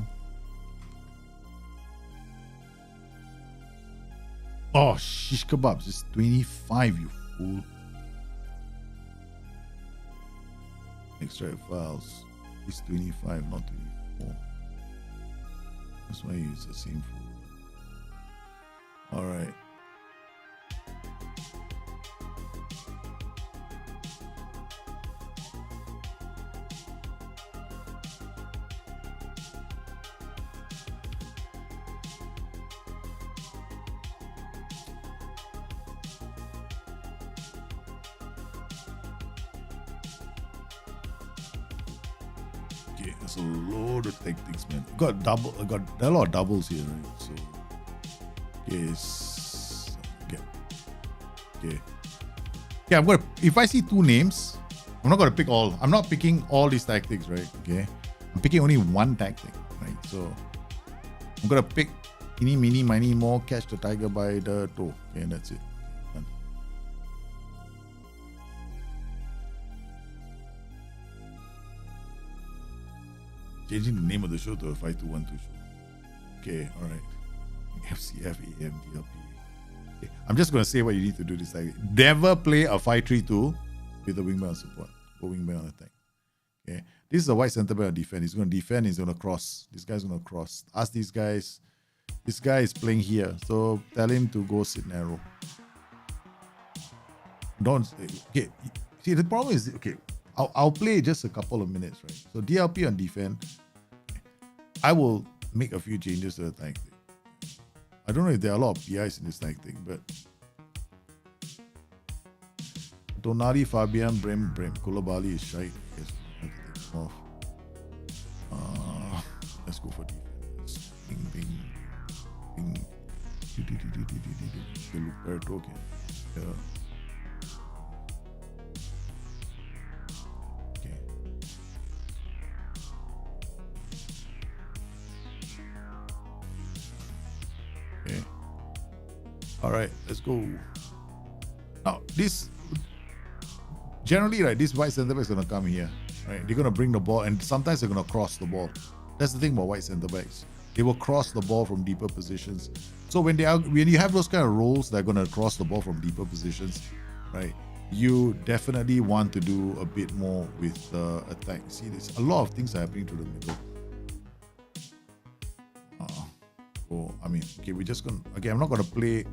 Oh, shish kebabs. It's 25, you fool. Extract files. It's 25, not 24. That's why I use the same folder. All right. Okay, there's a load of tactics, man. I got a lot of doubles here, right? So yes. Okay. Yeah, I'm gonna, if I see two names, I'm not gonna pick all. I'm not picking all these tactics, right? Okay. I'm picking only one tactic, right? So I'm gonna pick any, mini, miny, more, catch the tiger by the toe. Okay, and that's it. Done. Changing the name of the show to a 5212 show. Okay, alright. FCF, AM, DLP. Okay. I'm just going to say what you need to do this time. Never play a 5-3-2 with a wingman on support or wingman on attack. Okay. This is a white center back on defense. He's going to defend, he's going to cross. This guy's going to cross. Ask these guys. This guy is playing here. So tell him to go sit narrow. Don't. Okay. See, the problem is, okay, I'll play just a couple of minutes, right? So DLP on defense. I will make a few changes to the tactic. I don't know if there are a lot of PIs in this tactic, but Donati, Fabian, Brem, Koulibaly is shite. Yes, I have to take him off. Let's go for defense. Bing. Luperto, okay. Yeah. Okay. All right, let's go. Now, this generally, right, this white center back is gonna come here, right? They're gonna bring the ball, and sometimes they're gonna cross the ball. That's the thing about white center backs. They will cross the ball from deeper positions. So when you have those kind of roles that are gonna cross the ball from deeper positions, right? You definitely want to do a bit more with attack. See, there's a lot of things are happening to the middle. So I mean, okay, we're just gonna, okay, I'm not gonna play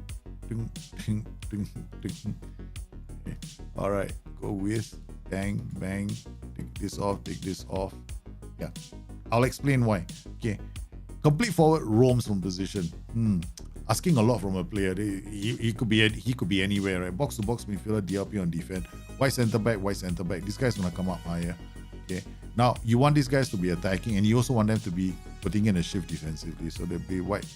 ding. Okay. All right, go with bang, take this off. Yeah, I'll explain why. Okay, complete forward roams from position. Asking a lot from a player. He could be anywhere, right? Box to box midfielder, DLP on defense. White center back. This guy's gonna come up higher. Okay. Now you want these guys to be attacking, and you also want them to be putting in a shift defensively, so they'll be white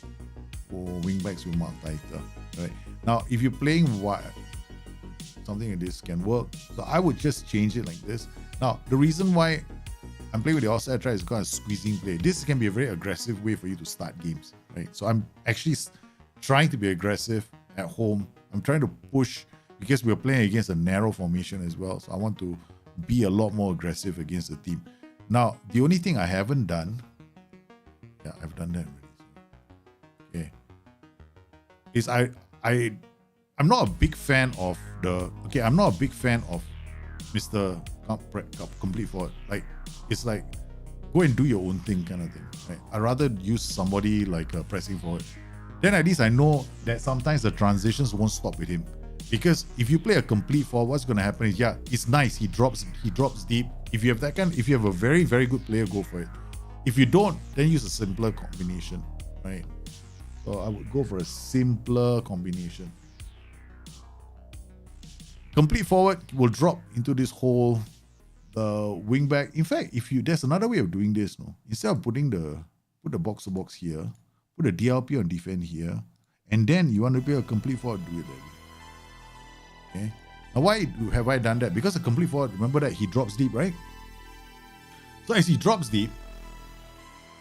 or wing backs will mark tighter. Right. Now if you're playing wide, something like this can work. So I would just change it like this. Now the reason why I'm playing with the outside try is kind of squeezing play. This can be a very aggressive way for you to start games, right? So I'm actually trying to be aggressive at home. I'm trying to push because we're playing against a narrow formation as well. So I want to be a lot more aggressive against the team. Now, the only thing I haven't done, yeah, I've done that already. Okay, is I'm not a big fan of I'm not a big fan of Mr. Complete Forward. Like, it's like, go and do your own thing kind of thing, right? I'd rather use somebody like pressing forward. Then at least I know that sometimes the transitions won't stop with him. Because if you play a complete forward, what's going to happen is, yeah, it's nice. He drops deep. If you have that kind, if you have a very, very good player, go for it. If you don't, then use a simpler combination, right? So I would go for a simpler combination. Complete forward will drop into this hole. The wing back. In fact, there's another way of doing this. No, instead of put the box to box here, put a DLP on defend here, and then you want to be a complete forward, do it that way. Okay. Now, why have I done that? Because a complete forward, remember that he drops deep, right? So as he drops deep,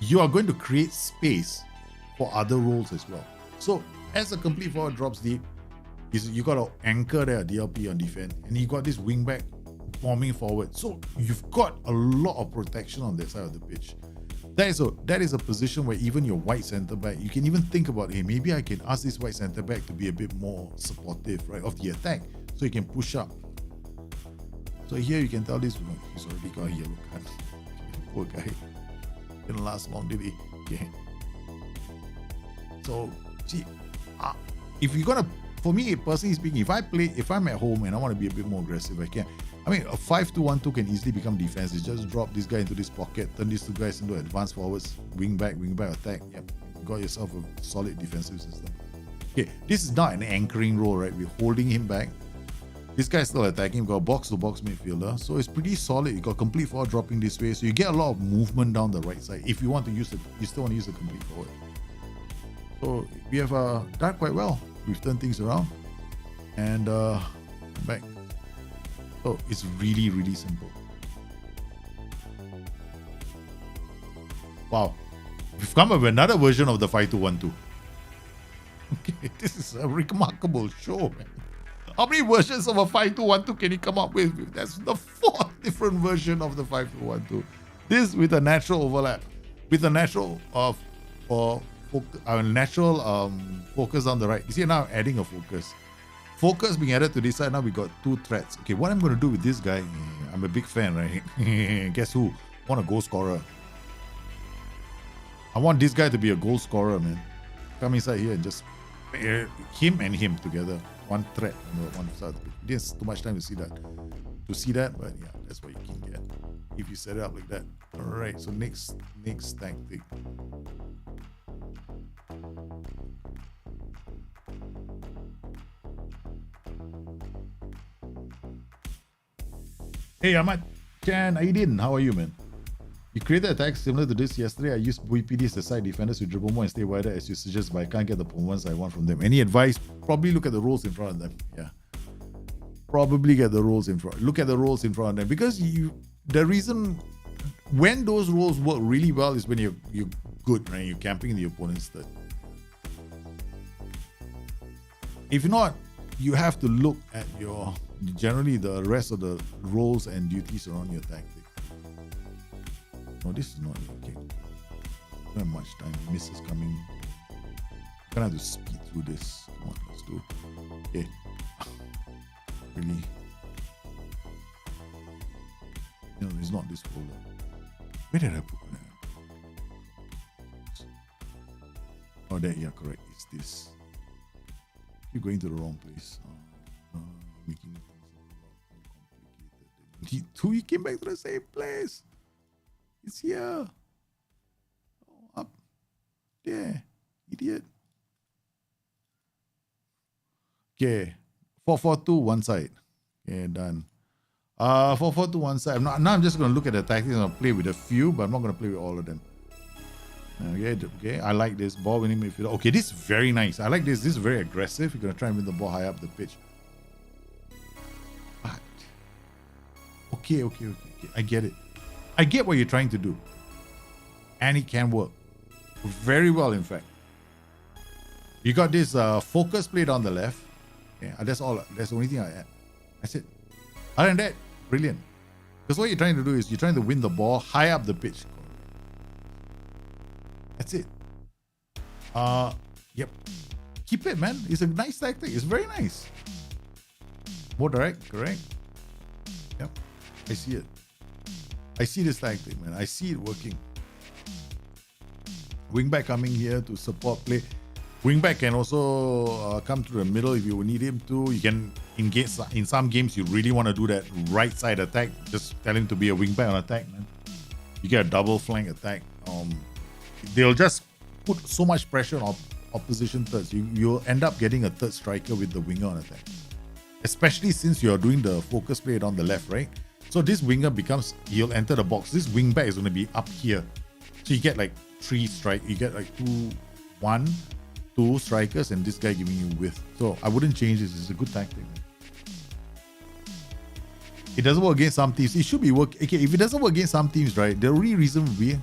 you are going to create space for other roles as well. So as a complete forward drops deep, you got to anchor there, DLP on defense, and you got this wing back bombing forward. So you've got a lot of protection on that side of the pitch. That is a position where even your white centre back, you can even think about, hey, maybe I can ask this white centre back to be a bit more supportive, right, of the attack, so he can push up. So here you can tell this, he's already got a yellow card. Poor guy. Didn't last long, did he? Okay. So, see, if you're gonna, for me personally speaking, if I'm at home and I want to be a bit more aggressive, I can. I mean, a 5-2-1-2 can easily become defense. It's just drop this guy into this pocket, turn these two guys into advanced forwards, wing back attack. Yep, you got yourself a solid defensive system. Okay, this is not an anchoring role, right? We're holding him back. This guy's still attacking. We've got a box-to-box midfielder, so it's pretty solid. You got complete forward dropping this way, so you get a lot of movement down the right side. If you want to use it, you still want to use the complete forward. So we have done quite well. We've turned things around, and back. So it's really, really simple. Wow, we've come up with another version of the 5-2-1-2. Okay, this is a remarkable show, man. How many versions of a 5-2-1-2 can you come up with? That's the 4th different version of the 5-2-1-2. This with a natural overlap, with a natural focus on the right. You see, now I'm adding a focus. Focus being added to this side. Now we got 2 threats. Okay, what I'm going to do with this guy, I'm a big fan, right? Guess who? I want a goal scorer. I want this guy to be a goal scorer, man. Come inside here and just pair him and him together. One threat on one side. There's too much time to see that, but yeah, that's what you can get if you set it up like that. All right, so next tactic. Hey Ahmad, Chan Aidin, how are you, man? You created attacks similar to this yesterday. I used VPDs to side defenders to dribble more and stay wider as you suggest, but I can't get the performance I want from them. Any advice? Probably look at the roles in front of them. Yeah. Probably get the roles in front. Look at the roles in front of them, because the reason when those roles work really well is when you're good, right? You're camping in the opponent's third. If not, you have to look at generally the rest of the roles and duties around your tactic. No, this is not okay. Don't have much time. Miss is coming. I'm gonna have to speed through this. Come on, let's do. Okay. Really? No, it's not this folder. Where did I put that? Oh, there. Yeah, correct. It's this. You're going to the wrong place. Making things complicated. He came back to the same place. It's here. Oh, up there. Idiot. Okay. 4-4-2, one side. Okay, done. 4-4-2, one side. Now I'm just going to look at the tactics and play with a few, but I'm not going to play with all of them. Okay. I like this. Ball winning midfielder. Okay, this is very nice. I like this. This is very aggressive. You're going to try and win the ball high up the pitch. But, okay. I get it. I get what you're trying to do. And it can work. Very well, in fact. You got this focus plate on the left. Yeah, that's all. That's the only thing I add. That's it. Other than that, brilliant. Because what you're trying to do is you're trying to win the ball high up the pitch. That's it. Yep. Keep it, man. It's a nice tactic. It's very nice. More direct, correct? Yep. I see it. I see this tactic, man. I see it working. Wingback coming here to support play. Wingback can also come to the middle if you need him to. You can engage in some games. You really want to do that right side attack. Just tell him to be a wingback on attack, man. You get a double flank attack. They'll just put so much pressure on opposition thirds. You'll end up getting a third striker with the winger on attack. especially since you're doing the focus play on the left, right? So this winger becomes, he'll enter the box. This wing back is going to be up here. So you get like 3 strike. You get like 2 strikers and this guy giving you width. So I wouldn't change this. It's a good tactic. It doesn't work against some teams. It should be work. Okay, if it doesn't work against some teams, right? The only reason would be,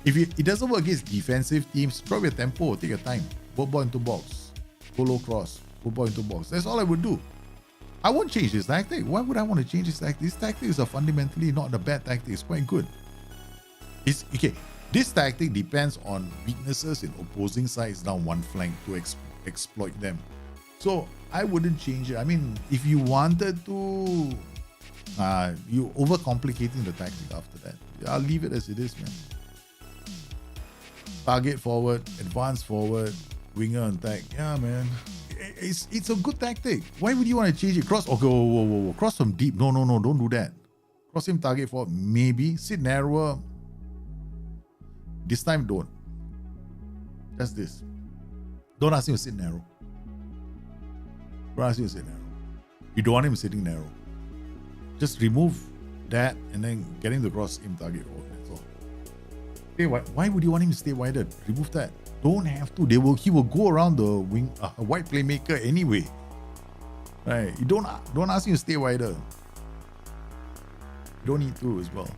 if it doesn't work against defensive teams, drop your tempo, take your time. Put ball into box. Go low cross. Put ball into box. That's all I would do. I won't change this tactic. Why would I want to change this tactic? This tactic is fundamentally not a bad tactic. It's quite good. It's okay. This tactic depends on weaknesses in opposing sides down one flank to exploit them. So I wouldn't change it. I mean, if you wanted to, you overcomplicating the tactic after that. I'll leave it as it is, man. Target forward, advance forward, winger attack. Yeah, man. It's a good tactic. Why would you want to change it? Cross, okay, whoa. Cross from deep. No, don't do that. Cross him target forward, maybe. Sit narrower. This time, don't. Just this. Don't ask him to sit narrow. Don't ask him to sit narrow. You don't want him sitting narrow. Just remove that and then getting the cross him target forward. That's all. Okay, why would you want him to stay wider? Remove that. Don't have to. He will go around the wing, wide playmaker anyway. Right? You don't ask him to stay wider. You don't need to as well.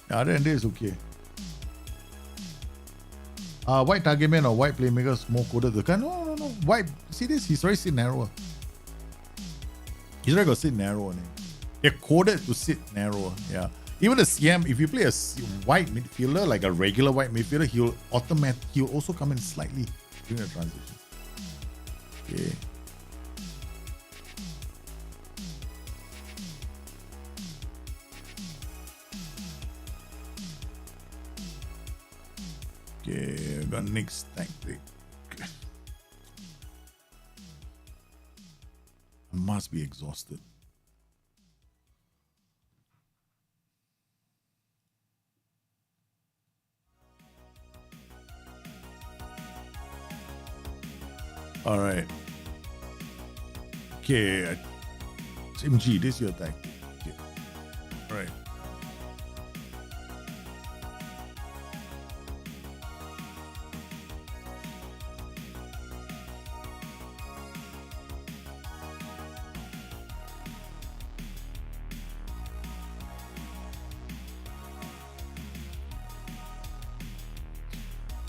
Other than this, okay. White target man or white playmakers more coded the kind. No. White. See this? He's already sit narrower. He's already got sit narrow on him. They're coded to sit narrower. Yeah. Even the CM, if you play a white midfielder, like a regular white midfielder, he'll also come in slightly during the transition. Okay. Okay, got next tactic. I must be exhausted. All right. Okay. MG, this is your tactic. Okay. All right.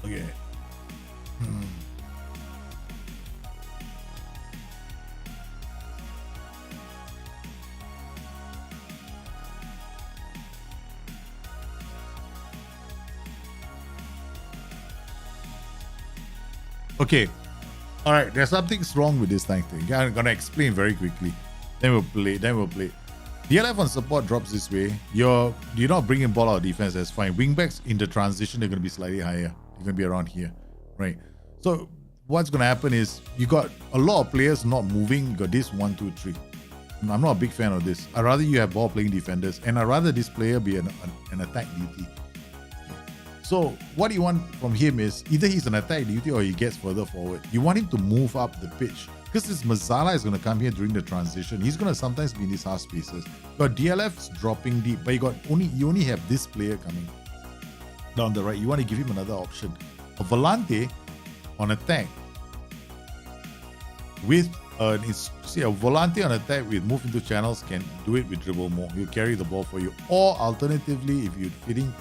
Okay. Okay. All right. There's something wrong with this tactic. I'm gonna explain very quickly. Then we'll play. DLF on support drops this way. You're not bringing ball out of defense. That's fine. Wingbacks in the transition, they're gonna be slightly higher. They're gonna be around here, right? So what's gonna happen is you got a lot of players not moving. You got this 1, 2, 3. I'm not a big fan of this. I'd rather you have ball playing defenders, and I'd rather this player be an attack duty. So what you want from him is either he's an attack duty or he gets further forward. You want him to move up the pitch because this Masala is going to come here during the transition. He's going to sometimes be in these half spaces. But DLF's dropping deep, but you only have this player coming down the right. You want to give him another option. A Volante on attack with a Volante on attack with move into channels can do it with dribble more. He'll carry the ball for you. Or alternatively, if you're feeling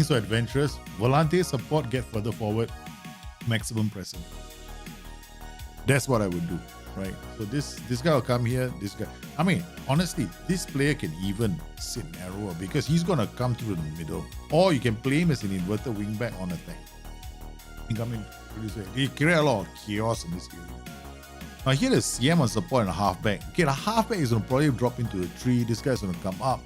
so adventurous, Volante support, get further forward, maximum pressing. That's what I would do, right? So this guy will come here, this guy. I mean, honestly, this player can even sit narrower because he's going to come through the middle. Or you can play him as an inverted wingback on attack. He come in this way. He create a lot of chaos in this game. Now here the CM on support and a halfback. Okay, the halfback is going to probably drop into the tree. This guy's going to come up.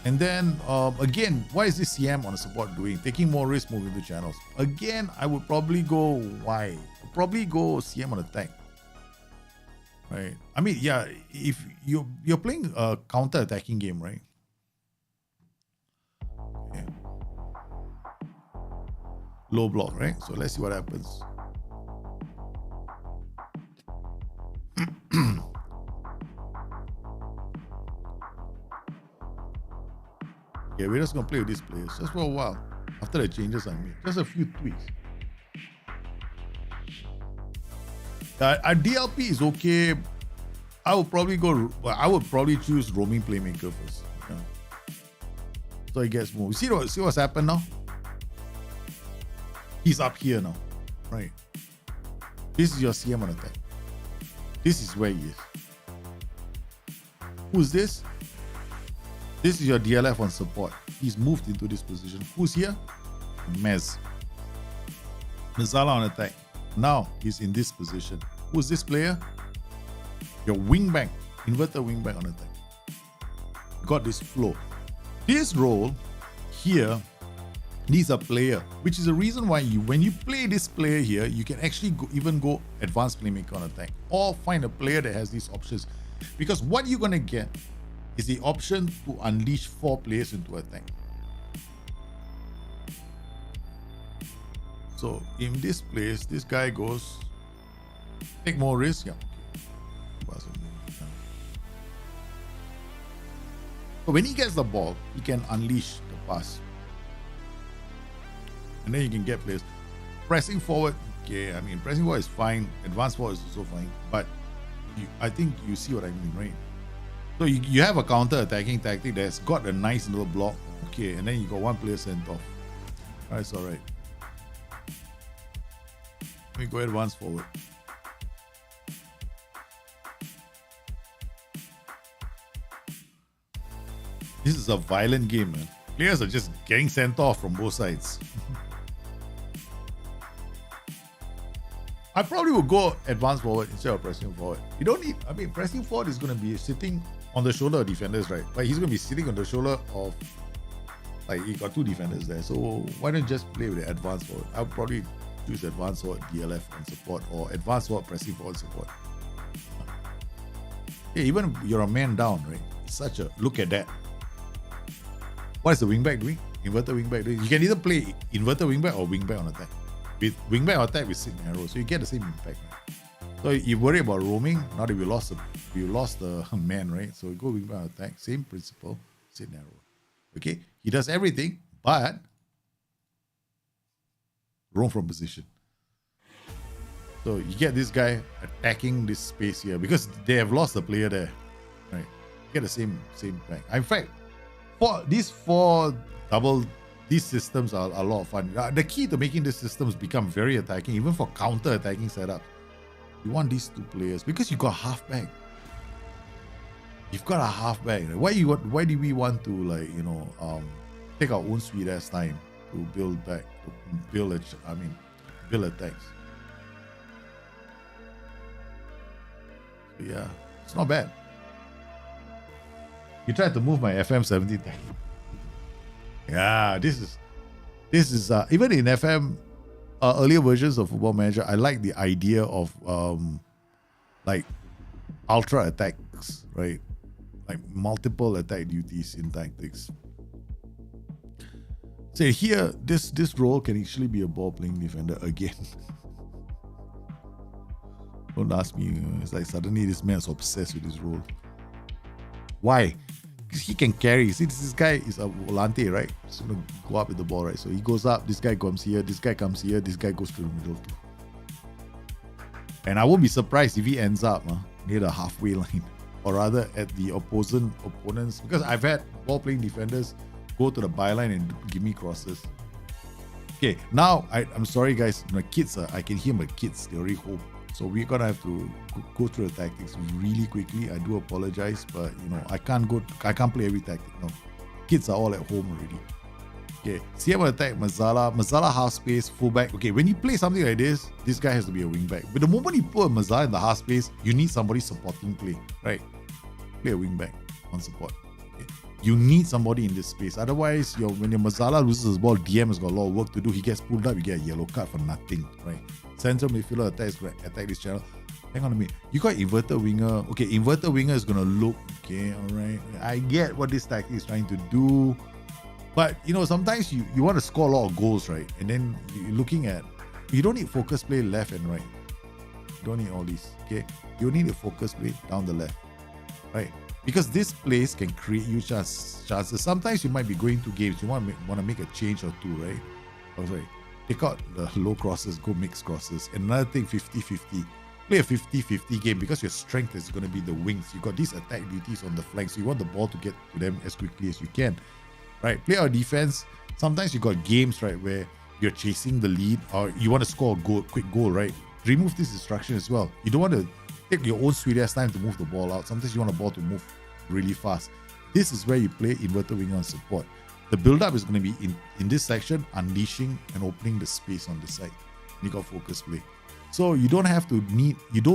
And then, again, what is this CM on the support doing? Taking more risk, moving to channels. Again, I would probably go why? Probably go CM on attack. Right? I mean, yeah, if you're playing a counter-attacking game, right? Yeah. low block, right? So let's see what happens. Okay, we're just gonna play with these players just for a while. After the changes I made, just a few tweaks. Our DLP is okay. I would probably choose roaming playmaker first. Yeah. So he gets more. See what's happened now? He's up here now, right? This is your CM on attack. This is where he is. Who's this? This is your DLF on support. He's moved into this position. Who's here? Masala on attack. Now he's in this position. Who's this player? Your wingback, inverted wingback on attack. Got this flow. This role here needs a player, which is the reason why when you play this player here, you can actually even go advanced playmaker on attack or find a player that has these options. Because what you're gonna get is the option to unleash 4 players into attack. So in this place, this guy goes, take more risk. Yeah. So when he gets the ball, he can unleash the pass. And then you can get players. Pressing forward, okay, I mean, pressing forward is fine. Advanced forward is also fine. But I think you see what I mean, right? So you have a counter-attacking tactic that's got a nice little block. Okay, and then you got one player sent off. That's all right. Let me go advance forward. This is a violent game, man. Players are just getting sent off from both sides. I probably would go advance forward instead of pressing forward. You don't need, I mean, pressing forward is going to be sitting on the shoulder of defenders, right? Like he's going to be sitting on the shoulder of, like he got 2 defenders there. So why don't you just play with the advance forward? I would probably choose advance forward DLF on support or advance forward pressing forward support. Yeah, even if you're a man down, right? It's such a, look at that. What is the wingback doing? Inverted wingback doing? You can either play inverted wingback or wingback on attack. With wingback or attack with sit and arrow, so you get the same impact. Right? So you worry about roaming. Now that we lost the man, right? So we go wingback on attack, same principle, sit and arrow. Okay, he does everything, but roam from position. So you get this guy attacking this space here because they have lost the player there, right? You get the same impact. In fact, for these 4 double. These systems are a lot of fun. The key to making these systems become very attacking, even for counter-attacking setups, you want these 2 players because you got halfback. You've got a halfback. Why do we want to take our own sweet ass time to build back, build attacks? So yeah, it's not bad. You tried to move my FM70 tank. Yeah, this is even in FM earlier versions of Football Manager, I like the idea of like ultra attacks, right? Like multiple attack duties in tactics. Say here, this role can actually be a ball playing defender again. Don't ask me. It's like suddenly this man's obsessed with this role. Why? Because he can carry. See, this guy is a volante, right? He's gonna go up with the ball, right? So he goes up, this guy comes here, this guy comes here, this guy goes to the middle too. And I won't be surprised if he ends up near the halfway line, or rather at the opponents, because I've had ball-playing defenders go to the byline and give me crosses. Okay, now I'm sorry guys, my kids I can hear my kids, they're already home. So we're gonna have to go through the tactics really quickly. I do apologize, but I can't play every tactic. No, kids are all at home already. Okay, CM attack Masala half space, fullback. Okay, when you play something like this guy has to be a wingback. But the moment you put a Masala in the half space, you need somebody supporting play, right? Play a wingback on support. Okay. You need somebody in this space. Otherwise, when your Masala loses his ball, DM has got a lot of work to do. He gets pulled up, you get a yellow card for nothing, right? Central midfielder attack this channel. Hang on a minute. You got inverted winger. Okay, inverted winger is gonna look. Okay, alright. I get what this tactic is trying to do. But sometimes you want to score a lot of goals, right? And then you're looking at, you don't need focus play left and right. You don't need all these, okay? You need a focus play down the left, right? Because this plays can create you chances. Sometimes you might be going to games, you want to make a change or two, right? Oh, sorry. Take out the low crosses, go mix crosses. And another thing, 50-50. Play a 50-50 game because your strength is going to be the wings. You got these attack duties on the flanks, so you want the ball to get to them as quickly as you can, right? Play our defense. Sometimes you got games, right, where you're chasing the lead or you want to score a quick goal, right? Remove this distraction as well. You don't want to take your own sweet ass time to move the ball out. Sometimes you want the ball to move really fast. This is where you play inverted winger on support. The build-up is going to be in this section, unleashing and opening the space on the side. You got focus play. So you don't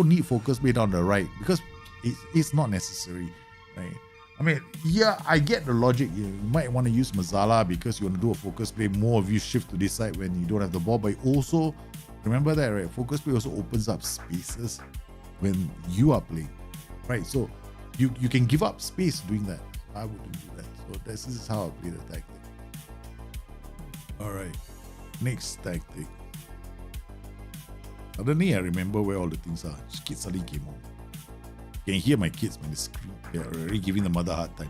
need focus play down the right because it's not necessary, right? I mean, yeah, I get the logic. You might want to use Masala because you want to do a focus play. More of you shift to this side when you don't have the ball. But also, remember that, right? Focus play also opens up spaces when you are playing, right? So you can give up space doing that. I wouldn't do that. So this is how I play the tactic. All right, next tactic. Suddenly I remember where all the things are. Kids suddenly came home. You can hear my kids when they scream. They're already giving the mother a hard time.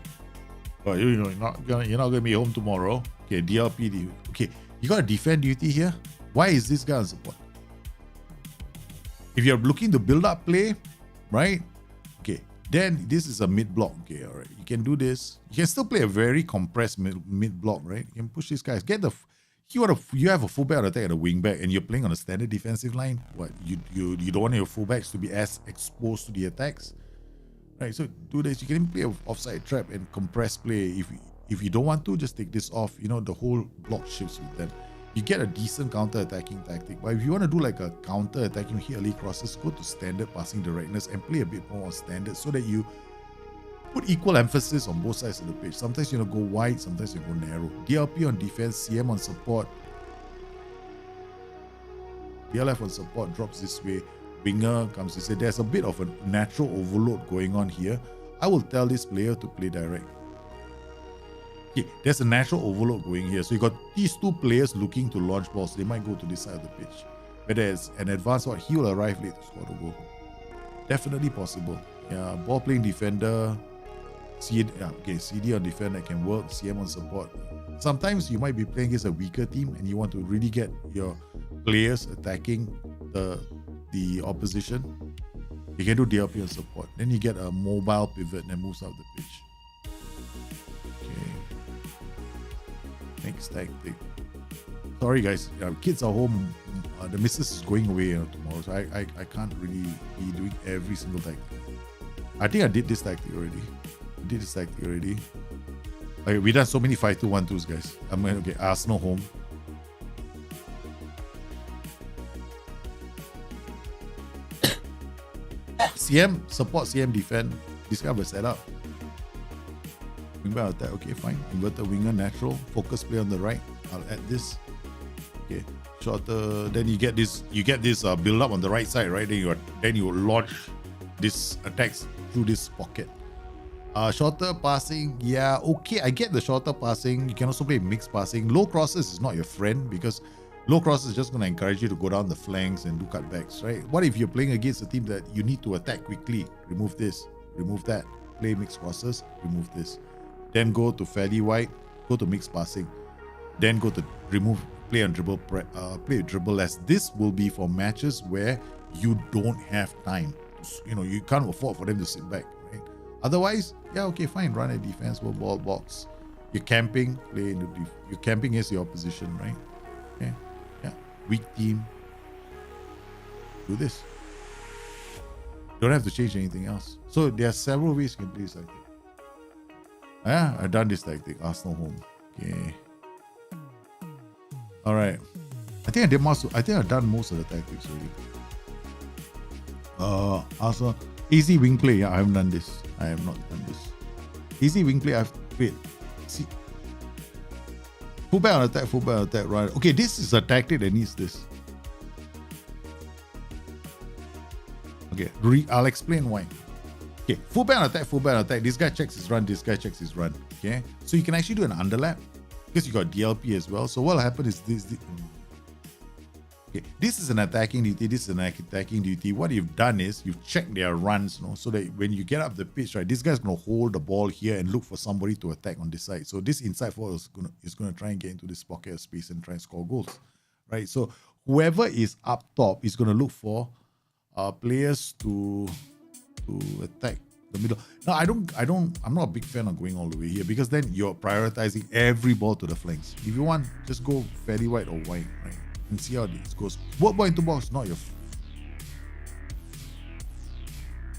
Oh, you're not gonna be home tomorrow. Okay, DLP. Okay, you got a defend duty here. Why is this guy on support? If you're looking to build up play, right? Okay, then this is a mid block. Okay, all right. You can do this. You can still play a very compressed mid block, right? You can push these guys. You have a fullback on attack and a wingback, and you're playing on a standard defensive line. What you don't want your fullbacks to be as exposed to the attacks, right? So do this. You can even play an offside trap and compress play. If you don't want to, just take this off. The whole block shifts with them. You get a decent counter-attacking tactic. But if you want to do like a counter-attacking hit early crosses, go to standard passing directness and play a bit more on standard so that you put equal emphasis on both sides of the pitch. Sometimes you go wide, sometimes you go narrow. DLP on defense, CM on support. DLF on support drops this way. Winger comes this way. There's a bit of a natural overload going on here. I will tell this player to play direct. Okay, there's a natural overload going here. So you got these two players looking to launch balls. They might go to this side of the pitch. Where there's an advanced one, he will arrive late to score the goal. Definitely possible. Yeah, ball playing defender. CD on defender can work. CM on support. Sometimes you might be playing against a weaker team and you want to really get your players attacking the opposition. You can do DLP on support. Then you get a mobile pivot that moves out the pitch. Next tactic. Sorry guys, kids are home. The missus is going away tomorrow, so I can't really be doing every single tactic. I think I did this tactic already. Okay, we done so many 5-2-1-2s, guys. Okay, Arsenal home. CM support, CM defend. This guy will set up. Wingback attack, okay, fine. Inverted winger, natural. Focus play on the right. I'll add this. Okay, shorter. Then you get this build up on the right side, right? Then you launch this attacks through this pocket. Shorter passing, yeah, okay. I get the shorter passing. You can also play mixed passing. Low crosses is not your friend because low crosses is just going to encourage you to go down the flanks and do cutbacks, right? What if you're playing against a team that you need to attack quickly? Remove this, remove that. Play mixed crosses, remove this. Then go to fairly wide, go to mixed passing. Then go to play on dribble, play dribble less. This will be for matches where you don't have time. You can't afford for them to sit back, right? Otherwise, yeah, okay, fine. Run a defensible ball box. You're camping, play in the you're camping as the opposition, right? Okay, yeah. Weak team. Do this. Don't have to change anything else. So there are several ways you can play this tactic. Yeah, I've done this tactic. Arsenal home. Okay. All right. I think I've done most of the tactics already. Arsenal easy wing play. Yeah, I haven't done this. I have not done this. Easy wing play. I've played. See, fullback on attack, right? Okay, this is a tactic that needs this. Okay, I'll explain why. Okay, fullback on attack. This guy checks his run. Okay, so you can actually do an underlap. because you got DLP as well. So what will happen is this. Okay, this is an attacking duty, this is an attacking duty. What you've done is you've checked their runs, so that when you get up the pitch, right, this guy's gonna hold the ball here and look for somebody to attack on this side. So this inside forward is gonna try and get into this pocket of space and try and score goals, right? So whoever is up top is gonna look for players to attack the middle. Now I'm not a big fan of going all the way here, because then you're prioritizing every ball to the flanks. If you want, just go fairly wide or wide, right? And see how this goes. Work ball into box, not your.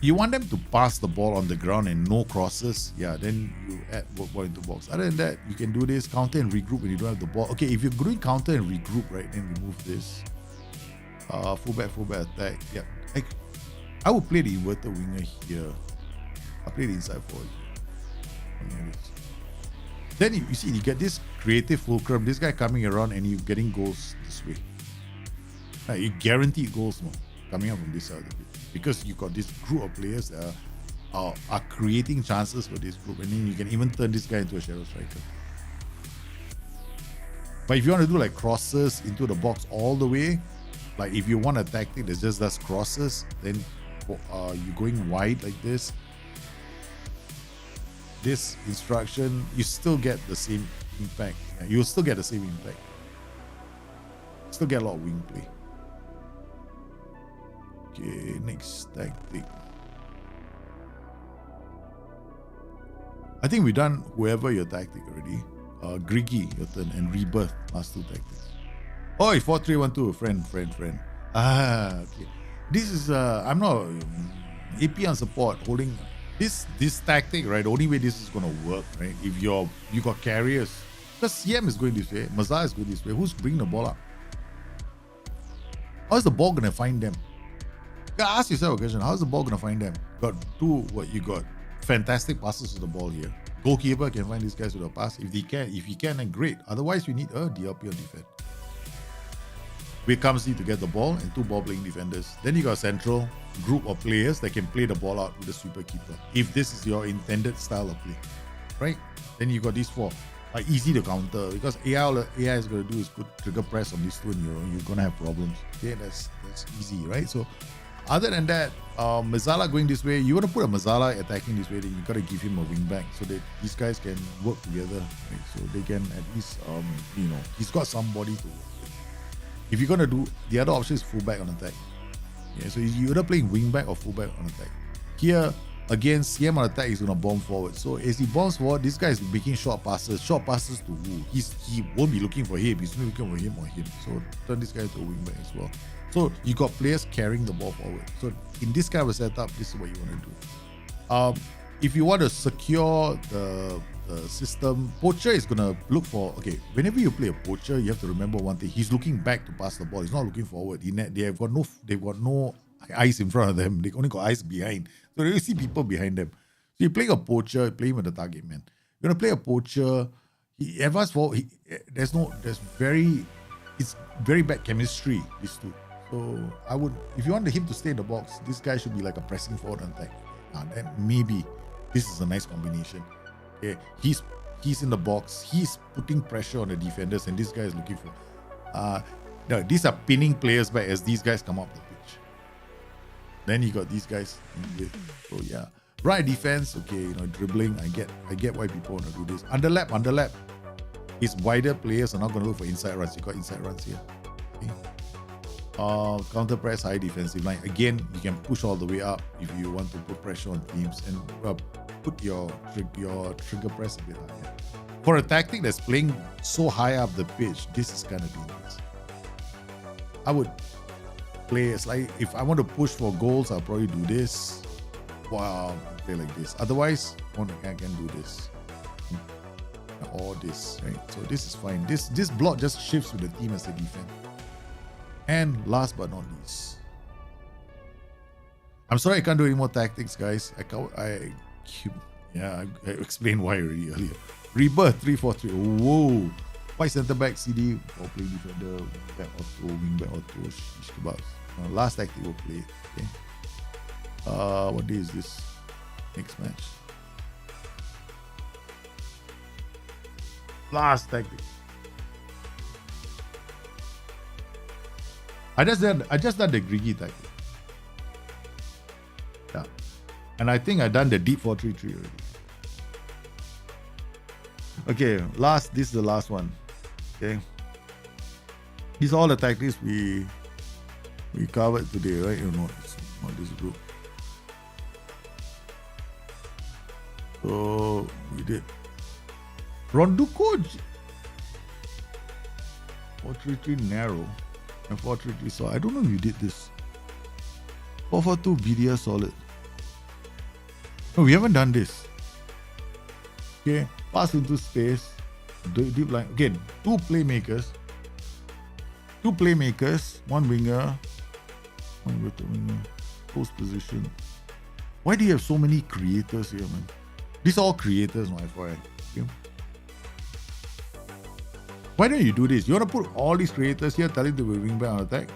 You want them to pass the ball on the ground and no crosses. Yeah, then you add work ball into box. Other than that, you can do this counter and regroup when you don't have the ball. Okay, if you're doing counter and regroup, right, then remove this. Fullback attack. Yeah, I would play the inverted winger here. I play the inside forward. Then you see, you get this creative fulcrum, this guy coming around and you getting goals this way. You guaranteed goals coming up from this side of the pitch, because you got this group of players that are creating chances for this group, and then you can even turn this guy into a shadow striker. But if you want to do like crosses into the box all the way, like if you want a tactic that just does crosses, then you're going wide like this. This instruction, you still get the same impact. You'll still get the same impact. Still get a lot of wing play. Okay, next tactic. I think we've done whoever your tactic already. Griggy, your turn, and Rebirth, last two tactics. Oh, 4-3-1-2, friend. Okay. This is, I'm not AP on support, holding this tactic, right? The only way this is gonna work, right? If you got carriers, because CM is going this way, Masala is going this way. Who's bringing the ball up? How's the ball gonna find them? You gotta ask yourself a question. How's the ball gonna find them? You got fantastic passes to the ball here. Goalkeeper can find these guys with a pass. If he can, then great. Otherwise, you need a DLP on defense. Where comes he to get the ball and two ball playing defenders. Then you got a central group of players that can play the ball out with the sweeper keeper. If this is your intended style of play, right? Then you got these four. Easy to counter, because AI is going to do is put trigger press on this two, and you're going to have problems. Okay, that's easy, right? So other than that, Masala going this way, you want to put a Masala attacking this way, then you got to give him a wing back so that these guys can work together, right? So they can at least, he's got somebody to work with. If you're going to do, the other option is fullback on attack. Yeah, so you're either playing wing back or fullback on attack. Here, again, CM on attack is going to bomb forward. So as he bombs forward, this guy is making short passes to who? He won't be looking for him. He's not looking for him or him. So turn this guy to a wing back as well. So you got players carrying the ball forward. So in this kind of a setup, this is what you want to do. If you want to secure the system, Poacher is going to look for, okay, whenever you play a Poacher, you have to remember one thing. He's looking back to pass the ball. He's not looking forward. They've got no eyes in front of them. They only got eyes behind. So you see people behind them. So you're playing a Poacher, playing with the target man. You're going to play a Poacher. It's very bad chemistry, these two. So if you want him to stay in the box, this guy should be like a pressing forward on attack. Then maybe this is a nice combination. Okay, he's in the box, he's putting pressure on the defenders, and this guy is looking for. These are pinning players back as these guys come up the pitch. Then you got these guys in with. So yeah, right defense. Okay, dribbling. I get why people want to do this. Underlap. His wider players are not going to look for inside runs. You got inside runs here. Okay. Counter press, high defensive line. Again, you can push all the way up if you want to put pressure on teams, and put your trigger press a bit higher. For a tactic that's playing so high up the pitch, this is kind of dangerous. I would play if I want to push for goals, I'll probably do this. Play like this. Otherwise, I can do this or this, right? So this is fine. This block just shifts with the team as a defense. And last but not least, I'm sorry I can't do any more tactics, guys. I explained why already earlier. Rebirth 3-4-3. Whoa. 5 centre back CD or play defender, back auto, wing back auto, shish kebabs. Last tactic we'll play. Okay. What day is this? Next match. Last tactic. I just done the Griggy tactic. Yeah. And I think I done the deep 4-3-3 already. Okay, this is the last one. Okay. These are all the tactics we covered today, right? You know, it's not this group. So we did Ronduko 4-3-3 narrow and 4-3-3 so I don't know if you did this. 4-4-2 BDS solid. No, we haven't done this. Okay, pass into space, deep line. Again, two playmakers, one winger, post position. Why do you have so many creators here, man? These are all creators, my friend. Okay? Why don't you do this? You want to put all these creators here, tell him to be wing back on attack?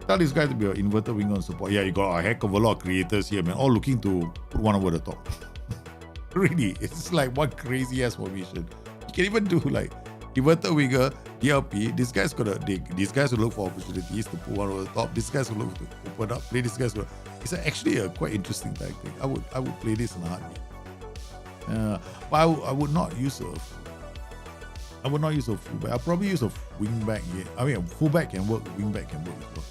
Tell this guy to be an inverted winger on support. Yeah, you got a heck of a lot of creators here, man. All looking to put one over the top. Really, it's like one crazy ass formation. You can even do like inverted winger, DLP. These guys will look for opportunities to put one over the top. These guys will look to open up, play. These guys will. It's actually a quite interesting tactic. I would play this in a heartbeat. But I would not use a fullback. I'll probably use a wing back here. I mean, a fullback can work, wing back can work as well.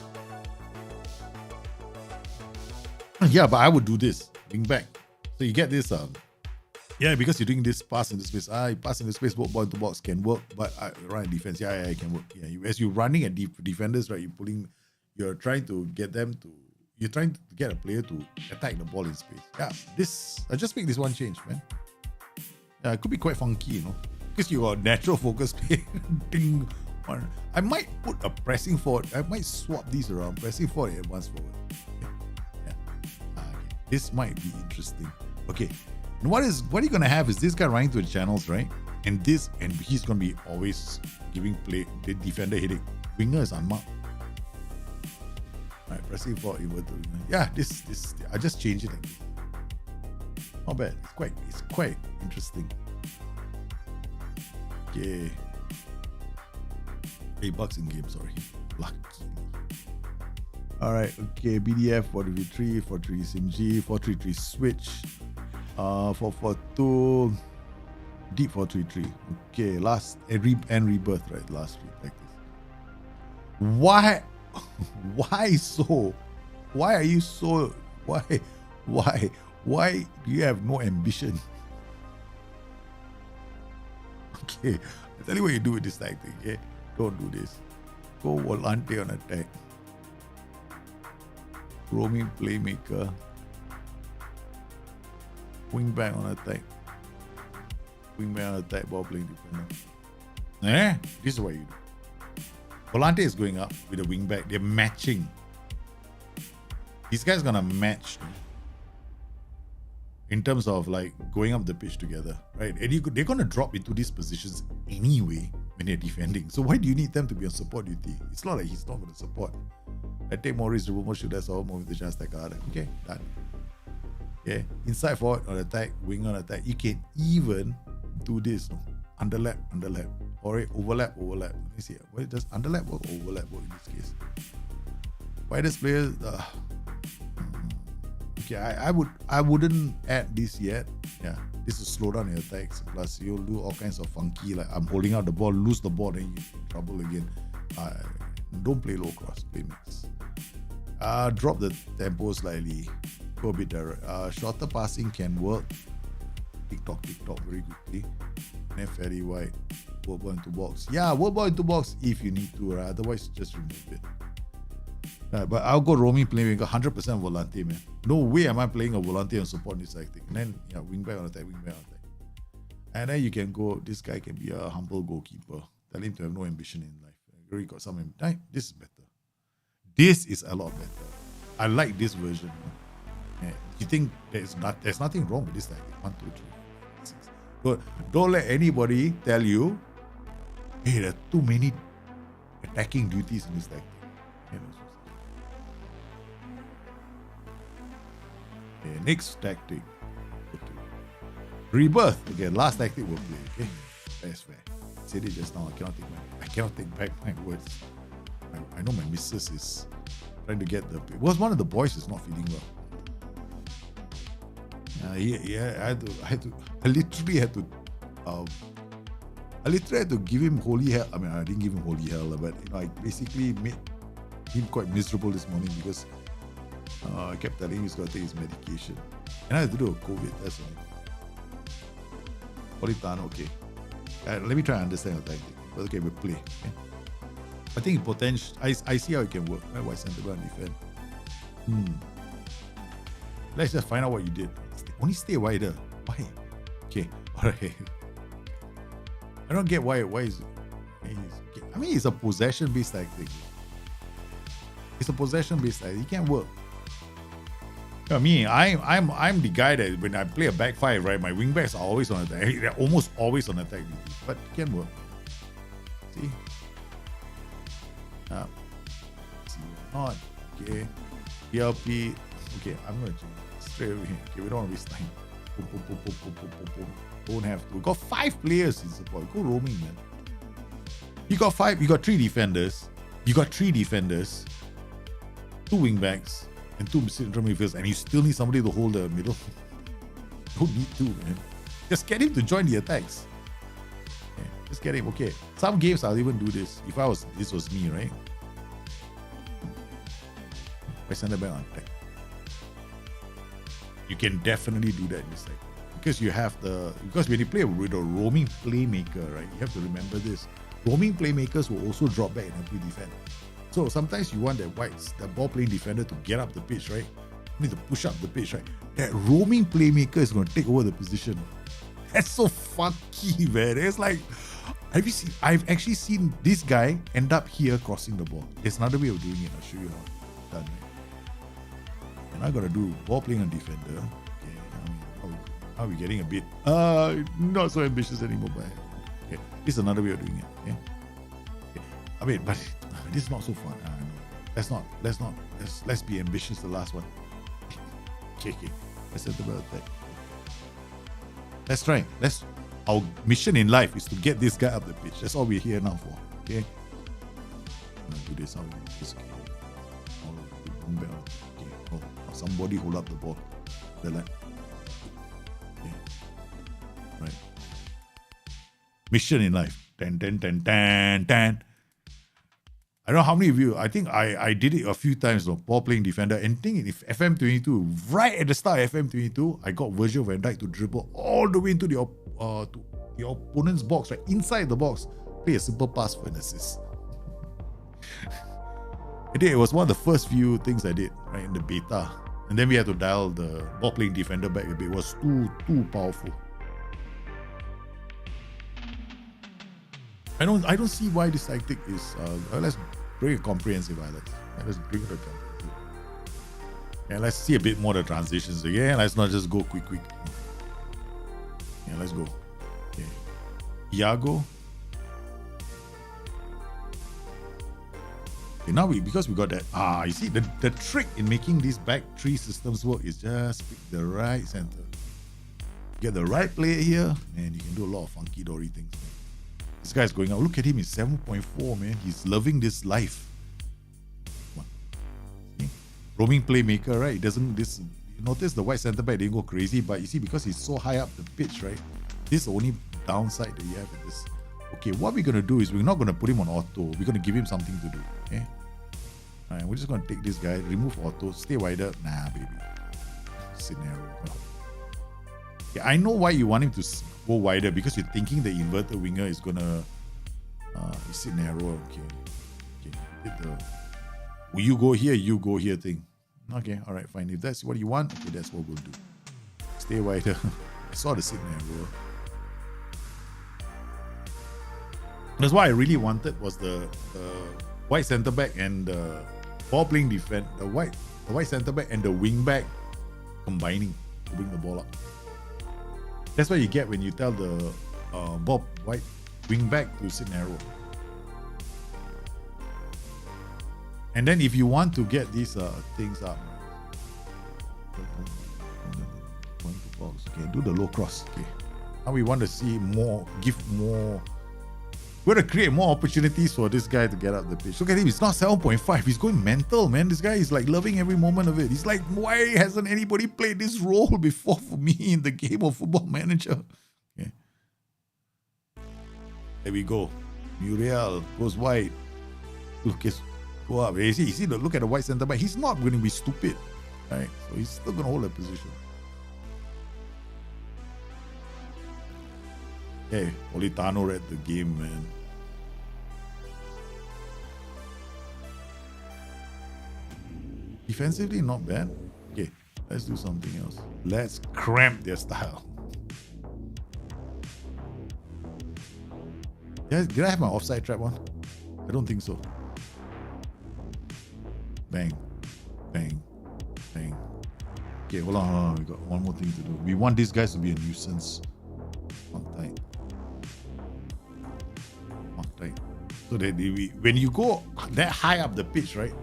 Yeah, but I would do this wing back. So you get this. Yeah, because you're doing this pass into space. Pass into space, both ball into box can work, but right defense, yeah, it can work. Yeah, as you're running at defenders, right, you're trying to get a player to attack the ball in space. Yeah, I just make this one change, man. Yeah, it could be quite funky, you know, because you got natural focus play. I might put a pressing forward. I might swap these around, pressing forward and advance forward. Yeah. Okay. This might be interesting. Okay. And what are you gonna have is this guy running to the channels, right? And he's gonna be always giving play the defender headache. Winger is unmarked. Alright, pressing forward inverted winger. Yeah, this I just changed it. Not bad. It's quite interesting. Okay. $8 in game, sorry. Lucky. Alright, okay. BDF 4-3-3, 4-3 SIMG, 4-3-3 switch. 4-4-2, deep 4-3-3. Okay, last and rebirth, right? Last week, like this. Why so? Why are you so? Why do you have no ambition? Okay, I'll tell you what you do with this tactic. Okay, don't do this. Go volante on attack. Roaming playmaker. Wing back on attack. Wing back on attack, ball playing defender. This is what you do. Volante is going up with a wing back. They're matching. These guys gonna match in terms of like going up the pitch together, right? And they're gonna drop into these positions anyway when they're defending. So why do you need them to be on support duty? It's not like he's not gonna support. I take more risks, remove more shooters, or move the chance like that. Okay, done. Okay, inside forward on attack, wing on attack. You can even do this, no? Underlap, or overlap. Let me see. Why does underlap work or overlap work in this case? Why does players? Okay, I wouldn't add this yet. Yeah, this will slow down your attacks. Plus, you'll do all kinds of funky, like I'm holding out the ball, lose the ball, then you're in trouble again. Don't play low cross, play mix. Drop the tempo slightly. Go a bit direct. Shorter passing can work. Tick tock very quickly. And then fairly wide. Work ball into box. Yeah, work ball into box if you need to. Otherwise, just remove it. But I'll go roaming playmaker, 100% volante, man. No way am I playing a volante on support this tactic. And then, yeah, wing back on attack. And then you can go, this guy can be a humble goalkeeper. Tell him to have no ambition in life. You already got some ambition. This is better. This is a lot better. I like this version. Yeah. You think there's nothing wrong with this tactic? 1, 2, 3, 6. Don't let anybody tell you, hey, there are too many attacking duties in this tactic. Okay, next tactic. Okay. Rebirth. Okay, last tactic we'll play. Okay. That's fair. I said it just now. I cannot take back my words. I know my missus is trying to get the. It was one of the boys is not feeling well. I literally had to give him holy hell. I mean, I didn't give him holy hell, but I basically made him quite miserable this morning because I kept telling him he's got to take his medication, and I had to do a COVID test on him. Politano, okay. Let me try and understand your tactic. But okay, we'll play. Okay? I think potential. I see how it can work. Right? Why center back and defend? Let's just find out what you did. Only stay wider. Why? Okay, all right. I don't get why is. I mean, it's a possession-based tactic. It's a possession-based tactic. It can't work. I mean, I'm the guy that when I play a back five, right, my wing backs are always on attack. They're almost always on attack, but it can work. See? See not. Okay. PLP. Okay, I'm gonna change straight away. Okay, we don't want to waste time. Don't have to. We got 5 players in support. Go roaming, man. You got 3 defenders. You got 3 defenders, 2 wing backs, and 2 central midfielders, and you still need somebody to hold the middle. Don't need to, man. Just get him to join the attacks. Okay, just get him. Okay. Some games I'll even do this. If this was me, right? I send it back on attack. You can definitely do that in this sector. Because when you play with a roaming playmaker, right? You have to remember this. Roaming playmakers will also drop back and help you defend. So sometimes you want that ball playing defender to get up the pitch, right? You need to push up the pitch, right? That roaming playmaker is going to take over the position. That's so funky, man. It's like, I've actually seen this guy end up here crossing the ball. There's another way of doing it. I'll show you how it's done, right? And I got to do ball playing on defender. Okay, I mean, how are we getting a bit not so ambitious anymore, but okay, this is another way of doing it. Okay? Okay. I mean, but this is not so fun. Let's be ambitious. The last one. Okay. Let's set about that. Let's try. Our mission in life is to get this guy up the pitch. That's all we're here now for. Okay. I'm gonna do this. How we do this? Okay. Oh, somebody hold up the ball. The line. Okay. Right. Mission in life. Tan. I don't know how many of you, I think I did it a few times, ball playing defender, and think if FM22, right at the start of FM22, I got Virgil van Dijk to dribble all the way into the opponent's box, right? Inside the box, play a simple pass for an assist. It was one of the first few things I did, right, in the beta. And then we had to dial the ball playing defender back a bit. It was too powerful. I don't see why this tactic is. Let's bring a comprehensive highlights. Let's bring it again. And let's see a bit more the transitions again. Let's not just go quick. Yeah, let's go. Okay. Iago. Okay, now because we got that. You see the trick in making these back 3 systems work is just pick the right center. Get the right player here, and you can do a lot of funky dory things. This guy's going out. Look at him, he's 7.4, man. He's loving this life. See? Roaming playmaker, right? You notice the white centre back didn't go crazy, but you see, because he's so high up the pitch, right? This is the only downside that you have in this. Okay, what we're gonna do is we're not gonna put him on auto. We're gonna give him something to do. Okay. Alright, we're just gonna take this guy, remove auto, stay wider. Nah, baby. Scenario. Yeah, I know why you want him to go wider, because you're thinking the inverted winger is gonna sit narrow. Okay. Will you go here thing. Okay, all right, fine. If that's what you want, okay, that's what we'll do. Stay wider. I saw the sit narrow. That's what I really wanted was the white centre back and the ball playing defense. The white centre back and the wing back combining to bring the ball up. That's what you get when you tell the white wing back to sit narrow. And then if you want to get these things up, okay, do the low cross. Okay, Now we want to see more, give more. We're going to create more opportunities for this guy to get up the pitch. Look at him, it's not 7.5. He's going mental, man. This guy is like loving every moment of it. He's like, why hasn't anybody played this role before for me in the game of Football Manager? Okay. There we go. Muriel goes wide. Lucas go up. You see, look at the white centre back. He's not going to be stupid, right? So he's still going to hold a position. Okay, Politano read the game, man. Defensively, not bad. Okay, let's do something else. Let's cramp their style. Did I have my offside trap on? I don't think so. Bang, bang, bang. Okay, hold on. We got one more thing to do. We want these guys to be a nuisance. Mark tight. Mark tight. So that when you go that high up the pitch, right?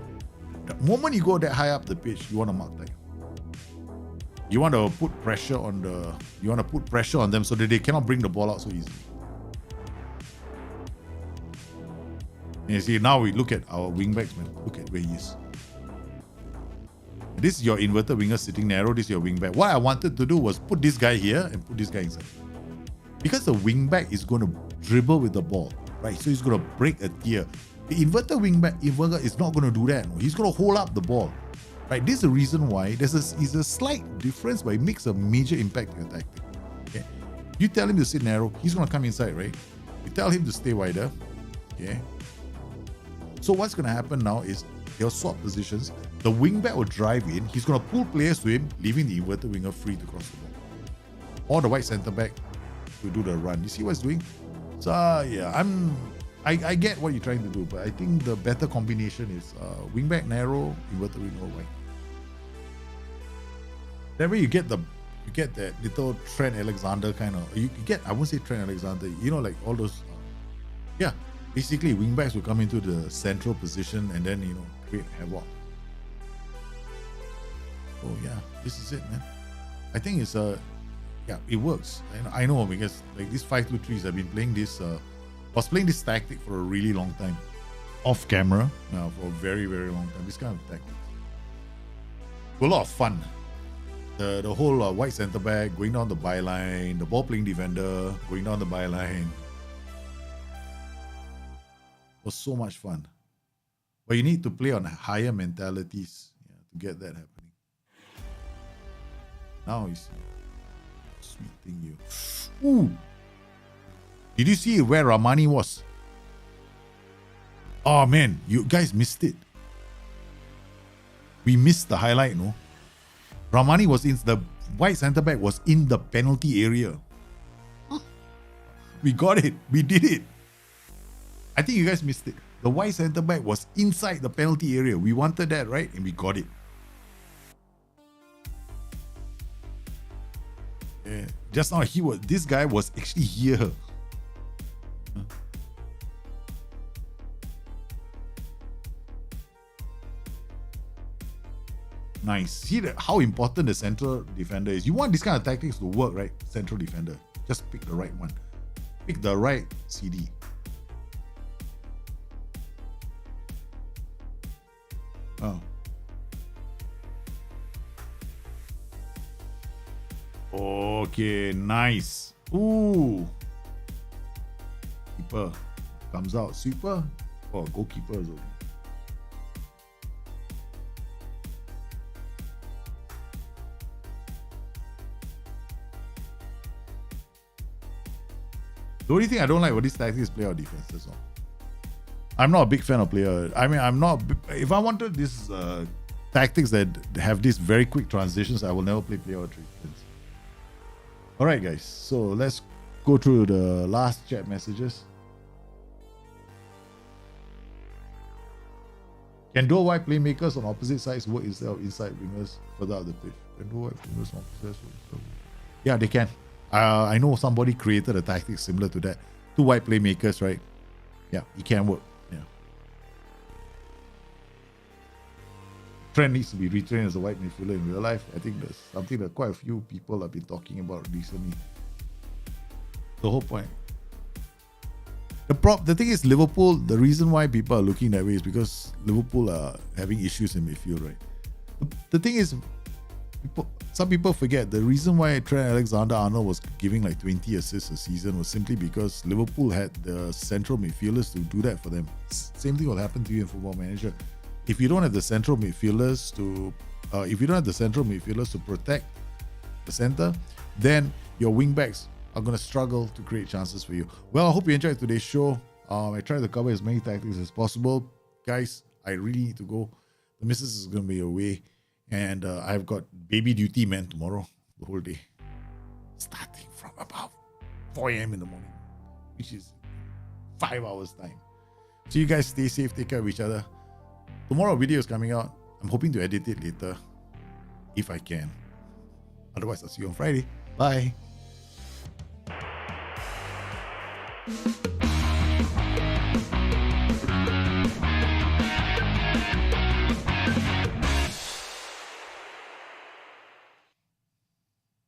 The moment you go that high up the pitch, you want to mark tight. You want to put pressure on them so that they cannot bring the ball out so easily. And you see, now we look at our wingbacks, man. Look at where he is. This is your inverted winger sitting narrow. This is your wingback. What I wanted to do was put this guy here and put this guy inside. Because the wingback is going to dribble with the ball, right? So he's going to break a tier. The inverted wingback is not going to do that. He's going to hold up the ball, right? This is the reason why is a slight difference, but it makes a major impact in your tactic. Okay, you tell him to sit narrow, he's going to come inside, right? You tell him to stay wider, okay? So what's going to happen now is they'll swap positions. The wingback will drive in. He's going to pull players to him, leaving the inverted winger free to cross the ball. Or the white centre back to do the run. You see what it's doing? So yeah, I get what you're trying to do, but I think the better combination is wingback narrow, inverted winger wide. That way you get that little Trent Alexander kind of. You get, I won't say Trent Alexander. You know, like all those. Yeah, basically wingbacks will come into the central position and then create havoc. Oh yeah, this is it, man. I think it's yeah, it works. I know because like these 5-2-3s, I've been playing this. I was playing this tactic for a really long time, off camera, for a very, very long time. This kind of tactic, a lot of fun. The whole white centre back going down the byline, the ball playing defender going down the byline was so much fun. But you need to play on higher mentalities to get that happening. Now you see. Sweet thing, you. Ooh. Did you see where Ramani was? Oh man, you guys missed it. We missed the highlight, no? Ramani was in the white centre back was in the penalty area. We got it. We did it. I think you guys missed it. The white centre back was inside the penalty area. We wanted that, right? And we got it. Yeah. Just now this guy was actually here. Nice. See how important the central defender is. You want this kind of tactics to work, right? Central defender. Just pick the right one. Pick the right CD. Oh. Okay, nice. Ooh. Keeper comes out. Sweeper. Oh, goalkeeper is okay. The only thing I don't like about this tactic is player defense. That's all. I'm not a big fan of player. I mean, I'm not. If I wanted this tactics that have these very quick transitions, I will never play player defense. All right, guys. So let's go through the last chat messages. Can dual wide playmakers on opposite sides work instead of inside wingers further up the pitch? Can dual wide playmakers on opposite sides? Yeah, they can. I know somebody created a tactic similar to that. 2 wide playmakers, right? Yeah, it can work. Yeah. Trent needs to be retrained as a wide midfielder in real life. I think that's something that quite a few people have been talking about recently. The whole point. The thing is, Liverpool, the reason why people are looking that way is because Liverpool are having issues in midfield, right? The thing is, some people forget the reason why Trent Alexander-Arnold was giving like 20 assists a season was simply because Liverpool had the central midfielders to do that for them. Same thing will happen to you in Football Manager. If you don't have the central midfielders to protect the center, then your wing backs are going to struggle to create chances for you. Well, I hope you enjoyed today's show. I tried to cover as many tactics as possible. Guys, I really need to go. The missus is going to be away. And I've got baby duty, man, tomorrow, the whole day. Starting from about 4 a.m. in the morning, which is 5 hours time. So you guys stay safe, take care of each other. Tomorrow a video is coming out. I'm hoping to edit it later, if I can. Otherwise, I'll see you on Friday. Bye.